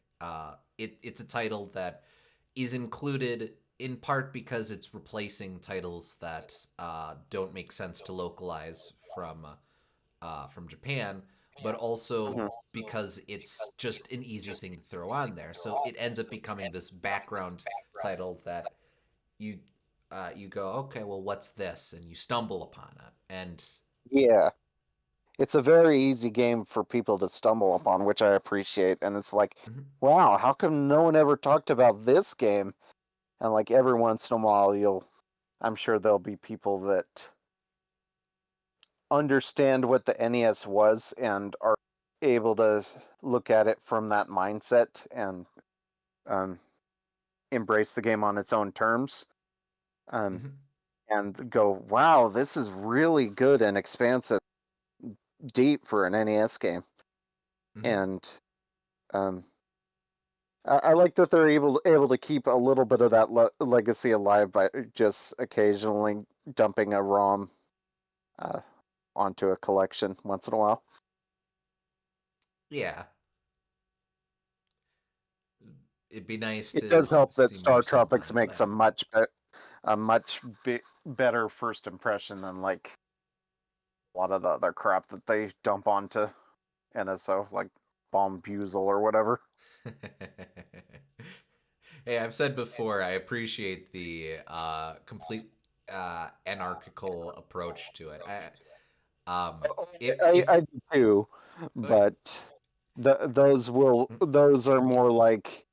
It's a title that is included in part because it's replacing titles that don't make sense to localize from Japan, but also Mhm. because it's just an easy thing to throw on there. So it ends up becoming this background title that you you go, okay, well, what's this? And you stumble upon it, and Yeah. It's a very easy game for people to stumble upon, which I appreciate. And it's like, mhm, wow, how come no one ever talked about this game? And like every once in a while, I'm sure there'll be people that understand what the NES was and are able to look at it from that mindset and um, embrace the game on its own terms, um, mhm, and go, wow, this is really good and expansive, deep for an NES game. mhm. And um, I like that they're able to keep a little bit of that legacy alive by just occasionally dumping a ROM uh, onto a collection once in a while. Yeah, it'd be nice It to does help that see more StarTropics sometime of makes a that. much better first impression than like a lot of the other crap that they dump onto NSO, like Bombusel or whatever. Hey, I've said before, I appreciate the complete anarchical approach to it. If I do too, but those are more like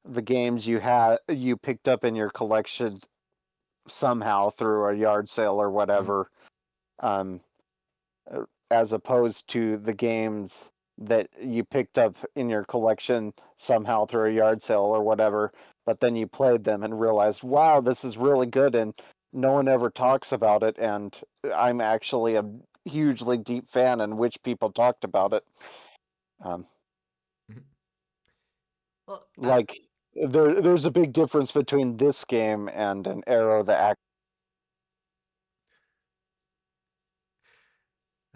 the games you picked up in your collection somehow through a yard sale or Mhm. whatever, um, as opposed to the games that you picked up in your collection somehow through a yard sale or whatever, but then you played them and realized, wow, this is really good, and no one ever talks about it, and I'm actually a hugely deep fan in which people talked about it. Um, Mhm. Well, like there's a big difference between this game and an Arrow the Act.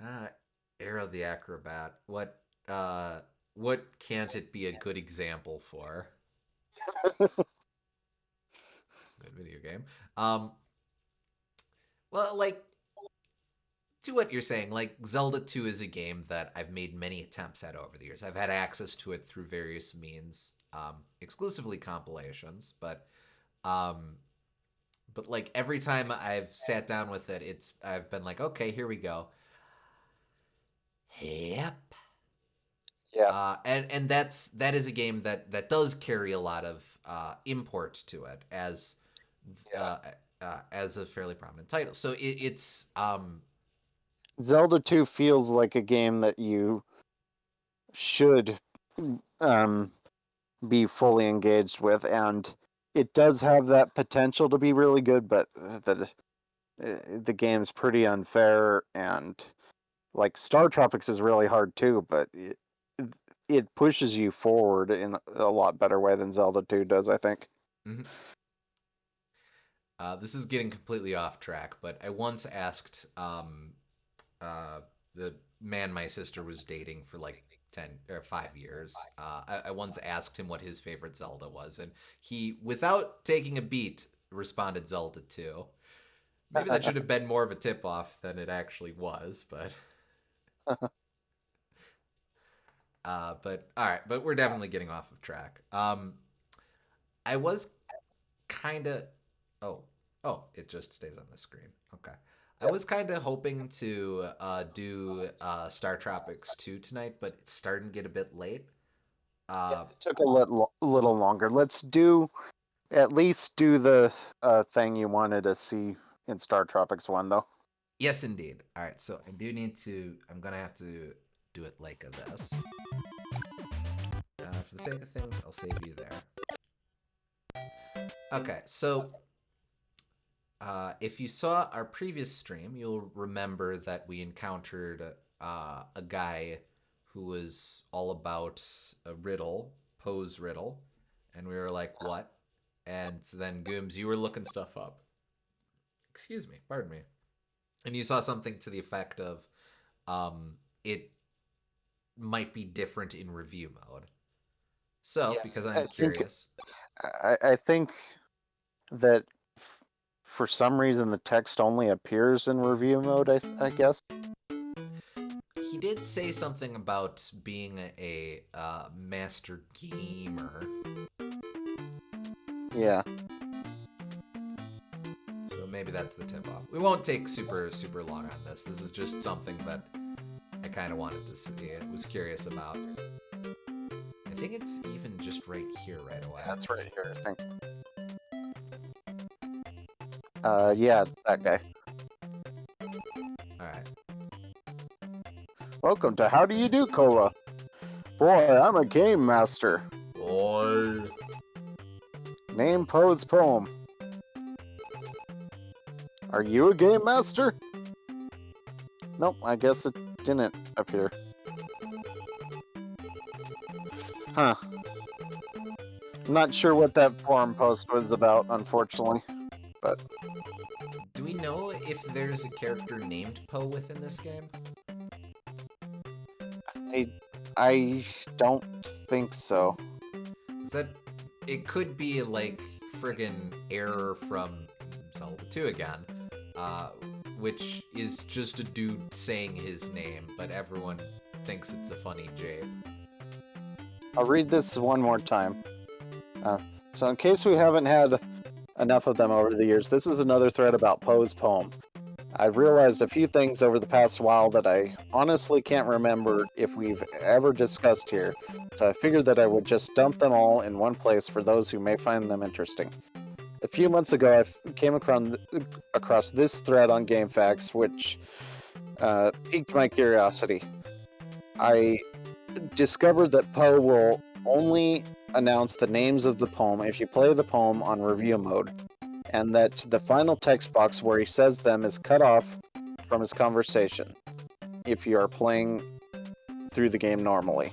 uh, Arrow the Acrobat. What can't it be a good example for? Good video game. Um, well, like to what you're saying, like Zelda 2 is a game that I've made many attempts at over the years. I've had access to it through various means, exclusively compilations, um, but like every time I've sat down with it, I've been like, okay, here we go. Yep. Yeah, And that is a game that does carry a lot of import to it yeah. uh, as a fairly prominent title. So it's Zelda 2 feels like a game that you should um, be fully engaged with, and it does have that potential to be really good, but the game's pretty unfair, and like Star Tropics is really hard too, but it pushes you forward in a lot better way than Zelda 2 does, I think. mhm. This is getting completely off track, but I once asked the man my sister was dating for like 10 or 5 years. I once asked him what his favorite Zelda was, and he, without taking a beat, responded Zelda 2. Maybe that should have been more of a tip off than it actually was, but all right, but we're definitely getting off of track. I was kind of oh oh it just stays on the screen. Okay. I Yeah, was kind of hoping to do Star Tropics 2 tonight, but it's starting to get a bit late. yeah, Uh, it took a little longer. Let's do at least do the thing you wanted to see in Star Tropics 1, though. yes, indeed. All right, so I do need to. I'm gonna have to do it like this. For the sake of things, I'll save you there. Okay, so if you saw our previous stream, you'll remember that we encountered a guy who was all about a riddle, pose riddle, and we were like, "What?" And then Gooms, you were looking stuff up. Excuse me, pardon me. And you saw something to the effect of, it might be different in review mode. So, because Yes, I'm curious, I think that for some reason the text only appears in review mode. I guess. he did say something about being a master gamer. Yeah. So maybe that's the tip off. We won't take super long on this. This is just something that I kind of wanted to see. I was curious about. I think it's even just right here right away. That's right here, I think. Yeah, that guy. All right. Welcome to How Do You Do, Cola? Boy, I'm a game master. Boy. Name, pose, poem. Are you a game master? Nope, I guess it didn't appear. Huh. Not sure what that forum post was about, unfortunately. But Do we know if there's a character named Poe within this game? I don't think so. Is that it could be like friggin' error from Zelda 2 again, which is just a dude saying his name, but everyone thinks it's a funny jape. I'll read this one more time. So in case we haven't had enough of them over the years, this is another thread about Poe's poem. I've realized a few things over the past while that I honestly can't remember if we've ever discussed here, so I figured that I would just dump them all in one place for those who may find them interesting. A few months ago, I came across this thread on GameFAQs, which piqued my curiosity. I discovered that Poe will only announce the names of the poem if you play the poem on review mode, and that the final text box where he says them is cut off from his conversation if you are playing through the game normally.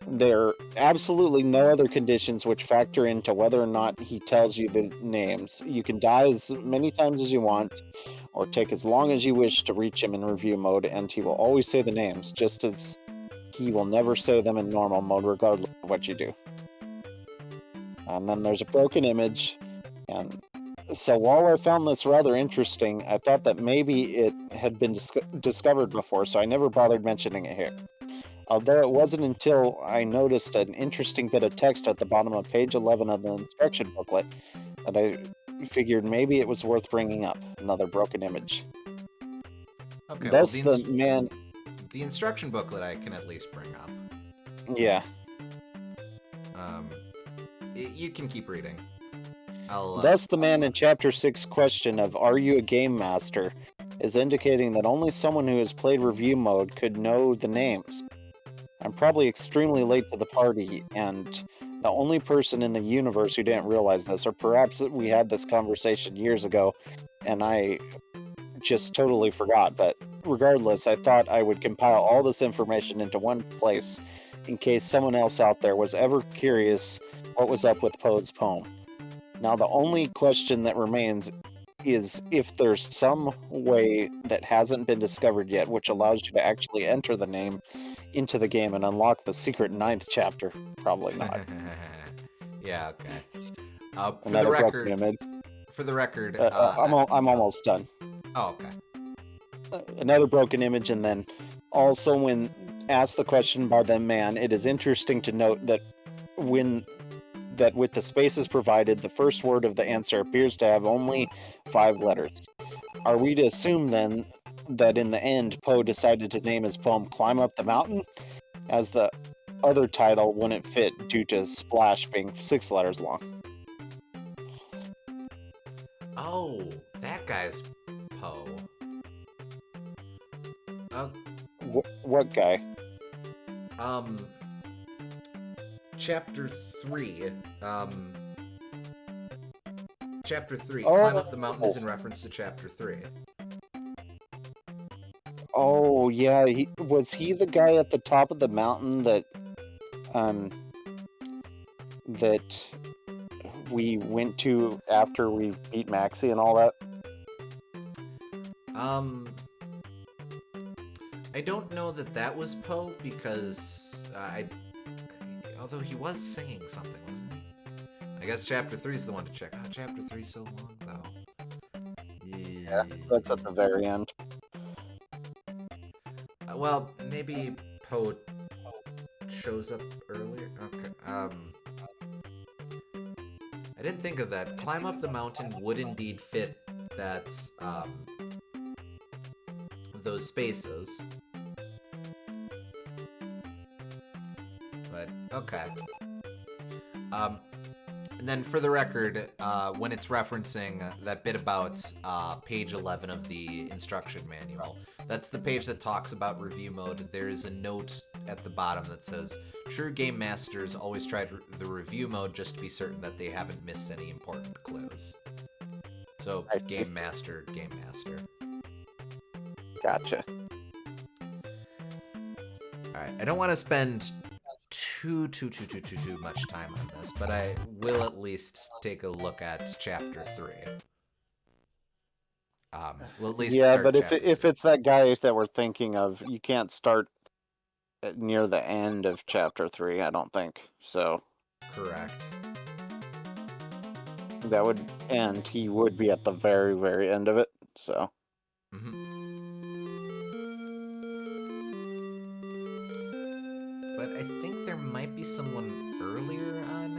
There are absolutely no other conditions which factor into whether or not he tells you the names. You can die as many times as you want, or take as long as you wish to reach him in review mode, and he will always say the names, just as he will never say them in normal mode, regardless of what you do. And then there's a broken image, and so while I found this rather interesting, I thought that maybe it had been discovered before, so I never bothered mentioning it here. Although it wasn't until I noticed an interesting bit of text at the bottom of page 11 of the instruction booklet that I figured maybe it was worth bringing up. Another broken image. Okay, Thus well, the man... the instruction booklet I can at least bring up. Yeah. You can keep reading. Thus the man in Chapter 6 question of "Are you a game master?" is indicating that only someone who has played review mode could know the names. I'm probably extremely late to the party, and the only person in the universe who didn't realize this, or perhaps we had this conversation years ago, and I just totally forgot, but regardless, I thought I would compile all this information into one place in case someone else out there was ever curious what was up with Poe's poem. Now, the only question that remains is if there's some way that hasn't been discovered yet which allows you to actually enter the name into the game and unlock the secret 9th chapter. Probably not. Yeah, okay. Another broken image. For the record, I'm almost done. Oh, okay. Another broken image, and then also when asked the question by the man, it is interesting to note that with the spaces provided, the first word of the answer appears to have only 5 letters. Are we to assume then that in the end Poe decided to name his poem "Climb Up the Mountain," as the other title wouldn't fit due to Splash being 6 letters long? Oh, that guy's Poe. What guy? Chapter 3. Chapter 3. Oh. Climb Up the Mountain is in reference to Chapter 3. Oh, yeah. Was he the guy at the top of the mountain that we went to after we beat Maxie and all that? I don't know that was Poe because although he was singing something, wasn't he? I guess Chapter 3 is the one to check. Oh, Chapter 3's so long though. Yeah, that's at the very end. Well, maybe Poe shows up earlier. Okay. I didn't think of that. Climb Up the Mountain would indeed fit that those spaces. But okay. And then for the record, when it's referencing that bit about page 11 of the instruction manual, that's the page that talks about review mode. There's a note at the bottom that says, "True game masters always try the review mode just to be certain that they haven't missed any important clues." So, game master. Gotcha. Alright, I don't want to spend too much time on this, but I will at least take a look at Chapter 3. We'll at least yeah, start but chapter if 3. it's that guy that we're thinking of, you can't start near the end of Chapter 3, I don't think. So. Correct. that would end. He would be at the very, very end of it. So But I think there might be someone earlier on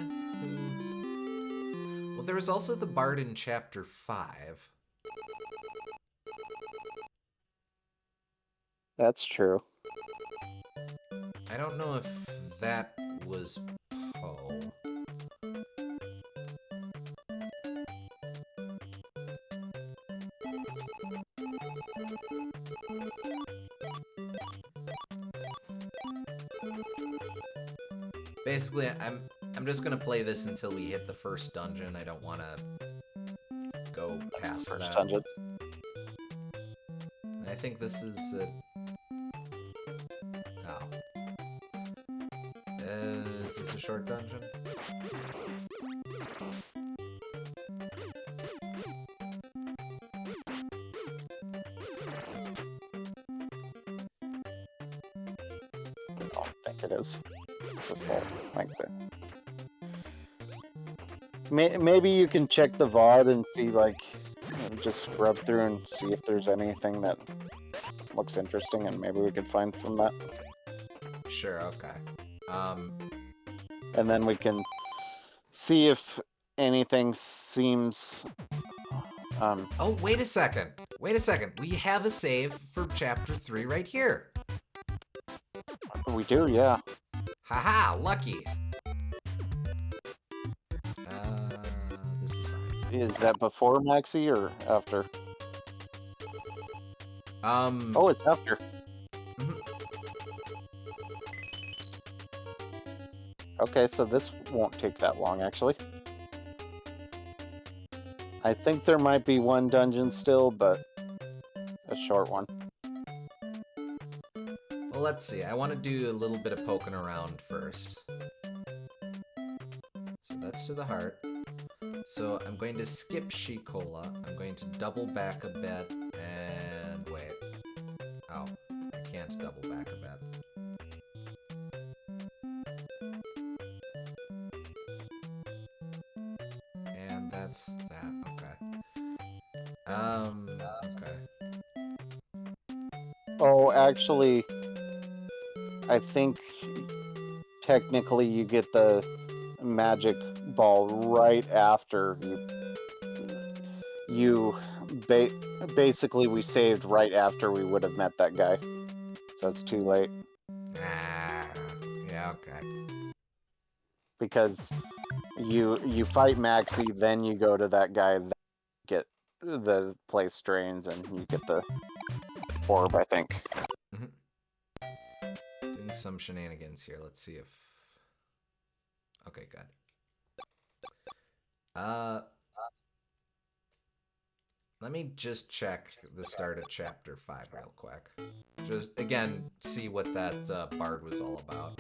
who... Well, there was also the bard in chapter 5. that's true. I don't know if that was Poe. Basically, I'm just gonna play this until we hit the first dungeon. I don't want to go past First that. dungeon. I think this is oh. Is this a short dungeon? I don't think it is. The full length. Maybe you can check the VOD and see, like, just scrub through and see if there's anything that looks interesting, and maybe we could find from that. Sure, okay. And then we can see if anything seems... Oh, wait a second. Wait a second. We have a save for chapter 3 right here. We do, yeah. Haha, lucky. This is fine. Is that before Maxi or after? Oh, it's after. Okay, so this won't take that long, actually. I think there might be one dungeon still, but a short one. Well, let's see. I want to do a little bit of poking around first. So that's to the heart. So I'm going to skip Shikola. I'm going to double back a bit and wait. Oh, I can't double back a bit. And that's that. Okay. Okay. Oh, actually, I think technically you get the magic ball right after basically we saved right after we would have met that guy, so it's too late. Yeah, okay. Because you fight Maxi, then you go to that guy, then get the place strains, and you get the orb, I think. Doing some shenanigans here. Let's see if... Okay, good. Let me just check the start of chapter 5 real quick. Just, again, see what that bard was all about.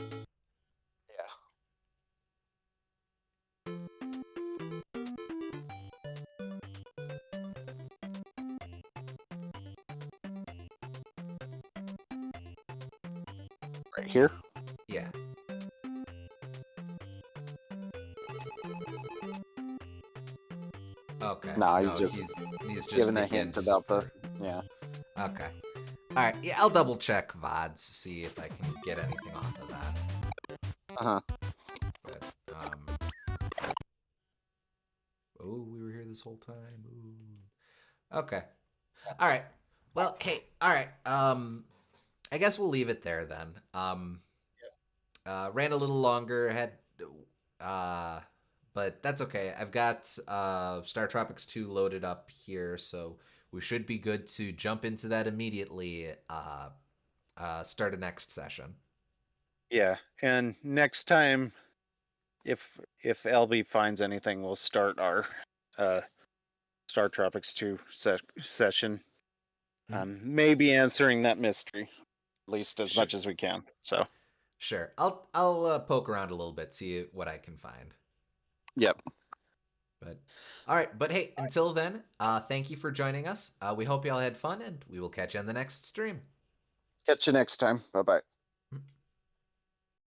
Right here? Yeah. Okay. No, he's just just giving a hint about the... Yeah. Okay. Alright, yeah, I'll double check VODs, see if I can get anything off of that. Uh-huh. But, oh, we were here this whole time. Ooh. Okay. Alright. Well, hey, alright. I guess we'll leave it there then. Ran a little longer, had but that's okay. I've got StarTropics 2 loaded up here, so we should be good to jump into that immediately. Start a next session. Yeah, and next time, if LB finds anything, we'll start our StarTropics 2 session. Maybe answering that mystery, at least as much as we can. So sure, I'll poke around a little bit, see what I can find. Yep. But all right, but hey, until then, thank you for joining us. We hope you all had fun, and we will catch you on the next stream. Catch you next time. Bye-bye.